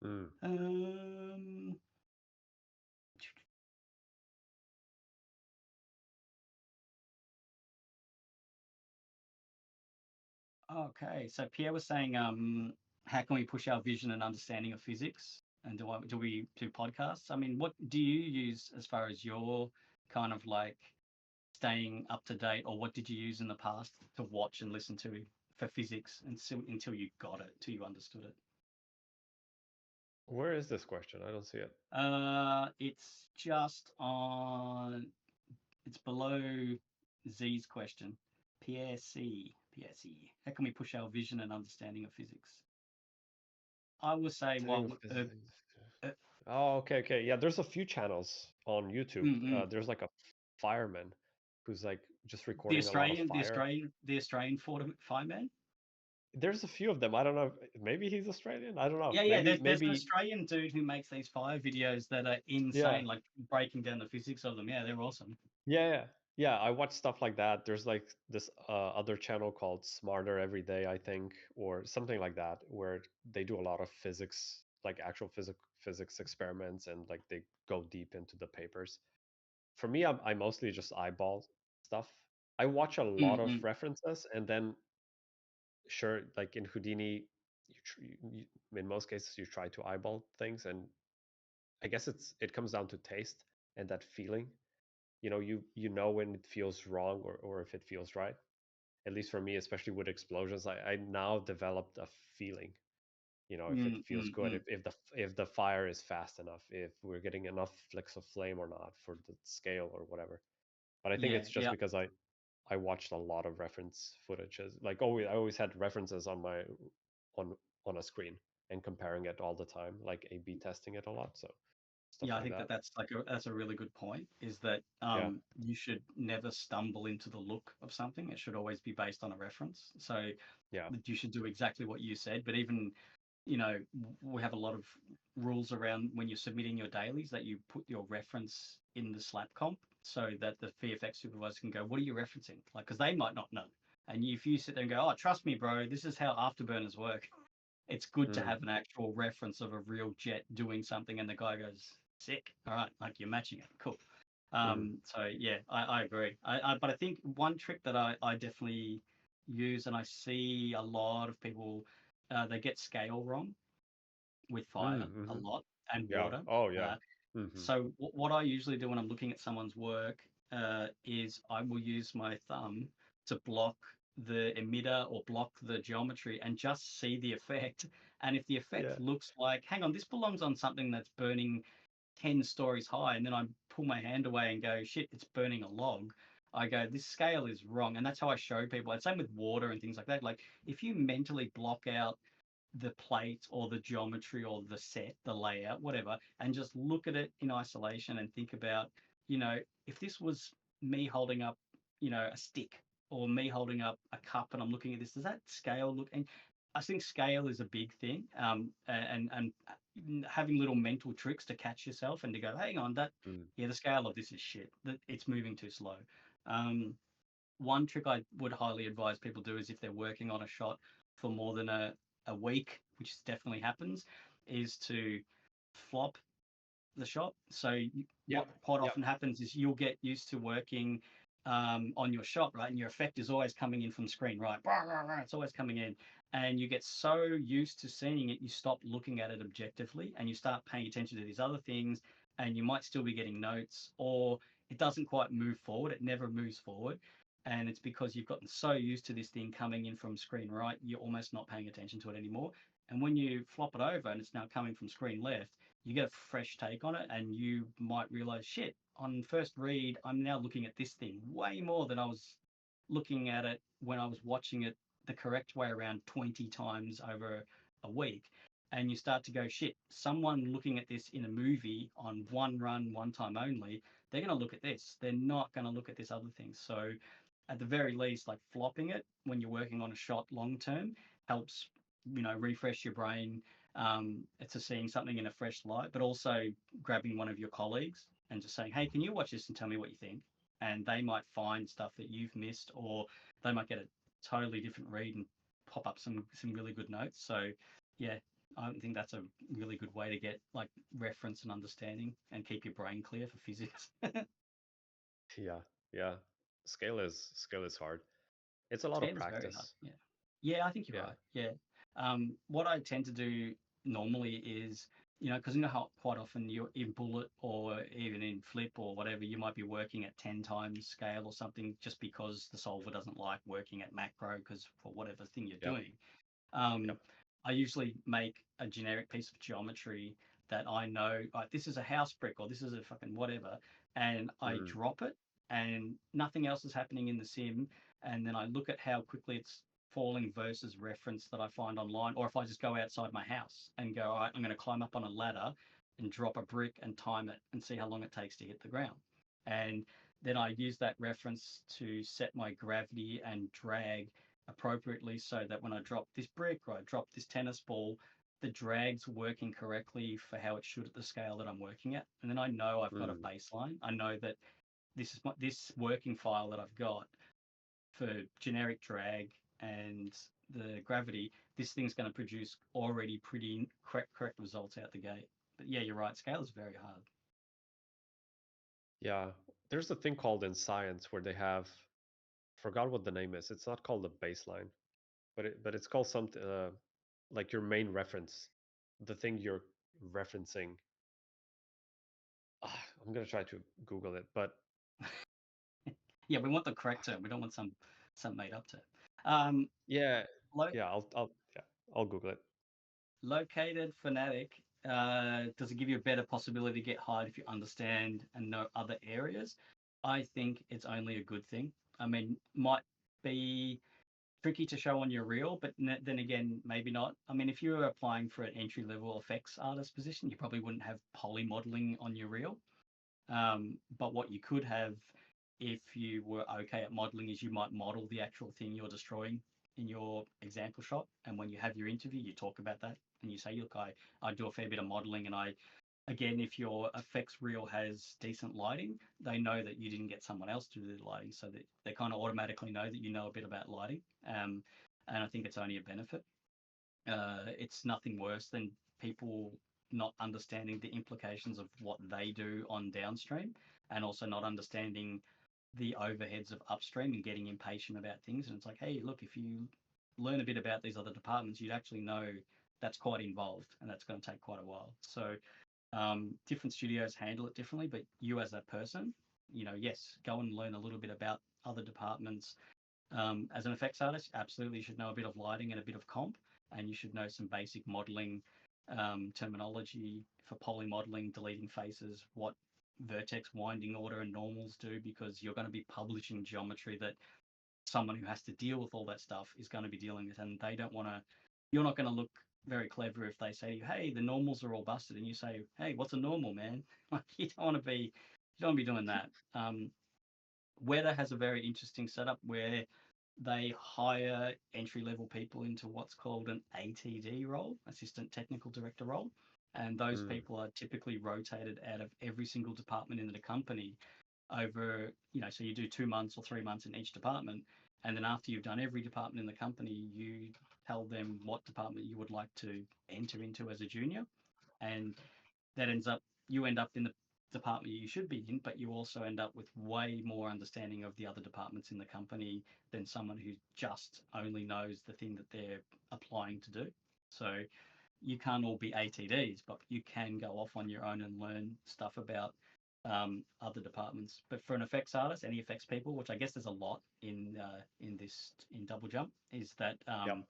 Speaker 1: Mm.
Speaker 2: Um, Okay, so Pierre was saying, how can we push our vision and understanding of physics? And do we do podcasts? I mean, what do you use as far as your kind of like staying up to date, or what did you use in the past to watch and listen to for physics until you got it, till you understood it?
Speaker 1: Where is this question? I don't see it.
Speaker 2: It's just on. It's below Z's question. PSC. How can we push our vision and understanding of physics? I would say,
Speaker 1: Setting of
Speaker 2: uh,
Speaker 1: Oh, okay, okay. Yeah, there's a few channels on YouTube.
Speaker 2: mm.
Speaker 1: There's like a fireman who's like just
Speaker 2: the
Speaker 1: recording a lot of
Speaker 2: Australian, the
Speaker 1: fire.
Speaker 2: Australian, the Australian fireman.
Speaker 1: There's a few of them. I don't know. Maybe he's Australian. I don't know.
Speaker 2: Yeah.
Speaker 1: Maybe,
Speaker 2: There's an
Speaker 1: maybe.
Speaker 2: Australian dude who makes these fire videos that are
Speaker 1: Yeah,
Speaker 2: insane, like breaking down the physics of them. Yeah, they're awesome.
Speaker 1: yeah, yeah. Yeah, I watch stuff like that. There's like this other channel called Smarter Every Day, I think, or something like that, where they do a lot of physics, like actual physics experiments, and like they go deep into the papers. For me, I mostly just eyeball stuff. I watch a lot of
Speaker 2: Mm-mm.
Speaker 1: references, and then sure, like in Houdini, in most cases you try to eyeball things, and I guess it comes down to taste and that feeling. You know when it feels wrong or if it feels right. At least for me, especially with explosions, I now developed a feeling. If it
Speaker 2: Mm,
Speaker 1: feels
Speaker 2: mm,
Speaker 1: good,
Speaker 2: mm.
Speaker 1: if the fire is fast enough, if we're getting enough flicks of flame or not for the scale or whatever. But I think
Speaker 2: Yeah,
Speaker 1: it's just
Speaker 2: yeah,
Speaker 1: because I watched a lot of reference footages. Like always, I always had references on on a screen and comparing it all the time, like A/B testing it a lot. So stuff
Speaker 2: yeah. I
Speaker 1: like
Speaker 2: think that
Speaker 1: that.
Speaker 2: that's a really good point. Is that
Speaker 1: Yeah,
Speaker 2: you should never stumble into the look of something. It should always be based on a reference. So
Speaker 1: yeah.
Speaker 2: you should do exactly what you said. But even we have a lot of rules around when you're submitting your dailies that you put your reference in the slap comp so that the VFX supervisor can go, what are you referencing? Like, because they might not know. And if you sit there and go, oh, trust me, bro, this is how afterburners work. It's good to
Speaker 1: Mm,
Speaker 2: have an actual reference of a real jet doing something, and the guy goes, sick. All right, like you're matching it. Cool.
Speaker 1: mm,
Speaker 2: So yeah, I agree. But I think one trick that I definitely use, and I see a lot of people, they get scale wrong with fire a
Speaker 1: mm-hmm.
Speaker 2: lot and
Speaker 1: Yeah.
Speaker 2: water.
Speaker 1: Oh, yeah.
Speaker 2: Uh,
Speaker 1: Mm-hmm.
Speaker 2: so what I usually do when I'm looking at someone's work is I will use my thumb to block the emitter or block the geometry and just see the effect. And if the effect
Speaker 1: Yeah.
Speaker 2: looks like, hang on, this belongs on something that's burning 10 stories high, and then I pull my hand away and go, shit, it's burning a log. I go, this scale is wrong. And that's how I show people. And same with water and things like that. Like if you mentally block out the plate or the geometry or the set, the layout, whatever, and just look at it in isolation and think about, if this was me holding up, a stick or me holding up a cup and I'm looking at this, does that scale look? And I think scale is a big thing, and having little mental tricks to catch yourself and to go, hang on,
Speaker 1: Mm,
Speaker 2: yeah, the scale of this is shit. That it's moving too slow. Um, One trick I would highly advise people do is if they're working on a shot for more than a week, which definitely happens, is to flop the shot. So
Speaker 1: yeah.
Speaker 2: what quite
Speaker 1: Yeah.
Speaker 2: often happens is you'll get used to working on your shot, right? And your effect is always coming in from screen, right? It's always coming in. And you get so used to seeing it, you stop looking at it objectively and you start paying attention to these other things. And you might still be getting notes, or it doesn't quite move forward. It never moves forward. And it's because you've gotten so used to this thing coming in from screen right, you're almost not paying attention to it anymore. And when you flop it over and it's now coming from screen left, you get a fresh take on it and you might realize, shit, on first read, I'm now looking at this thing way more than I was looking at it when I was watching it the correct way around 20 times over a week. And you start to go, shit, someone looking at this in a movie on one run, one time only, they're going to look at this. They're not going to look at this other thing. So, at the very least, like flopping it when you're working on a shot long term helps, refresh your brain, to seeing something in a fresh light, but also grabbing one of your colleagues and just saying, hey, can you watch this and tell me what you think? And they might find stuff that you've missed, or they might get a totally different read and pop up some really good notes. So, yeah, I think that's a really good way to get like reference and understanding and keep your brain clear for physics.
Speaker 1: Yeah. Yeah. Scale is hard. It's a lot of
Speaker 2: Scale is very hard.
Speaker 1: practice.
Speaker 2: Yeah. Yeah, I think you're
Speaker 1: Yeah.
Speaker 2: right. Yeah. What I tend to do normally is, because how quite often you're in bullet or even in flip or whatever, you might be working at 10 times scale or something just because the solver doesn't like working at macro because for whatever thing you're
Speaker 1: Yep.
Speaker 2: doing. Um,
Speaker 1: Yep.
Speaker 2: I usually make a generic piece of geometry that I know, like this is a house brick or this is a fucking whatever, and I
Speaker 1: Mm,
Speaker 2: drop it and nothing else is happening in the sim. And then I look at how quickly it's falling versus reference that I find online. Or if I just go outside my house and go, all right, I'm going to climb up on a ladder and drop a brick and time it and see how long it takes to hit the ground. And then I use that reference to set my gravity and drag appropriately so that when I drop this brick or I drop this tennis ball, the drag's working correctly for how it should at the scale that I'm working at. And then I know I've got a
Speaker 1: mm.
Speaker 2: baseline. I know that this working file that I've got for generic drag and the gravity, this thing's going to produce already pretty correct results out the gate. But yeah, you're right. Scale is very hard.
Speaker 1: Yeah. There's a thing called in science where they have forgot what the name is. It's not called a baseline, but it's called something like your main reference, the thing you're referencing I'm gonna try to Google it, but
Speaker 2: Yeah, we want the correct term. We don't want some made up term. Um,
Speaker 1: yeah,
Speaker 2: lo-
Speaker 1: yeah, I'll Google it.
Speaker 2: Located fanatic. Does it give you a better possibility to get hired if you understand and know other areas? I think it's only a good thing. I mean, might be tricky to show on your reel, but then again, maybe not. I mean, if you were applying for an entry level effects artist position, you probably wouldn't have poly modeling on your reel. But what you could have, if you were okay at modeling, is you might model the actual thing you're destroying in your example shot. And when you have your interview, you talk about that and you say, look, I do a fair bit of modeling. And again, if your effects reel has decent lighting, they know that you didn't get someone else to do the lighting. So that they kind of automatically know that you know a bit about lighting. And I think it's only a benefit. It's nothing worse than people not understanding the implications of what they do on downstream, and also not understanding the overheads of upstream and getting impatient about things. And it's like, hey, look, if you learn a bit about these other departments, you'd actually know that's quite involved and that's going to take quite a while. So different studios handle it differently, but you as a person, yes, go and learn a little bit about other departments. As an effects artist, absolutely you should know a bit of lighting and a bit of comp, and you should know some basic modeling terminology for poly modeling, deleting faces, what vertex winding order and normals do, because you're going to be publishing geometry that someone who has to deal with all that stuff is going to be dealing with, and they don't want to. You're not going to look very clever if they say to you, "Hey, the normals are all busted," and you say, "Hey, what's a normal, man?" Like you don't want to be doing that. WETA has a very interesting setup where they hire entry level people into what's called an ATD role, assistant technical director role. And those
Speaker 1: Mm.
Speaker 2: people are typically rotated out of every single department in the company over, so you do 2 months or 3 months in each department. And then after you've done every department in the company, you tell them what department you would like to enter into as a junior. And that you end up in the department you should be in, but you also end up with way more understanding of the other departments in the company than someone who just only knows the thing that they're applying to do. So you can't all be ATDs, but you can go off on your own and learn stuff about other departments. But for an effects artist, any effects people, which I guess there's a lot in Double Jump, is that
Speaker 1: Yep.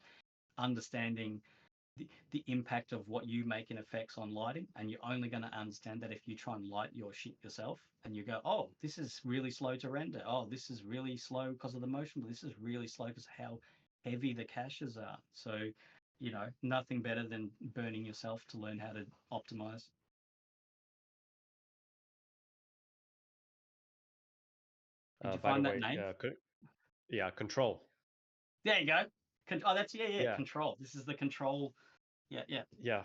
Speaker 2: understanding the impact of what you make in effects on lighting, and you're only going to understand that if you try and light your shit yourself and you go, oh, this is really slow to render, oh, this is really slow because of the motion, but this is really slow because of how heavy the caches are. So nothing better than burning yourself to learn how to optimize. Did you
Speaker 1: By the
Speaker 2: find that
Speaker 1: way,
Speaker 2: name?
Speaker 1: yeah, Control.
Speaker 2: There you go. Oh, that's yeah,
Speaker 1: Yeah,
Speaker 2: Control. This is the Control. Yeah.
Speaker 1: yeah.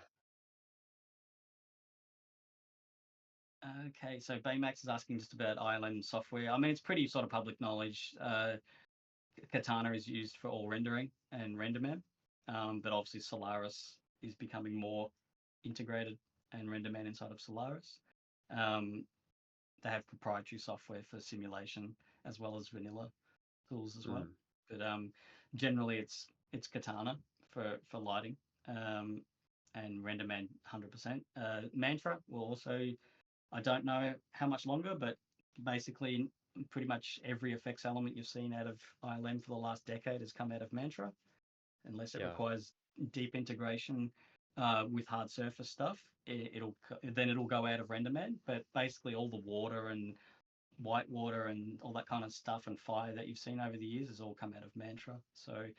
Speaker 2: Okay, so Baymax is asking just about ILM software. I mean, it's pretty sort of public knowledge. Katana is used for all rendering and RenderMan, but obviously Solaris is becoming more integrated and RenderMan inside of Solaris. They have proprietary software for simulation as well as vanilla tools as well.
Speaker 1: Mm.
Speaker 2: But generally, it's Katana for lighting, and RenderMan 100%. Mantra will also. I don't know how much longer, but basically, pretty much every effects element you've seen out of ILM for the last decade has come out of Mantra, unless it
Speaker 1: Yeah.
Speaker 2: requires deep integration with hard surface stuff. It'll go out of RenderMan. But basically, all the water and white water and all that kind of stuff and fire that you've seen over the years has all come out of Mantra. So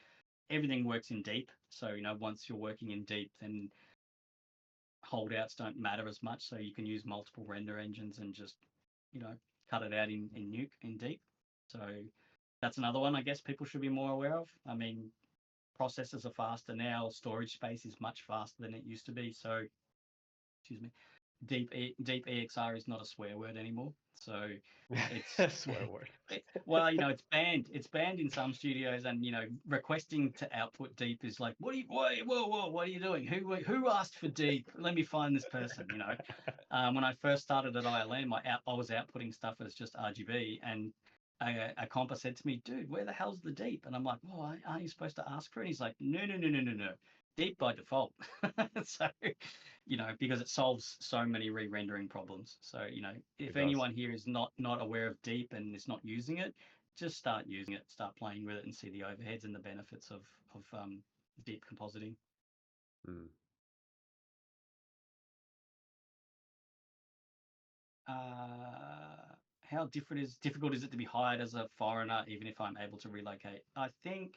Speaker 2: everything works in deep. So once you're working in deep, then holdouts don't matter as much. So you can use multiple render engines and just cut it out in Nuke in deep. So that's another one I guess people should be more aware of. I mean, processors are faster now. Storage space is much faster than it used to be. So, excuse me, deep EXR is not a swear word anymore. So it's
Speaker 1: Swear word.
Speaker 2: well, it's banned. It's banned in some studios, and requesting to output deep is like, whoa, what are you doing? Who asked for deep? Let me find this person. When I first started at ILM, I was outputting stuff as just RGB, and a compa said to me, dude, where the hell's the deep? And I'm like, well, aren't you supposed to ask for it? And he's like, no. deep by default. So, because it solves so many re-rendering problems. So, if
Speaker 1: It does.
Speaker 2: anyone here is not aware of deep and is not using it, just start using it, start playing with it, and see the overheads and the benefits of deep compositing.
Speaker 1: Mm.
Speaker 2: How difficult is it to be hired as a foreigner, even if I'm able to relocate? I think,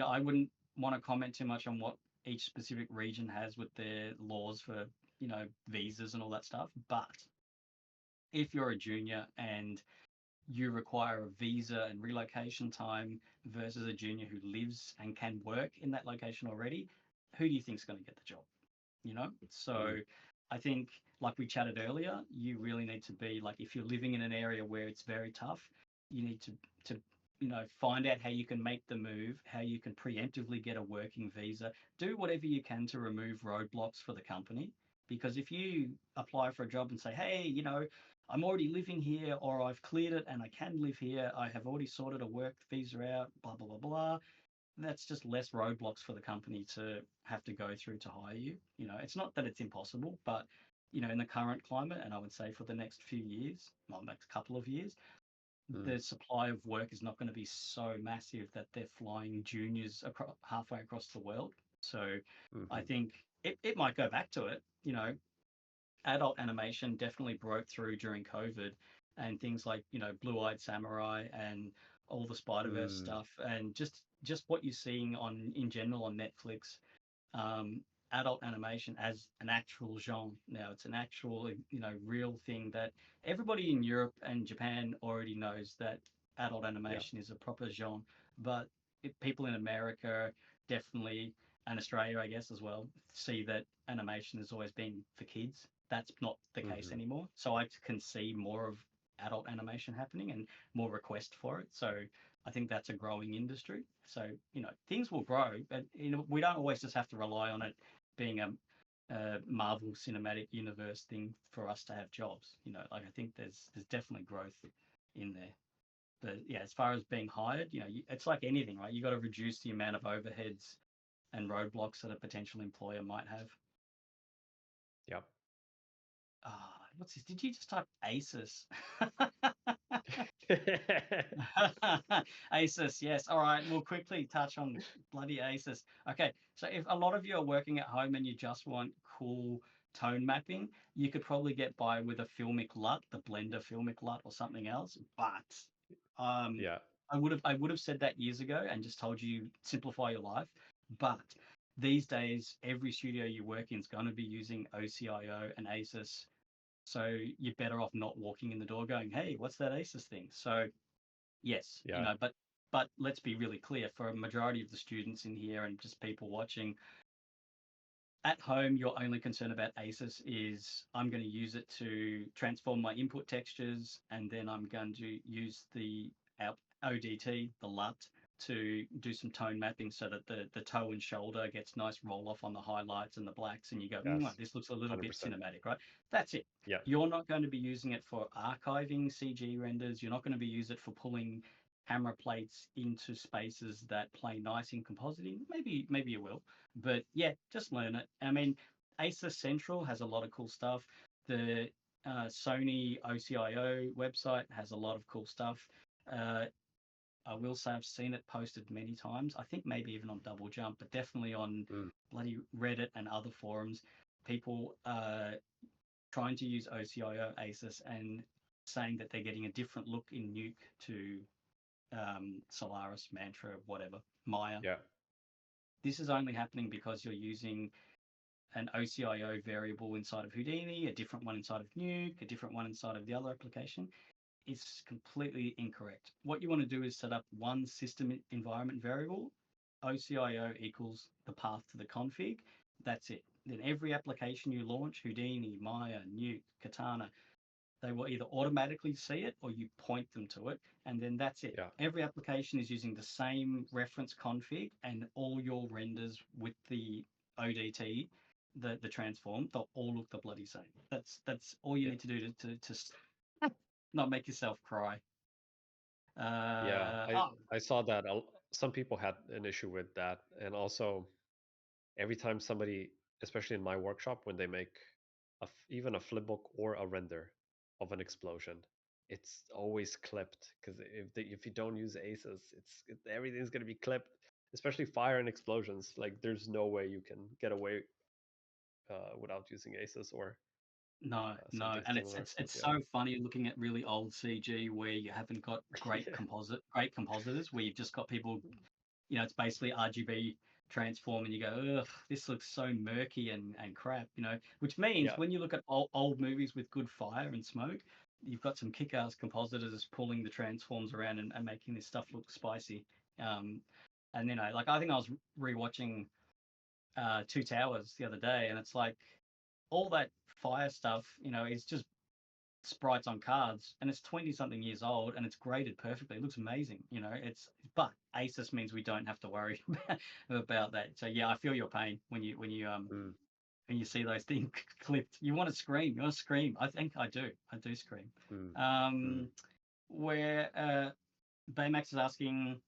Speaker 2: I wouldn't want to comment too much on what each specific region has with their laws for, visas and all that stuff. But if you're a junior and you require a visa and relocation time versus a junior who lives and can work in that location already, who do you think is going to get the job? So
Speaker 1: Mm.
Speaker 2: I think, like we chatted earlier, you really need to be like, if you're living in an area where it's very tough, you need to find out how you can make the move, how you can preemptively get a working visa, do whatever you can to remove roadblocks for the company. Because if you apply for a job and say, hey, I'm already living here, or I've cleared it and I can live here, I have already sorted a work visa out, blah blah blah blah, that's just less roadblocks for the company to have to go through to hire you. It's not that it's impossible, but in the current climate, and I would say for the next few years, well, next couple of years,
Speaker 1: Mm.
Speaker 2: the supply of work is not going to be so massive that they're flying juniors halfway across the world. So I
Speaker 1: Mm-hmm.
Speaker 2: think it might go back to it. Adult animation definitely broke through during COVID, and things like Blue Eyed Samurai and all the Spider Verse
Speaker 1: Mm.
Speaker 2: stuff, and just what you're seeing on in general on Netflix. Um, Adult animation as an actual genre now. It's an actual real thing that everybody in Europe and Japan already knows that adult
Speaker 1: Yeah.
Speaker 2: animation is a proper genre, but people in America definitely, and Australia, I guess, as well, see that animation has always been for kids. That's not the case
Speaker 1: Mm-hmm.
Speaker 2: anymore. So I can see more of adult animation happening and more request for it. So I think that's a growing industry. So things will grow, but we don't always just have to rely on it being a Marvel Cinematic Universe thing for us to have jobs. Like I think there's definitely growth in there. But yeah, as far as being hired, it's like anything, right? You got to reduce the amount of overheads and roadblocks that a potential employer might have.
Speaker 1: Yeah.
Speaker 2: What's this? Did you just type ASUS? ASUS, yes. All right, we'll quickly touch on bloody ASUS. Okay, so if a lot of you are working at home and you just want cool tone mapping, you could probably get by with a Filmic LUT, the Blender Filmic LUT, or something else. But um,
Speaker 1: Yeah.
Speaker 2: I would have said that years ago and just told you simplify your life. But these days, every studio you work in is going to be using OCIO and ASUS, so you're better off not walking in the door going, "Hey, what's that ASUS thing?" So yes,
Speaker 1: Yeah.
Speaker 2: but let's be really clear, for a majority of the students in here and just people watching, at home, your only concern about ASUS is I'm going to use it to transform my input textures, and then I'm going to use the ODT, the LUT, to do some tone mapping so that the toe and shoulder gets nice roll off on the highlights and the blacks, and you go,
Speaker 1: Yes.
Speaker 2: this looks a little bit
Speaker 1: 100%.
Speaker 2: cinematic, right? That's it.
Speaker 1: Yeah.
Speaker 2: You're not going to be using it for archiving CG renders. You're not going to be using it for pulling camera plates into spaces that play nice in compositing. Maybe you will, but yeah, just learn it. I mean, ASUS Central has a lot of cool stuff. The Sony OCIO website has a lot of cool stuff. Uh, I will say I've seen it posted many times. I think maybe even on Double Jump, but definitely on
Speaker 1: Mm.
Speaker 2: bloody Reddit and other forums. People trying to use OCIO ASUS and saying that they're getting a different look in Nuke to Solaris, Mantra, whatever, Maya.
Speaker 1: Yeah.
Speaker 2: This is only happening because you're using an OCIO variable inside of Houdini, a different one inside of Nuke, a different one inside of the other application. It's completely incorrect. What you want to do is set up one system environment variable, OCIO equals the path to the config. That's it. Then every application you launch, Houdini, Maya, Nuke, Katana, they will either automatically see it or you point them to it, and then that's it.
Speaker 1: Yeah.
Speaker 2: Every application is using the same reference config, and all your renders with the ODT, the transform, they'll all look the bloody same. That's all you
Speaker 1: Yeah.
Speaker 2: need to do to not make yourself cry.
Speaker 1: Yeah.
Speaker 2: Uh,
Speaker 1: I
Speaker 2: oh,
Speaker 1: I saw that some people had an issue with that, and also every time somebody, especially in my workshop, when they make even a flipbook or a render of an explosion, it's always clipped because if you don't use aces, everything's gonna be clipped, especially fire and explosions. Like there's no way you can get away without using aces or
Speaker 2: No, no,
Speaker 1: something
Speaker 2: and it's
Speaker 1: similar.
Speaker 2: it's
Speaker 1: But
Speaker 2: it's so funny looking at really old CG where you haven't got great
Speaker 1: yeah,
Speaker 2: great compositors, where you've just got people, it's basically RGB transform, and you go, ugh, this looks so murky and crap, which means
Speaker 1: yeah,
Speaker 2: when you look at old movies with good fire and smoke, you've got some kick-ass compositors pulling the transforms around and making this stuff look spicy. Um, and like I think I was rewatching Two Towers the other day, and it's like all that fire stuff, is just sprites on cards, and it's 20 something years old, and it's graded perfectly. It looks amazing. But ASUS means we don't have to worry about that. So yeah, I feel your pain
Speaker 1: mm,
Speaker 2: when you see those things clipped. You want to scream. You want to scream. I think I do. I do scream.
Speaker 1: mm, mm,
Speaker 2: Um, where Baymax is asking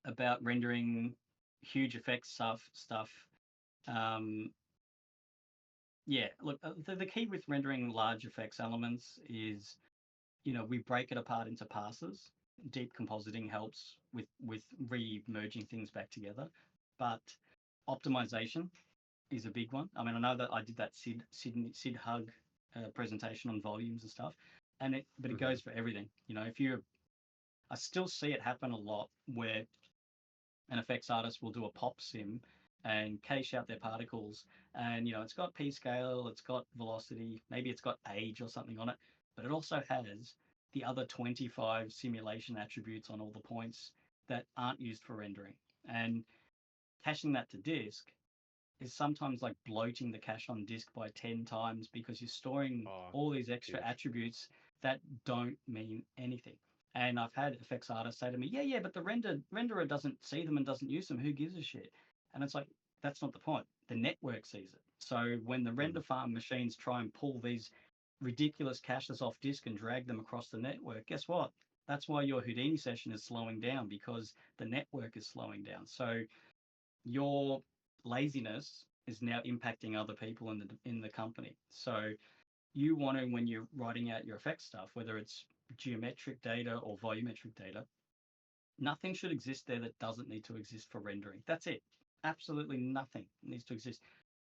Speaker 2: about rendering huge effects stuff. Um, yeah, look, the key with rendering large effects elements is, we break it apart into passes. Deep compositing helps with re-merging things back together, but optimization is a big one. I mean, I know that I did that Sid Hug presentation on volumes and stuff, but it
Speaker 1: mm-hmm,
Speaker 2: goes for everything. I still see it happen a lot where an effects artist will do a pop sim and cache out their particles, and it's got p scale, it's got velocity, maybe it's got age or something on it, but it also has the other 25 simulation attributes on all the points that aren't used for rendering. And caching that to disk is sometimes like bloating the cache on disk by 10 times because you're storing
Speaker 1: oh,
Speaker 2: all these extra
Speaker 1: huge.
Speaker 2: attributes that don't mean anything. And I've had effects artists say to me, yeah, but the renderer doesn't see them and doesn't use them. Who gives a shit? And it's like, that's not the point. The network sees it. So when the render
Speaker 1: Mm,
Speaker 2: farm machines try and pull these ridiculous caches off disk and drag them across the network, guess what? That's why your Houdini session is slowing down, because the network is slowing down. So your laziness is now impacting other people in the company. So you want to, when you're writing out your effects stuff, whether it's geometric data or volumetric data, nothing should exist there that doesn't need to exist for rendering. That's it. Absolutely nothing needs to exist.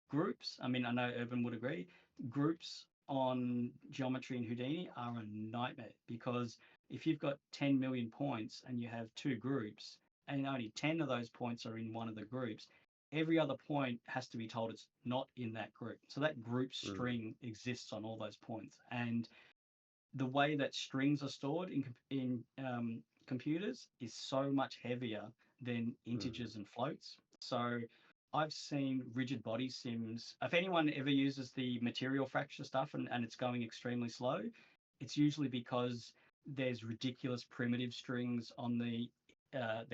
Speaker 2: Groups, I mean, I know Urban would agree, groups on geometry and Houdini are a nightmare, because if you've got 10 million points and you have two groups and only 10 of those points are in one of the groups, every other point has to be told it's not in that group. So that group
Speaker 1: mm,
Speaker 2: string exists on all those points. And the way that strings are stored in computers is so much heavier than
Speaker 1: mm,
Speaker 2: integers and floats. So I've seen rigid body sims. If anyone ever uses the material fracture stuff and it's going extremely slow, it's usually because there's ridiculous primitive strings on the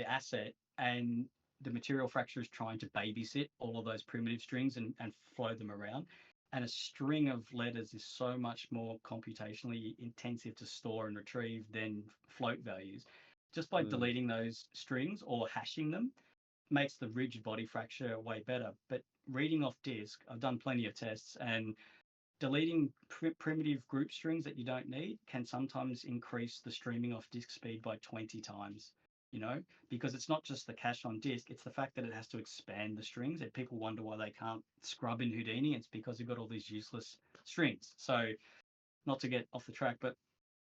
Speaker 2: asset, and the material fracture is trying to babysit all of those primitive strings and flow them around. And a string of letters is so much more computationally intensive to store and retrieve than float values. Just by
Speaker 1: mm,
Speaker 2: deleting those strings or hashing them makes the rigid body fracture way better. But reading off disk, I've done plenty of tests, and deleting primitive group strings that you don't need can sometimes increase the streaming off disk speed by 20 times, because it's not just the cache on disk, it's the fact that it has to expand the strings. And people wonder why they can't scrub in Houdini. It's because you've got all these useless strings. So, not to get off the track, but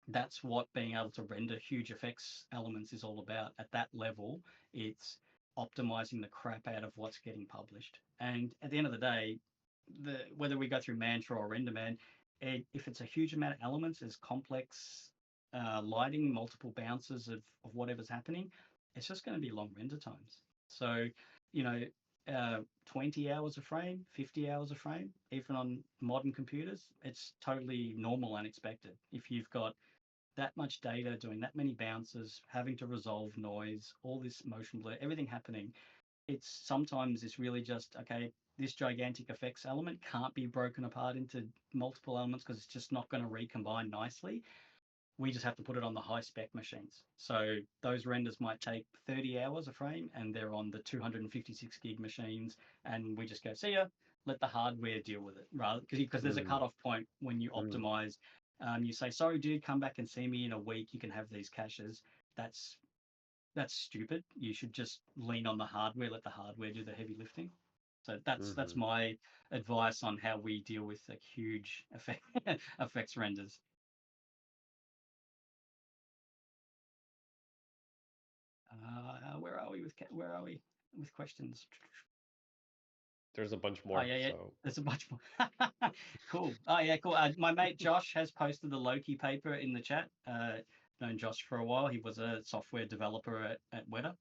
Speaker 2: that's what being able to render huge effects elements is all about. At that level, it's optimizing the crap out of what's getting published. And at the end of the day, whether we go through Mantra or RenderMan, if it's a huge amount of elements, as complex lighting, multiple bounces of whatever's happening, it's just going to be long render times. So, you know, 20 hours a frame, 50 hours a frame, even on modern computers, it's totally normal and expected. If you've got that much data, doing that many bounces, having to resolve noise, all this motion blur, everything happening, it's really just, okay, this gigantic effects element can't be broken apart into multiple elements because it's just not going to recombine nicely. we just have to put it on the high spec machines. So those renders might take 30 hours a frame, and they're on the 256 gig machines, and we just go, see ya, let the hardware deal with it, rather because there's a cutoff point when you optimize. You say, sorry, dude, come back and see me in a week. You can have these caches. That's stupid. You should just lean on the hardware, let the hardware do the heavy lifting. So that's my advice on how we deal with like huge effects renders. Where are we with questions?
Speaker 1: There's a bunch
Speaker 2: Oh
Speaker 1: more.
Speaker 2: yeah.
Speaker 1: So
Speaker 2: There's a bunch more. Cool. Oh yeah, cool. My mate Josh has posted the Loki paper in the chat. Known Josh for a while. He was a software developer at WETA.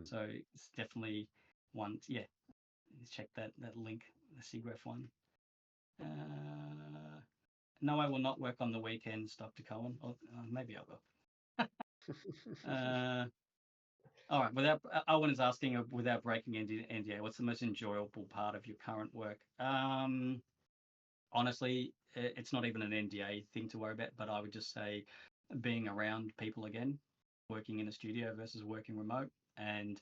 Speaker 2: So it's definitely one. Yeah, check that link, the SIGGRAPH one. No, I will not work on the weekends, Dr. Cohen. Or maybe I will. All right. Owen is asking, without breaking NDA, what's the most enjoyable part of your current work? Honestly, it's not even an NDA thing to worry about, but I would just say being around people again, working in a studio versus working remote. And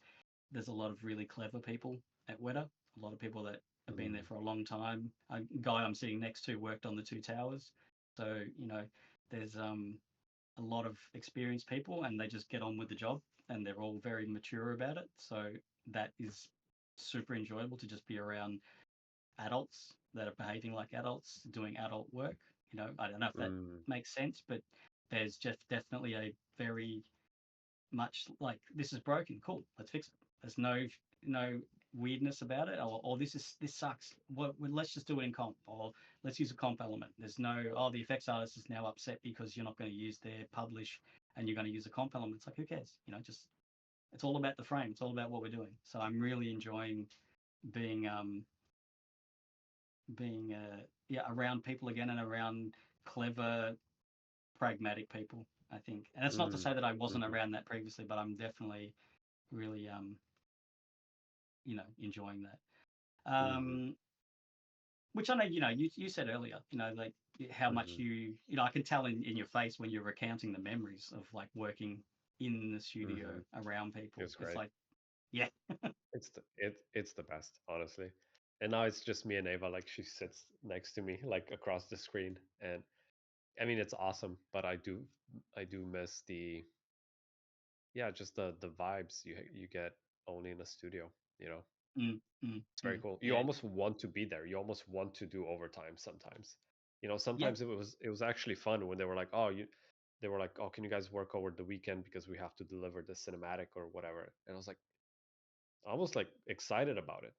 Speaker 2: there's a lot of really clever people at WETA, a lot of people that have been there for a long time. A guy I'm sitting next to worked on the two towers. So, there's a lot of experienced people, and they just get on with the job, and they're all very mature about it. So that is super enjoyable, to just be around adults that are behaving like adults, doing adult work. I don't know if that makes sense, but there's just definitely a very much like, this is broken, cool, let's fix it. There's no weirdness about it, or this sucks. Let's just do it in comp, or let's use a comp element. There's no, the effects artist is now upset because you're not going to use their publish and you're going to use a comp element. It's like, who cares? Just, it's all about the frame. It's all about what we're doing. So I'm really enjoying being around people again, and around clever, pragmatic people, I think. And it's not to say that I wasn't around that previously, but I'm definitely really enjoying that. Which I know, you said earlier, like how much I can tell in your face when you're recounting the memories of like working in the studio around people.
Speaker 1: It's great.
Speaker 2: Like, yeah.
Speaker 1: It's the best, honestly. And now it's just me and Ava, like she sits next to me, like across the screen. And I mean, it's awesome, but I do miss just the vibes you get only in a studio, It's very cool. You
Speaker 2: Yeah.
Speaker 1: almost want to be there. You almost want to do overtime sometimes.
Speaker 2: Yeah.
Speaker 1: Sometimes it was actually fun when they were like, oh, can you guys work over the weekend because we have to deliver the cinematic or whatever. And I was like, almost like excited about it,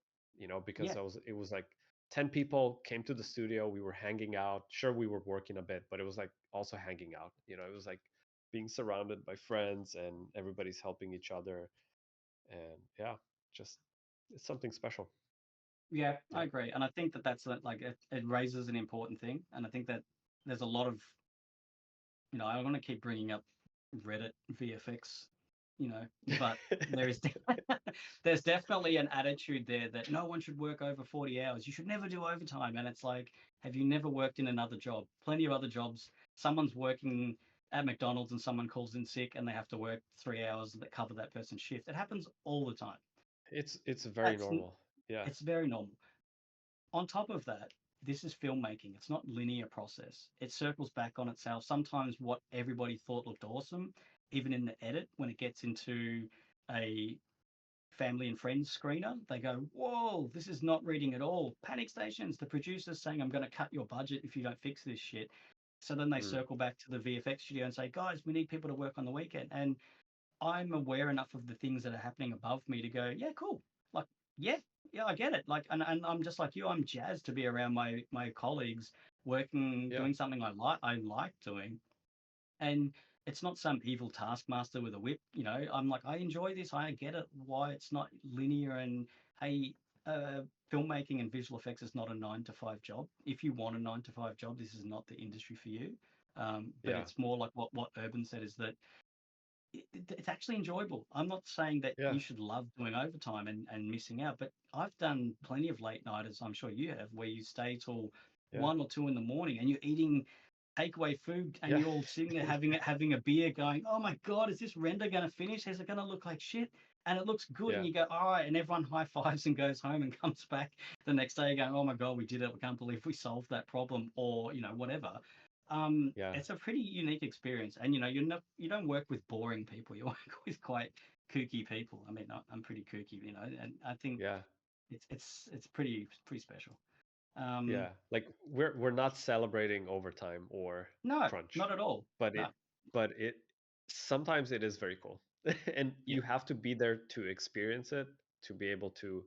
Speaker 1: because
Speaker 2: Yeah.
Speaker 1: it was like 10 people came to the studio. We were hanging out. Sure, we were working a bit, but it was like also hanging out. It was like being surrounded by friends and everybody's helping each other. And yeah, just it's something special.
Speaker 2: Yeah, I agree. And I think that's like, it raises an important thing. And I think that there's a lot of, I want to keep bringing up Reddit VFX, but there's definitely an attitude there that no one should work over 40 hours. You should never do overtime. And it's like, have you never worked in another job? Plenty of other jobs. Someone's working at McDonald's and someone calls in sick and they have to work 3 hours that cover that person's shift. It happens all the time.
Speaker 1: It's very normal. Yeah.
Speaker 2: It's very normal. On top of that, this is filmmaking. It's not linear process. It circles back on itself. Sometimes what everybody thought looked awesome, even in the edit, when it gets into a family and friends screener, they go, whoa, this is not reading at all. Panic stations. The producer's saying, I'm going to cut your budget if you don't fix this shit. So then they circle back to the VFX studio and say, guys, we need people to work on the weekend. And I'm aware enough of the things that are happening above me to go, yeah, cool. Like, yeah, I get it. Like, and I'm just like you. I'm jazzed to be around my colleagues working, doing something I like doing. And it's not some evil taskmaster with a whip. I'm like, I enjoy this. I get it. Why it's not linear. And hey, filmmaking and visual effects is not a 9-to-5 job. If you want a 9-to-5 job, this is not the industry for you. But it's more like what Urban said, is that it's actually enjoyable. I'm not saying that you should love doing overtime and missing out, but I've done plenty of late nighters, I'm sure you have, where you stay till 1 or 2 in the morning and you're eating takeaway food, and
Speaker 1: Yeah.
Speaker 2: you're all sitting there having a beer, going, "Oh my god, is this render going to finish? Is it going to look like shit?" And it looks good,
Speaker 1: Yeah.
Speaker 2: and you go, "All right," and everyone high fives and goes home and comes back the next day going, "Oh my god, we did it! We can't believe we solved that problem," or whatever.
Speaker 1: Yeah.
Speaker 2: It's a pretty unique experience, and you don't work with boring people. You work with quite kooky people. I mean, I'm pretty kooky, and I think
Speaker 1: Yeah.
Speaker 2: it's pretty special. Um,
Speaker 1: Yeah. Like we're not celebrating overtime or
Speaker 2: no,
Speaker 1: crunch,
Speaker 2: not at all.
Speaker 1: but
Speaker 2: No,
Speaker 1: it sometimes it is very cool. And
Speaker 2: yeah,
Speaker 1: you have to be there to experience it to be able to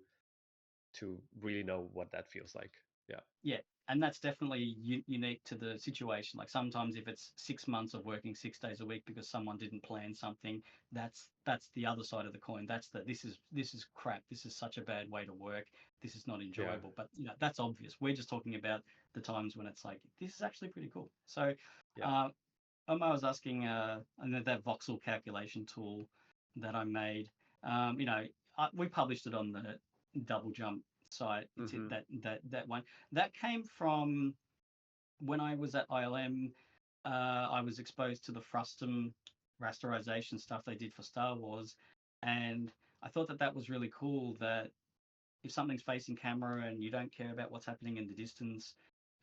Speaker 1: really know what that feels like. Yeah.
Speaker 2: yeah, and that's definitely unique to the situation. Like sometimes if it's 6 months of working 6 days a week because someone didn't plan something, that's the other side of the coin. That's this is crap. This is such a bad way to work. This is not
Speaker 1: Yeah.
Speaker 2: enjoyable. But that's obvious. We're just talking about the times when it's like this is actually pretty cool. So,
Speaker 1: Yeah.
Speaker 2: uh, I was asking, and that voxel calculation tool that I made. We published it on the Double Jump site. It's it,
Speaker 1: Mhm.
Speaker 2: that one that came from when I was at ILM. I was exposed to the Frustum rasterization stuff they did for Star Wars, and I thought that was really cool. That if something's facing camera and you don't care about what's happening in the distance,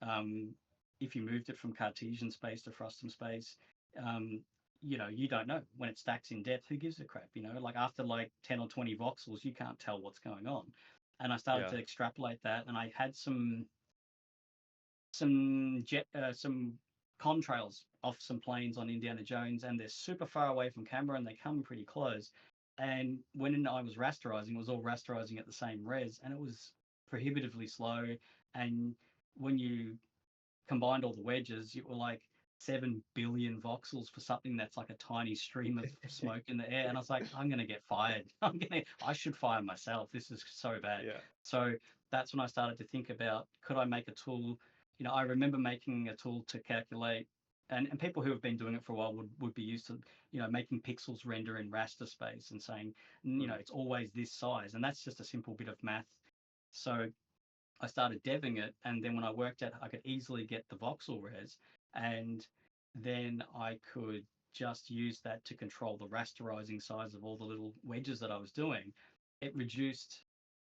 Speaker 2: um, if you moved it from Cartesian space to Frustum space, um, you don't know when it stacks in depth. Who gives a crap? Like after like 10 or 20 voxels, you can't tell what's going on. And I started
Speaker 1: Yeah.
Speaker 2: to extrapolate that, and I had some contrails off some planes on Indiana Jones, and they're super far away from camera, and they come pretty close. And when I was rasterizing, it was all rasterizing at the same res, and it was prohibitively slow. And when you combined all the wedges, you were like 7 billion voxels for something that's like a tiny stream of smoke in the air. And I was like, I'm gonna get fired. I should fire myself. This is so bad.
Speaker 1: Yeah.
Speaker 2: So that's when I started to think about, could I make a tool? I remember making a tool to calculate, and people who have been doing it for a while would be used to, making pixels render in raster space and saying,
Speaker 1: Mm.
Speaker 2: it's always this size. And that's just a simple bit of math. So I started deving it, and then when I worked out I could easily get the voxel res, and then I could just use that to control the rasterizing size of all the little wedges that I was doing. It reduced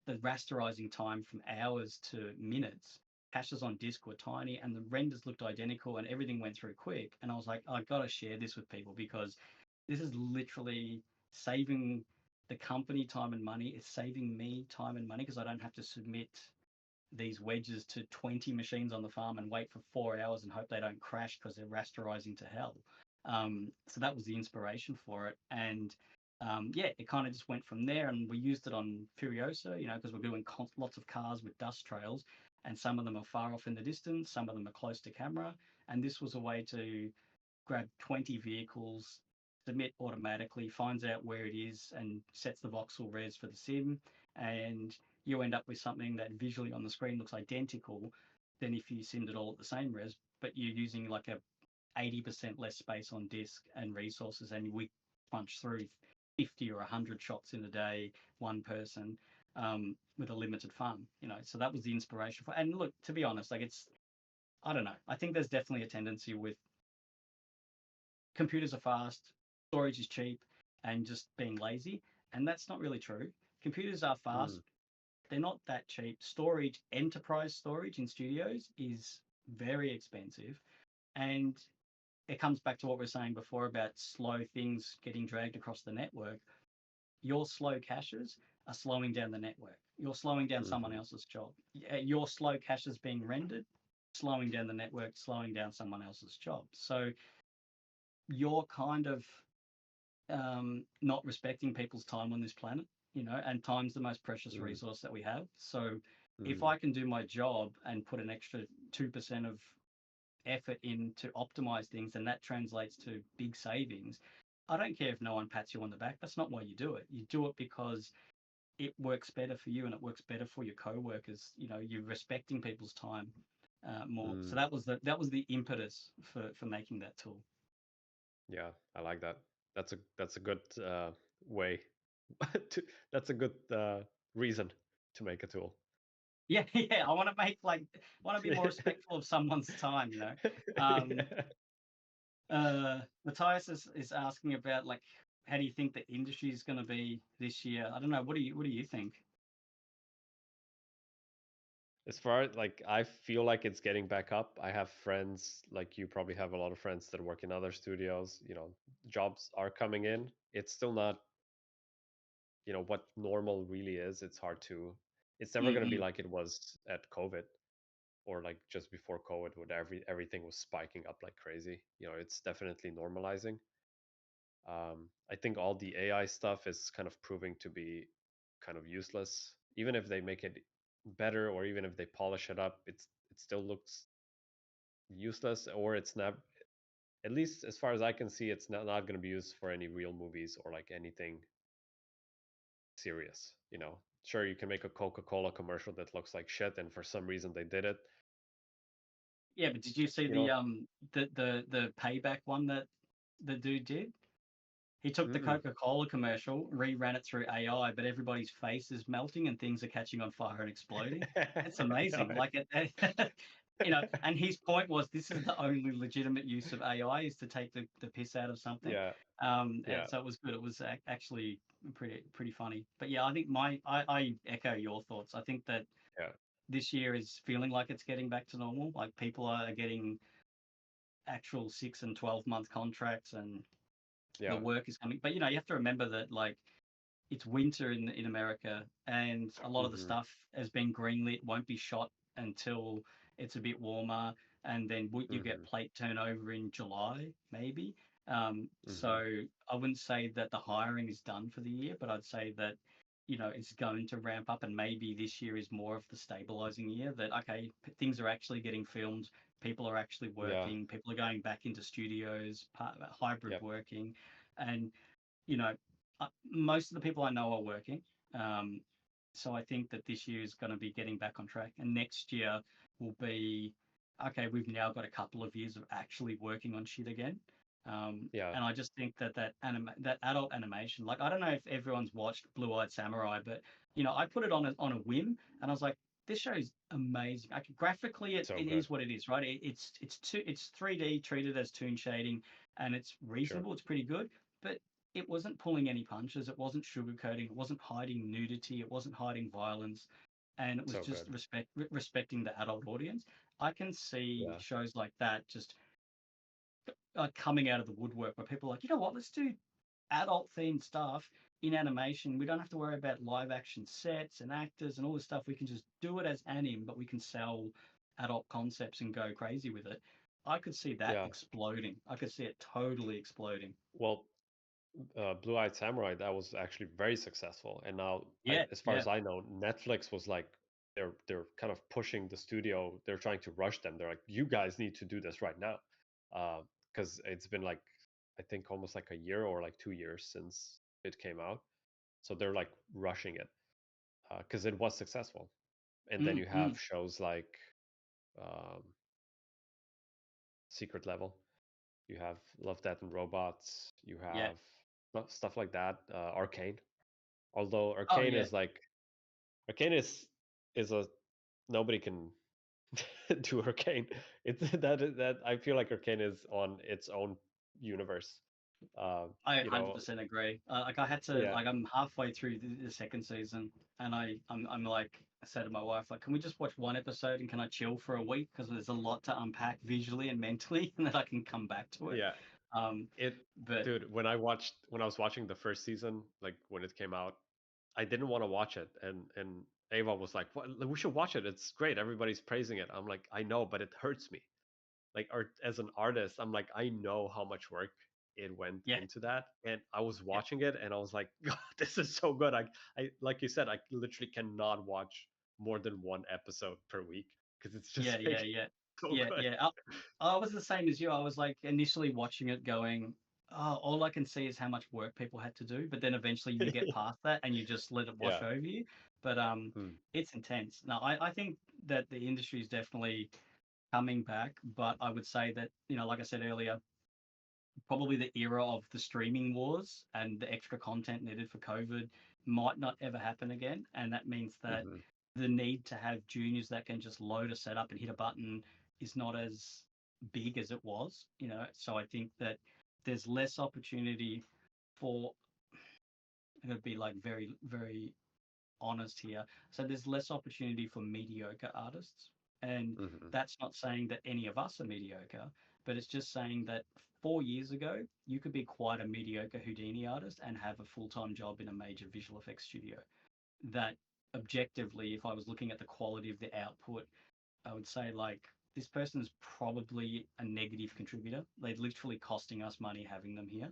Speaker 2: the rasterizing time from hours to minutes. Caches on disk were tiny, and the renders looked identical, and everything went through quick. And I was like, I got to share this with people because this is literally saving the company time and money. It's saving me time and money because I don't have to submit these wedges to 20 machines on the farm and wait for 4 hours and hope they don't crash because they're rasterizing to hell. So that was the inspiration for it. And yeah, it kind of just went from there. And we used it on Furiosa, because we're doing lots of cars with dust trails. And some of them are far off in the distance, some of them are close to camera. And this was a way to grab 20 vehicles, submit automatically, finds out where it is, and sets the voxel res for the sim. And you end up with something that visually on the screen looks identical than if you simmed it all at the same res, but you're using like a 80% less space on disk and resources, and we punch through 50 or 100 shots in a day, one person, with a limited farm. So that was the inspiration for. And look, to be honest, like I don't know. I think there's definitely a tendency with computers are fast, storage is cheap, and just being lazy. And that's not really true. Computers are fast,
Speaker 1: Mm.
Speaker 2: they're not that cheap. Storage, enterprise storage in studios is very expensive. And it comes back to what we were saying before about slow things getting dragged across the network. Your slow caches are slowing down the network. You're slowing down someone
Speaker 1: Mhm.
Speaker 2: else's job. Your slow caches being rendered, slowing down the network, slowing down someone else's job. So you're kind of not respecting people's time on this planet, and time's the most precious
Speaker 1: Mm.
Speaker 2: resource that we have. So if
Speaker 1: Mm.
Speaker 2: I can do my job and put an extra 2% of effort in to optimize things, and that translates to big savings, I don't care if no one pats you on the back. That's not why you do it. You do it because it works better for you and it works better for your co-workers. You're respecting people's time more. So
Speaker 1: Mm.
Speaker 2: that was the impetus for making that tool.
Speaker 1: Yeah, I like that. That's a good way to that's a good reason to make a tool.
Speaker 2: Yeah, yeah. I want to want to be more respectful of someone's time. Um,
Speaker 1: Yeah.
Speaker 2: Matthias is asking about like how do you think the industry is going to be this year? I don't know. What do you think?
Speaker 1: As far like I feel like it's getting back up. I have friends like you probably have a lot of friends that work in other studios. Jobs are coming in. It's still not, what normal really is. It's hard to. It's never going to be
Speaker 2: Mm-mm.
Speaker 1: like it was at COVID or like just before COVID, when everything was spiking up like crazy. It's definitely normalizing. I think all the AI stuff is kind of proving to be kind of useless. Even if they make it better or even if they polish it up, it still looks useless, or it's not. At least as far as I can see, it's not going to be used for any real movies or like anything serious. Sure, you can make a Coca-Cola commercial that looks like shit, and for some reason they did it.
Speaker 2: Yeah, but did you see
Speaker 1: You know,
Speaker 2: the payback one that the dude did? He took the
Speaker 1: Mm-mm.
Speaker 2: Coca-Cola commercial, reran it through AI, but everybody's face is melting and things are catching on fire and exploding. It's amazing.
Speaker 1: Yeah.
Speaker 2: Like and his point was this is the only legitimate use of AI is to take the piss out of something.
Speaker 1: Yeah,
Speaker 2: And
Speaker 1: yeah,
Speaker 2: so it was good. It was actually pretty funny. But yeah, I think I echo your thoughts. I think that
Speaker 1: yeah,
Speaker 2: this year is feeling like it's getting back to normal. Like people are getting actual 6 and 12 month contracts and the
Speaker 1: yeah.
Speaker 2: work is coming. But you have to remember that like it's winter in America, and a lot of the
Speaker 1: Mm-hmm.
Speaker 2: stuff has been greenlit, won't be shot until it's a bit warmer, and then you get
Speaker 1: Mm-hmm.
Speaker 2: plate turnover in July, maybe.
Speaker 1: Mm-hmm.
Speaker 2: So I wouldn't say that the hiring is done for the year, but I'd say that it's going to ramp up, and maybe this year is more of the stabilizing year. That okay, things are actually getting filmed, people are actually
Speaker 1: Yeah,
Speaker 2: working, people are going back into studios, hybrid
Speaker 1: yeah,
Speaker 2: working, and you know, most of the people I know are working. Um, so I think that this year is going to be getting back on track, and next year will be okay. We've now got a couple of years of actually working on shit again.
Speaker 1: yeah.
Speaker 2: And I just think that adult animation, like I don't know if everyone's watched Blue Eyed Samurai, but I put it on a whim, and I was like, this show is amazing. Like graphically, it,
Speaker 1: So
Speaker 2: it
Speaker 1: good.
Speaker 2: is what it is, right? It's 3D treated as toon shading, and it's
Speaker 1: Sure.
Speaker 2: reasonable. It's pretty good, but it wasn't pulling any punches. It wasn't sugarcoating. It wasn't hiding nudity. It wasn't hiding violence, and it was
Speaker 1: So
Speaker 2: just
Speaker 1: good.
Speaker 2: respecting the adult audience. I can see
Speaker 1: Yeah.
Speaker 2: shows like that just coming out of the woodwork where people are like, you know what, let's do adult themed stuff in animation. We don't have to worry about live action sets and actors and all this stuff. We can just do it as anim, but we can sell adult concepts and go crazy with it. I could see that
Speaker 1: Yeah.
Speaker 2: exploding. I could see it totally exploding.
Speaker 1: Well, Blue Eyed Samurai, that was actually very successful. And now,
Speaker 2: Yeah,
Speaker 1: as far
Speaker 2: yeah,
Speaker 1: as I know, Netflix was like they're kind of pushing the studio. They're trying to rush them. They're like, you guys need to do this right now, because it's been like I think almost like a year or like 2 years since it came out. So they're like rushing it because it was successful. And then
Speaker 2: mm,
Speaker 1: you have
Speaker 2: mm,
Speaker 1: shows like um, Secret Level. You have Love, Death, and Robots. You
Speaker 2: yeah.
Speaker 1: have stuff like that. Arcane. Although
Speaker 2: Oh
Speaker 1: Arcane
Speaker 2: yeah.
Speaker 1: is like Arcane is a nobody can do Arcane. It's that I feel like Arcane is on its own universe. Uh,
Speaker 2: I
Speaker 1: you know,
Speaker 2: 100% agree. Like I had to
Speaker 1: yeah,
Speaker 2: like I'm halfway through the second season, and I'm like I said to my wife like, can we just watch one episode and can I chill for a week because there's a lot to unpack visually and mentally, and then I can come back to it.
Speaker 1: yeah.
Speaker 2: Um,
Speaker 1: It,
Speaker 2: but
Speaker 1: dude. When I was watching the first season, like when it came out, I didn't want to watch it, and Ava was like, "What? We should watch it. It's great. Everybody's praising it." I'm like, "I know, but it hurts me." Like, art as an artist, I'm like, I know how much work it went
Speaker 2: yeah,
Speaker 1: into that, and I was
Speaker 2: yeah,
Speaker 1: watching it, and I was like, God, this is so good. I like you said, I literally cannot watch more than one episode per week because it's
Speaker 2: yeah,
Speaker 1: just
Speaker 2: yeah,
Speaker 1: like
Speaker 2: yeah,
Speaker 1: so
Speaker 2: yeah,
Speaker 1: good.
Speaker 2: yeah. I was the same as you. I was like initially watching it going, oh, all I can see is how much work people had to do. But then eventually you get past that and you just let it wash
Speaker 1: Yeah.
Speaker 2: over you. But
Speaker 1: Hmm.
Speaker 2: it's intense. No, I think that the industry is definitely coming back, but I would say that, like I said earlier, probably the era of the streaming wars and the extra content needed for COVID might not ever happen again. And that means that
Speaker 1: Hmm.
Speaker 2: the need to have juniors that can just load a setup and hit a button is not as big as it was, you know. So I think that there's less opportunity for, I'm going to be like very, very honest here. So there's less opportunity for mediocre artists. And
Speaker 1: Mm-hmm.
Speaker 2: that's not saying that any of us are mediocre, but it's just saying that 4 years ago, you could be quite a mediocre Houdini artist and have a full time job in a major visual effects studio. That objectively, if I was looking at the quality of the output, I would say like this person is probably a negative contributor. They're literally costing us money having them here.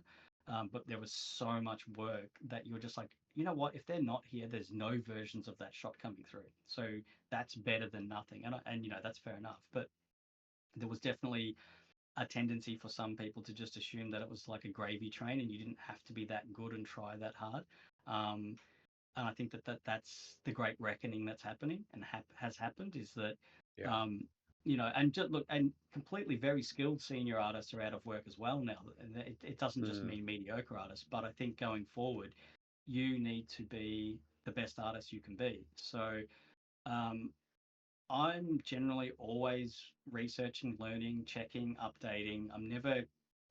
Speaker 2: But there was so much work that you're just like, you know what? If they're not here, there's no versions of that shot coming through. So that's better than nothing. And you know, that's fair enough. But there was definitely a tendency for some people to just assume that it was like a gravy train and you didn't have to be that good and try that hard. Um, and I think that's the great reckoning that's happening and has happened, is that
Speaker 1: Yeah.
Speaker 2: um, you know, and just look, and completely very skilled senior artists are out of work as well now, and it doesn't just
Speaker 1: Mm.
Speaker 2: mean mediocre artists, but I think going forward, you need to be the best artist you can be. So um, I'm generally always researching, learning, checking, updating. I'm never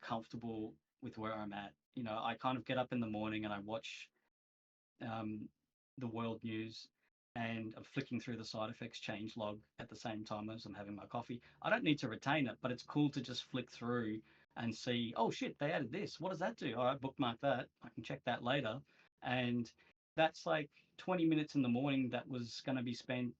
Speaker 2: comfortable with where I'm at. You know, I kind of get up in the morning and I watch um, the world news, and I'm flicking through the side effects change log at the same time as I'm having my coffee. I don't need to retain it, but it's cool to just flick through and see, oh shit, they added this. What does that do? All right, bookmark that. I can check that later. And that's like 20 minutes in the morning that was going to be spent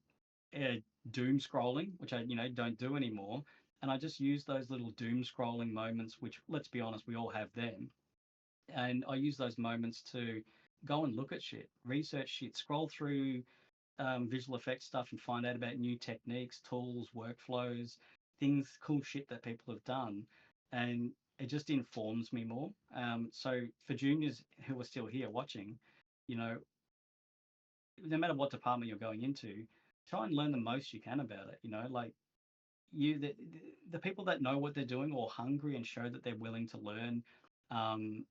Speaker 2: uh, doom scrolling, which I, you know, don't do anymore. And I just use those little doom scrolling moments, which, let's be honest, we all have them, and I use those moments to go and look at shit, research shit, scroll through visual effects stuff and find out about new techniques, tools, workflows, things, cool shit that people have done, and it just informs me more. So for juniors who are still here watching, you know, no matter what department you're going into, try and learn the most you can about it. You know, like the people that know what they're doing or hungry and show that they're willing to learn. Um,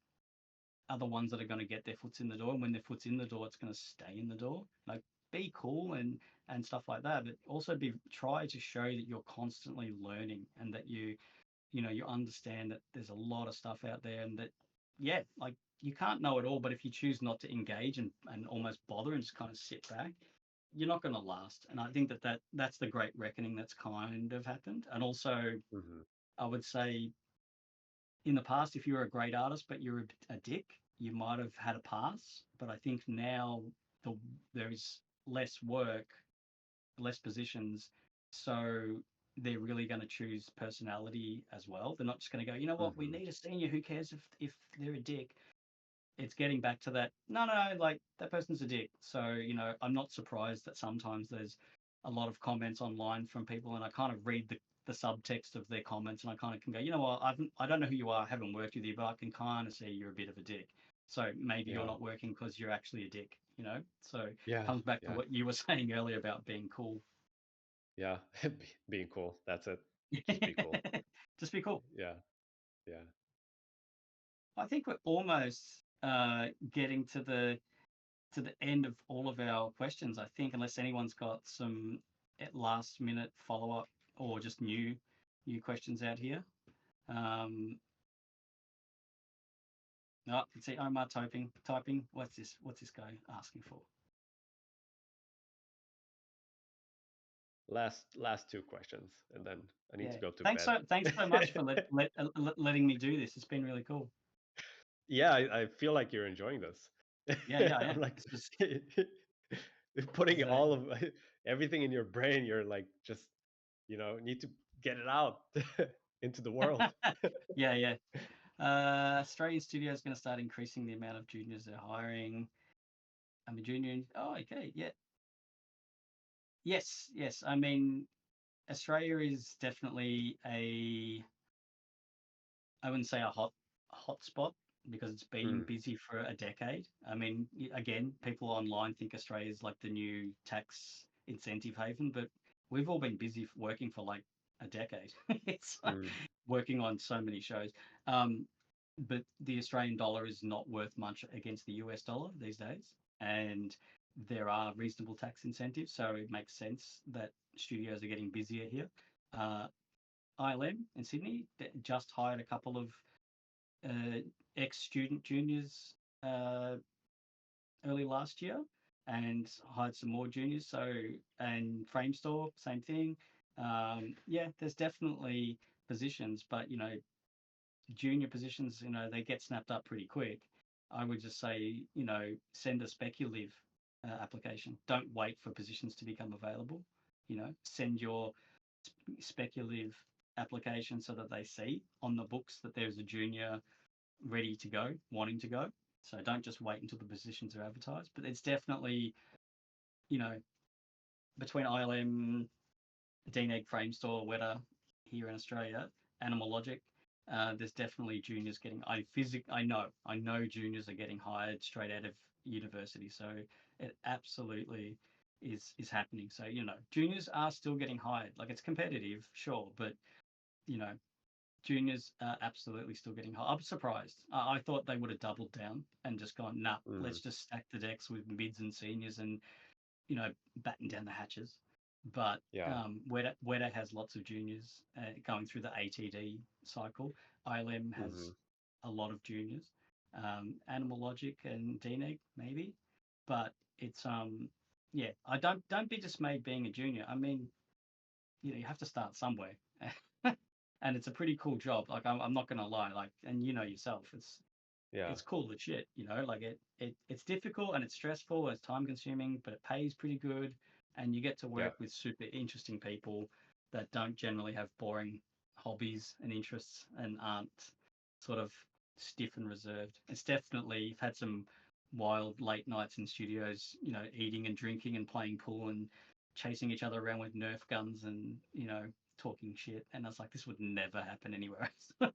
Speaker 2: are the ones that are going to get their foots in the door. And when their foot's in the door, it's going to stay in the door. Like, be cool and stuff like that, but also be try to show that you're constantly learning and that you know you understand that there's a lot of stuff out there, and that yeah, like you can't know it all, but if you choose not to engage and almost bother and just kind of sit back, you're not going to last. And I think that's the great reckoning that's kind of happened. And also,
Speaker 1: Mm-hmm.
Speaker 2: I would say in the past, if you were a great artist but you're a dick, you might have had a pass. But I think now the there's less work, less positions, so they're really going to choose personality as well. They're not just going to go, you know what, we
Speaker 1: Mm-hmm.
Speaker 2: need a senior. Who cares if they're a dick? It's getting back to that. No, no, no, like that person's a dick. So you know, I'm not surprised that sometimes there's a lot of comments online from people, and I kind of read the subtext of their comments, and I kind of can go, you know what, I don't know who you are, I haven't worked with you, but I can kind of see you're a bit of a dick. So maybe you're
Speaker 1: Yeah.
Speaker 2: not working because you're actually a dick, you know. So it
Speaker 1: Yeah.
Speaker 2: comes back to
Speaker 1: Yeah.
Speaker 2: what you were saying earlier about being cool.
Speaker 1: Yeah. Being cool. That's it. Just be cool.
Speaker 2: Just be cool.
Speaker 1: Yeah. Yeah.
Speaker 2: I think we're almost getting to the end of all of our questions, I think, unless anyone's got some last minute follow up or just new questions out here. Um, oh, let's see, Omar typing. What's this? What's this guy asking for?
Speaker 1: Last two questions, and then I need
Speaker 2: Yeah.
Speaker 1: to go to bed.
Speaker 2: Thanks so much for letting me do this. It's been really cool.
Speaker 1: Yeah, I feel like you're enjoying this.
Speaker 2: Yeah, I
Speaker 1: I'm
Speaker 2: am.
Speaker 1: like
Speaker 2: This was
Speaker 1: putting
Speaker 2: this
Speaker 1: all of everything in your brain. You're like just need to get it out into the world.
Speaker 2: yeah. Australian studio is going to start increasing the amount of juniors they're hiring. I'm a junior. Oh, okay. Yeah. Yes. I mean, Australia is definitely I wouldn't say a hot spot because it's been
Speaker 1: Mm,
Speaker 2: busy for a decade. I mean, again, people online think Australia is like the new tax incentive haven, but we've all been busy working for like a decade. It's like
Speaker 1: mm,
Speaker 2: working on so many shows. Um, but the Australian dollar is not worth much against the US dollar these days. And there are reasonable tax incentives, so it makes sense that studios are getting busier here. Uh, ILM in Sydney just hired a couple of ex-student juniors early last year, and hired some more juniors. So, and Framestore, same thing. Yeah, there's definitely positions, but junior positions, they get snapped up pretty quick. I would just say, send a speculative application. Don't wait for positions to become available. Send your speculative application so that they see on the books that there's a junior ready to go, wanting to go. So don't just wait until the positions are advertised. But it's definitely, you know, between ILM, DNEG, Framestore, WETA here in Australia, Animal Logic, there's definitely juniors getting. I know juniors are getting hired straight out of university. So it absolutely is happening. So juniors are still getting hired. Like, it's competitive, sure, but you know, juniors are absolutely still getting hired. I'm surprised. I thought they would have doubled down and just gone, nah, let's just stack the decks with mids and seniors and batten down the hatches. But
Speaker 1: Yeah.
Speaker 2: WETA has lots of juniors going through the ATD cycle. ILM has a lot of juniors. Animal Logic and DNEG maybe, but it's yeah. I don't be dismayed being a junior. I mean, you have to start somewhere, and it's a pretty cool job. Like, I'm not gonna lie, like, and yourself,
Speaker 1: Yeah.
Speaker 2: it's cool as shit. Like, it's difficult and it's stressful, it's time consuming, but it pays pretty good, and you get to
Speaker 1: Yeah.
Speaker 2: work with super interesting people that don't generally have boring hobbies and interests and aren't sort of stiff and reserved. It's definitely, you've had some wild late nights in studios, eating and drinking and playing pool and chasing each other around with Nerf guns and talking shit. And I was like, this would never happen anywhere else.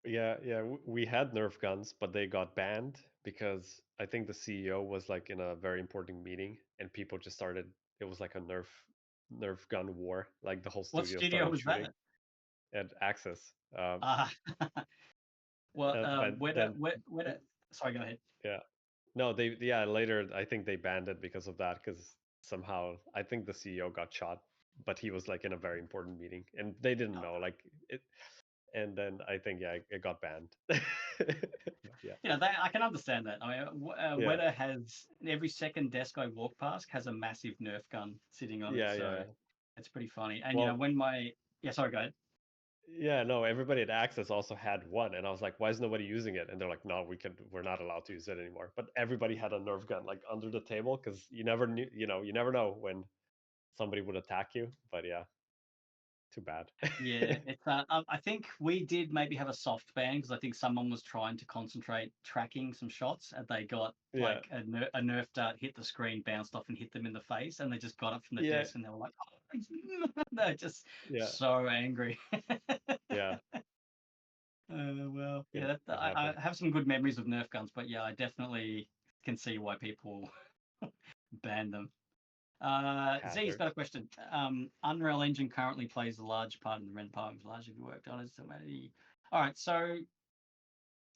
Speaker 1: Yeah, yeah, we had Nerf guns, but they got banned because I think the CEO was like in a very important meeting and people just started, it was like a Nerf gun war. Like the whole
Speaker 2: What
Speaker 1: studio
Speaker 2: studio
Speaker 1: started
Speaker 2: was
Speaker 1: shooting
Speaker 2: that?
Speaker 1: at Access.
Speaker 2: Uh, well,
Speaker 1: But then
Speaker 2: where, sorry, go ahead.
Speaker 1: yeah. No, yeah, later I think they banned it because of that because somehow I think the CEO got shot, but he was like in a very important meeting and they didn't know like it, and then I think yeah, it got banned. But yeah.
Speaker 2: I can understand that. I mean,
Speaker 1: Yeah.
Speaker 2: Weta has every second desk I walk past has a massive Nerf gun sitting on it,
Speaker 1: Yeah,
Speaker 2: so
Speaker 1: yeah.
Speaker 2: it's pretty funny. And
Speaker 1: Well,
Speaker 2: when yeah, sorry, go ahead.
Speaker 1: yeah, no, everybody at Access also had one, and I was like, "Why is nobody using it?" And they're like, "No, we're not allowed to use it anymore." But everybody had a Nerf gun like under the table because you never knew, you never know when somebody would attack you. But yeah, too bad.
Speaker 2: Yeah, it's I think we did maybe have a soft ban because I think someone was trying to concentrate tracking some shots and they got
Speaker 1: Yeah,
Speaker 2: like a Nerf dart hit the screen, bounced off and hit them in the face, and they just got up from the
Speaker 1: yeah,
Speaker 2: desk and they were like, oh, they're just
Speaker 1: yeah,
Speaker 2: so angry.
Speaker 1: yeah.
Speaker 2: Well,
Speaker 1: It
Speaker 2: yeah,
Speaker 1: it happened.
Speaker 2: I have some good memories of Nerf guns, but yeah, I definitely can see why people ban them. Z's got a
Speaker 1: Hazards.
Speaker 2: question. Unreal Engine currently plays a large part in the rent part, largely worked on it. All right, so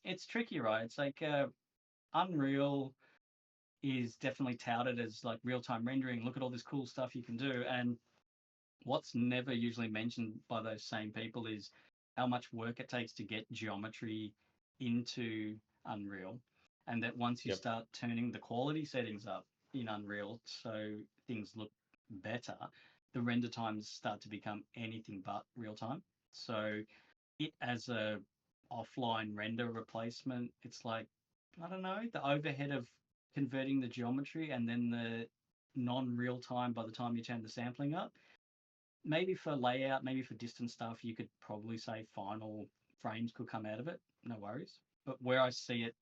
Speaker 2: it's tricky, right? It's like Unreal is definitely touted as like real-time rendering. Look at all this cool stuff you can do, and what's never usually mentioned by those same people is how much work it takes to get geometry into Unreal. And that once you
Speaker 1: Yep.
Speaker 2: start turning the quality settings up in Unreal so things look better, the render times start to become anything but real time. So it as a offline render replacement, it's like, I don't know, the overhead of converting the geometry and then the non-real time by the time you turn the sampling up. Maybe for layout, maybe for distance stuff, you could probably say final frames could come out of it. No worries. But where I see it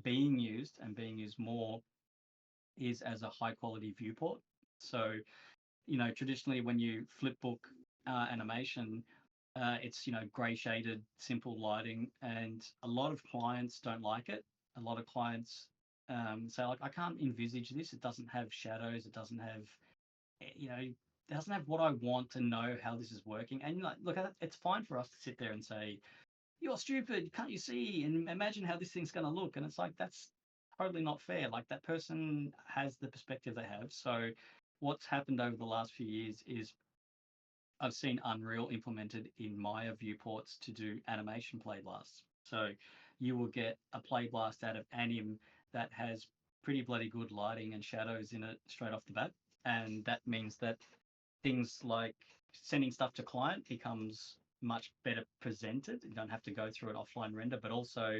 Speaker 2: being used and being used more is as a high quality viewport. So, traditionally when you flip book animation, it's, gray shaded, simple lighting, and a lot of clients don't like it. A lot of clients say, like, I can't envisage this. It doesn't have shadows. It doesn't have, it doesn't have what I want to know how this is working. And like, look, it's fine for us to sit there and say, "You're stupid, can't you see?" And imagine how this thing's going to look. And it's like, that's totally not fair. Like that person has the perspective they have. So what's happened over the last few years is I've seen Unreal implemented in Maya viewports to do animation play blasts. So you will get a play blast out of Anim that has pretty bloody good lighting and shadows in it straight off the bat. And that means that things like sending stuff to client becomes much better presented. You don't have to go through an offline render, but also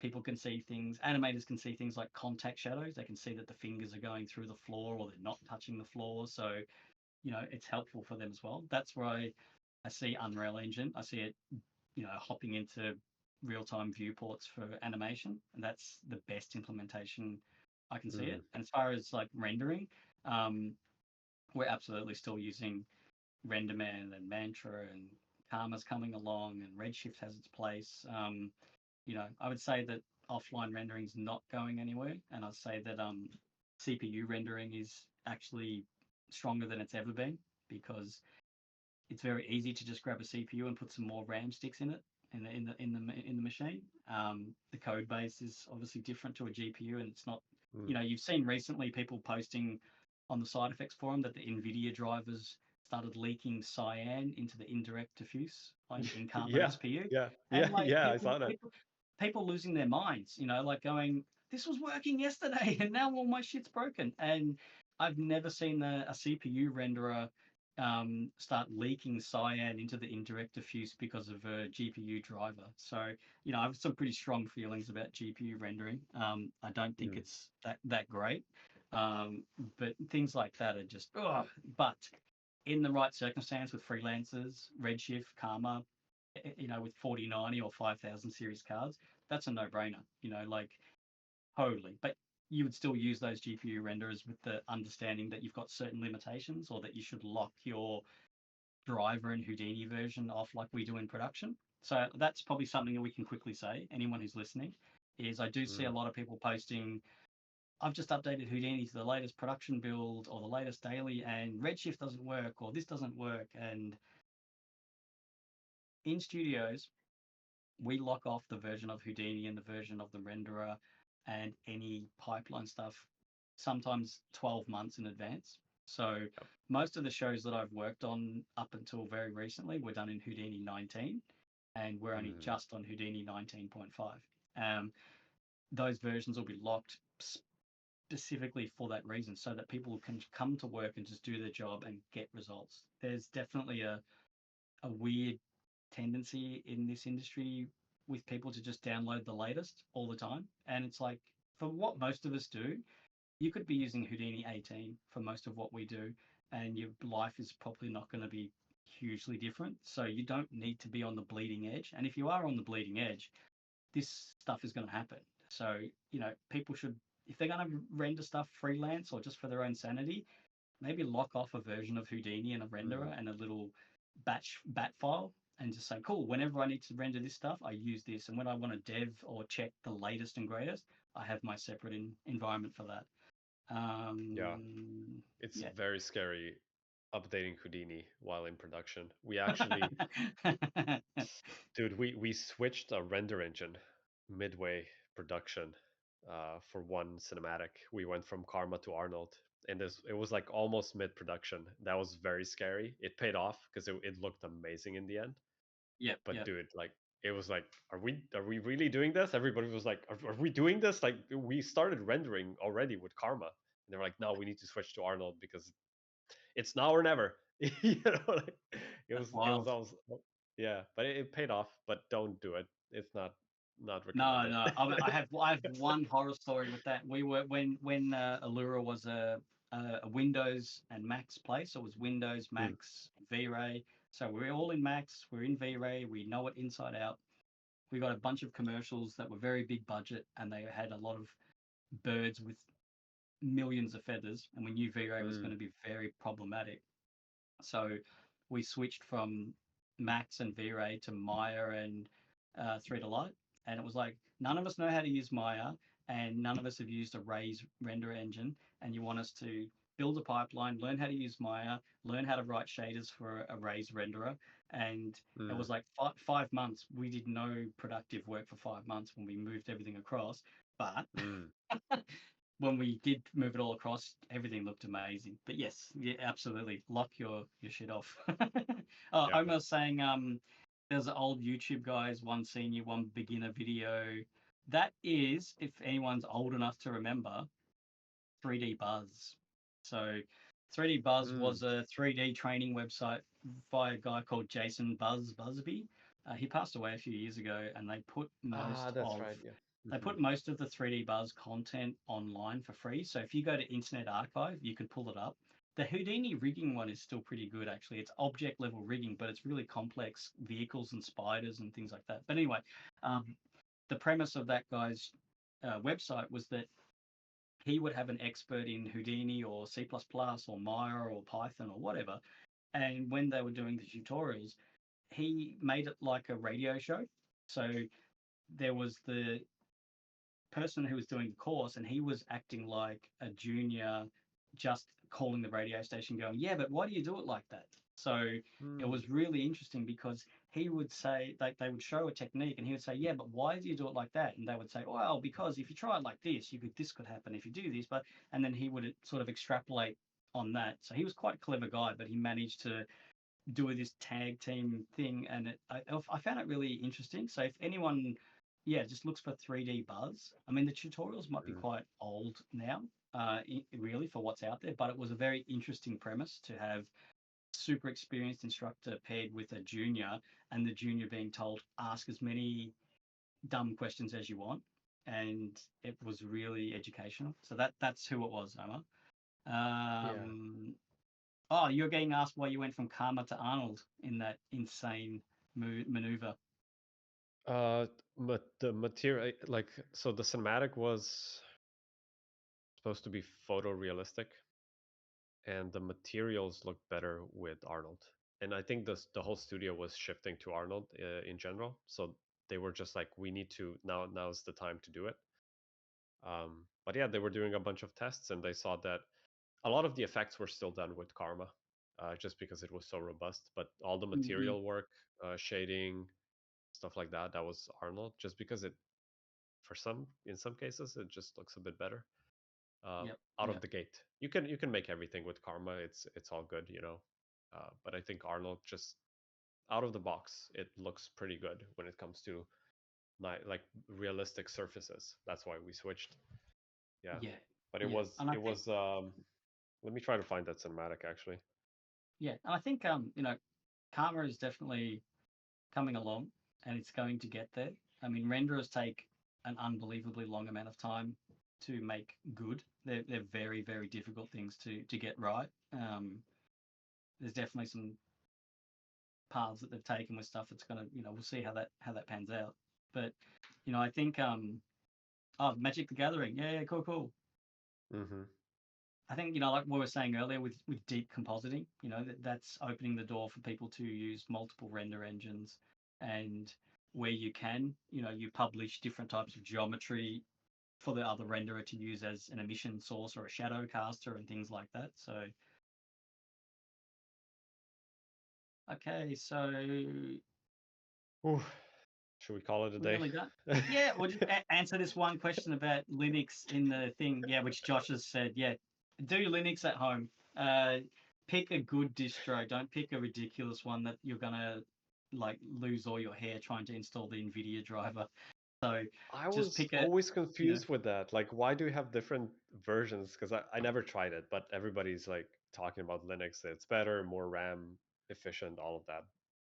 Speaker 2: people can see things, animators can see things like contact shadows. They can see that the fingers are going through the floor or they're not touching the floor. So it's helpful for them as well. That's where I see Unreal Engine. I see it, hopping into real-time viewports for animation, and that's the best implementation I can see it. And as far as like rendering, we're absolutely still using RenderMan and Mantra, and Karma's coming along, and Redshift has its place. I would say that offline rendering is not going anywhere, and I'd say that CPU rendering is actually stronger than it's ever been because it's very easy to just grab a CPU and put some more RAM sticks in it in the machine. The code base is obviously different to a GPU, and it's not. You've seen recently people posting on the side effects forum that the NVIDIA drivers started leaking cyan into the indirect diffuse in Karma
Speaker 1: Yeah,
Speaker 2: XPU,
Speaker 1: yeah,
Speaker 2: and
Speaker 1: yeah,
Speaker 2: like
Speaker 1: yeah. I saw that.
Speaker 2: people losing their minds, like going, this was working yesterday and now all my shit's broken. And I've never seen a CPU renderer start leaking cyan into the indirect diffuse because of a GPU driver. So, I have some pretty strong feelings about GPU rendering. I don't think it's that great. But things like that are just, but in the right circumstance with freelancers, Redshift, Karma, with 4090 or 5000 series cards, that's a no-brainer, like totally. But you would still use those GPU renderers with the understanding that you've got certain limitations or that you should lock your driver and Houdini version off like we do in production. So that's probably something that we can quickly say, anyone who's listening, is I do see a lot of people posting, I've just updated Houdini to the latest production build or the latest daily and Redshift doesn't work or this doesn't work. And in studios, we lock off the version of Houdini and the version of the renderer and any pipeline stuff sometimes 12 months in advance. So most of the shows that I've worked on up until very recently were done in Houdini 19, and we're only just on Houdini 19.5. Those versions will be locked specifically for that reason, so that people can come to work and just do their job and get results. There's definitely a weird tendency in this industry with people to just download the latest all the time. And it's like, for what most of us do, you could be using Houdini 18 for most of what we do, and your life is probably not going to be hugely different. So you don't need to be on the bleeding edge. And if you are on the bleeding edge, this stuff is going to happen. So, people should, if they're going to render stuff freelance or just for their own sanity, maybe lock off a version of Houdini and a renderer and a little bat file, and just say, cool, whenever I need to render this stuff, I use this. And when I want to dev or check the latest and greatest, I have my separate environment for that.
Speaker 1: It's very scary updating Houdini while in production. We actually, dude, we switched a render engine midway production for one cinematic. We went from Karma to Arnold, and it was like almost mid production. That was very scary. It paid off because it looked amazing in the end. But dude, like it was like, are we really doing this? Everybody was like, are we doing this? Like we started rendering already with Karma, and they were like, no, we need to switch to Arnold because it's now or never. Like, it was always, yeah, but it paid off. But don't do it. It's not recommended.
Speaker 2: No. I have one horror story with that. We were when Allura was a Windows and Macs place. So it was Windows, Macs, V-Ray. So we're all in Macs. We're in V-Ray. We know it inside out. We got a bunch of commercials that were very big budget, and they had a lot of birds with millions of feathers, and we knew V-Ray was going to be very problematic. So we switched from Max and V-Ray to Maya and 3-to-Light, and it was like, none of us know how to use Maya, and none of us have used a Raise render engine, and you want us to build a pipeline, learn how to use Maya, learn how to write shaders for a Raise renderer, and it was like 5 months. We did no productive work for 5 months when we moved everything across. But
Speaker 1: Mm.
Speaker 2: when we did move it all across, everything looked amazing. But yes, yeah, absolutely, lock your shit off.
Speaker 1: Yeah.
Speaker 2: Omar's saying there's an old YouTube guys, one senior, one beginner video. That is, if anyone's old enough to remember, 3D Buzz. So 3D Buzz
Speaker 1: Mm.
Speaker 2: was a 3D training website by a guy called Jason Busby. He passed away a few years ago, and
Speaker 1: Ah, that's right. Yeah.
Speaker 2: they
Speaker 1: Hmm.
Speaker 2: put most of the 3D Buzz content online for free. So if you go to Internet Archive, you could pull it up. The Houdini rigging one is still pretty good, actually. It's object level rigging, but it's really complex vehicles and spiders and things like that. But anyway, the premise of that guy's website was that he would have an expert in Houdini or C++ or Maya or Python or whatever. And when they were doing the tutorials, he made it like a radio show. So there was the person who was doing the course, and he was acting like a junior, just calling the radio station, going, "Yeah, but why do you do it like that?" So it
Speaker 1: Mm.
Speaker 2: was really interesting because he would say, like, they would show a technique, and he would say, "Yeah, but why do you do it like that?" And they would say, "Well, because if you try it like this, this could happen if you do this." But and then he would sort of extrapolate on that. So he was quite a clever guy, but he managed to do this tag team thing, and I found it really interesting. So if anyone, yeah, just looks for 3D Buzz. I mean, the tutorials might be
Speaker 1: Mm.
Speaker 2: quite old now, really for what's out there, but it was a very interesting premise to have super experienced instructor paired with a junior, and the junior being told ask as many dumb questions as you want, and it was really educational. So that's who it was, Omar.
Speaker 1: Yeah.
Speaker 2: Um, Oh, you're getting asked why you went from Karma to Arnold in that insane maneuver.
Speaker 1: But the material, like, so the cinematic was supposed to be photorealistic, and the materials looked better with Arnold. And I think the whole studio was shifting to Arnold in general. So they were just like, we need to now's the time to do it. But yeah, they were doing a bunch of tests, and they saw that a lot of the effects were still done with Karma, just because it was so robust. But all the
Speaker 2: Hmm.
Speaker 1: material work, shading, stuff like that, that was Arnold, just because it, for some, in some cases, it just looks a bit better
Speaker 2: Yep.
Speaker 1: out of
Speaker 2: Yep.
Speaker 1: the gate. You can make everything with Karma. It's all good, you know. But I think Arnold, just out of the box, it looks pretty good when it comes to like realistic surfaces. That's why we switched. Yeah,
Speaker 2: Yeah.
Speaker 1: but
Speaker 2: Yeah. And I
Speaker 1: it
Speaker 2: think,
Speaker 1: was. Let me try to find that cinematic actually.
Speaker 2: yeah, and I think, Karma is definitely coming along, and it's going to get there. I mean, renderers take an unbelievably long amount of time to make good. They're very very difficult things to get right. There's definitely some paths that they've taken with stuff that's gonna, we'll see how that pans out. But I think oh, Magic the Gathering. Yeah, yeah, cool, cool.
Speaker 1: Mm-hmm.
Speaker 2: I think, like what we were saying earlier with deep compositing, that's opening the door for people to use multiple render engines, and where you can, you publish different types of geometry for the other renderer to use as an emission source or a shadow caster and things like that. So, okay, so
Speaker 1: Ooh, should we call it a
Speaker 2: we
Speaker 1: day?
Speaker 2: nearly done. Yeah, we'll just answer this one question about Linux in the thing. Yeah, which Josh has said. Yeah, do Linux at home. Pick a good distro. Don't pick a ridiculous one that you're gonna like lose all your hair trying to install the NVIDIA driver. So
Speaker 1: I
Speaker 2: just
Speaker 1: was
Speaker 2: pick a,
Speaker 1: always
Speaker 2: you know,
Speaker 1: confused with that. Like, why do you have different versions? Because I never tried it, but everybody's like talking about Linux. It's better, more RAM efficient, all of that,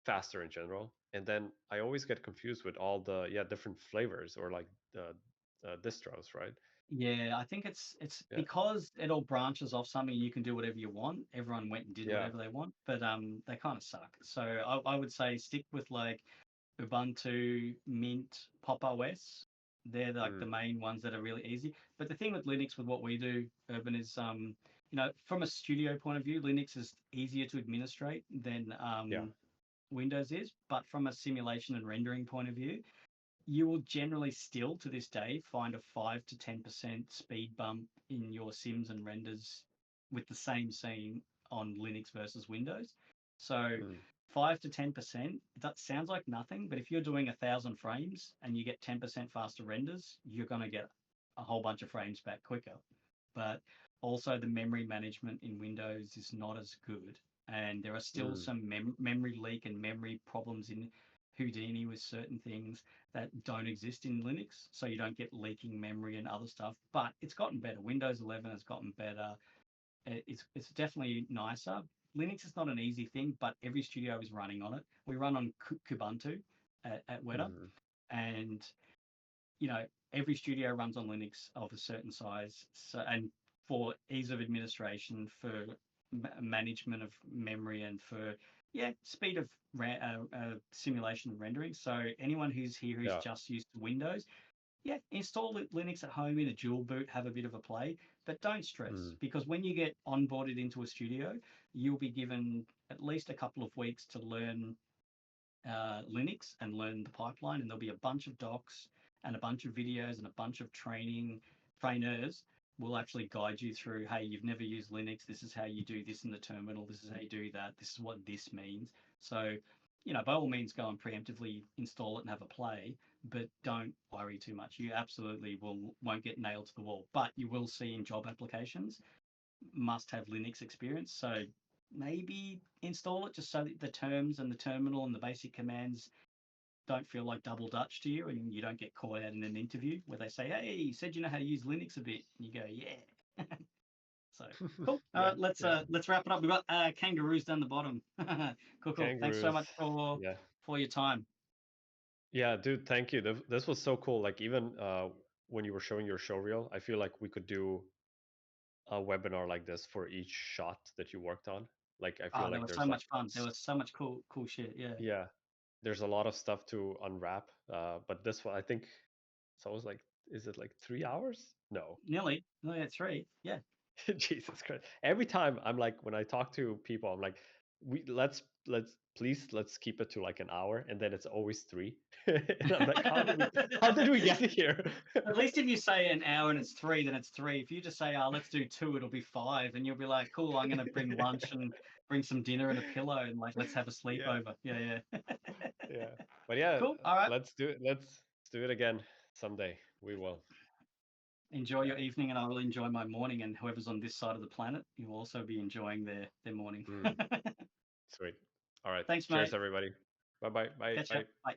Speaker 1: faster in general. And then I always get confused with all the different flavors or like distros, right?
Speaker 2: Yeah, I think it's
Speaker 1: Yeah,
Speaker 2: because it all branches off something. You can do whatever you want. Everyone went and did
Speaker 1: yeah,
Speaker 2: whatever they want, but they kind of suck. So I would say stick with like Ubuntu, Mint, Pop OS. They're like the
Speaker 1: mm,
Speaker 2: main ones that are really easy. But the thing with Linux, with what we do, Urban, is from a studio point of view, Linux is easier to administrate than
Speaker 1: yeah.
Speaker 2: Windows is. But from a simulation and rendering point of view, you will generally still to this day find a 5 to 10% speed bump in your sims and renders with the same scene on Linux versus Windows. So
Speaker 1: Mm.
Speaker 2: 5 to 10%, that sounds like nothing, but if you're doing 1,000 frames and you get 10% faster renders, you're going to get a whole bunch of frames back quicker. But also the memory management in Windows is not as good, and there are still some memory leak and memory problems in Houdini with certain things that don't exist in Linux, so you don't get leaking memory and other stuff. But it's gotten better. Windows 11 has gotten better. It's definitely nicer. Linux is not an easy thing, but every studio is running on it. We run on Kubuntu at WETA, and you know, every studio runs on Linux of a certain size. So, and for ease of administration, for management of memory, and for speed of simulation and rendering. So anyone who's here who's just used to Windows, install Linux at home in a dual boot, have a bit of a play, but don't stress, because when you get onboarded into a studio, you'll be given at least a couple of weeks to learn Linux and learn the pipeline, and there'll be a bunch of docs and a bunch of videos and a bunch of trainers will actually guide you through, hey, you've never used Linux, this is how you do this in the terminal, this is how you do that, this is what this means. So, by all means, go and preemptively install it and have a play, but don't worry too much. You absolutely won't get nailed to the wall, but you will see in job applications must have Linux experience. So maybe install it just so that the terms and the terminal and the basic commands don't feel like double Dutch to you, and you don't get caught out in an interview where they say, hey, you said you know how to use Linux a bit. And you go, yeah. So cool. Let's wrap it up. We've got kangaroos down the bottom. Cool.
Speaker 1: Kangaroos,
Speaker 2: thanks so much for your time.
Speaker 1: Yeah, dude, thank you. This was so cool. Like, even when you were showing your show reel, I feel like we could do a webinar like this for each shot that you worked on. Like, I feel like
Speaker 2: there's so much fun. There was so much cool shit.
Speaker 1: Yeah, there's a lot of stuff to unwrap. But this one, I think, so. I was like, is it like 3 hours? No,
Speaker 2: nearly 3. Yeah.
Speaker 1: Jesus Christ! Every time I'm like, when I talk to people, I'm like, let's keep it to like an hour, and then it's always 3. And I'm like, how did we get here?
Speaker 2: At least if you say an hour and it's 3, then it's 3. If you just say, let's do 2, it'll be 5, and you'll be like, cool, I'm gonna bring lunch and bring some dinner and a pillow, and like, let's have a sleepover. Yeah.
Speaker 1: Yeah, but yeah,
Speaker 2: cool. All right,
Speaker 1: let's do it. Let's do it again someday. We will.
Speaker 2: Enjoy your evening, and I will enjoy my morning, and whoever's on this side of the planet, you will also be enjoying their morning.
Speaker 1: Sweet. All right.
Speaker 2: Thanks,
Speaker 1: Cheers,
Speaker 2: mate.
Speaker 1: everybody. Bye.
Speaker 2: Catch ya. Bye.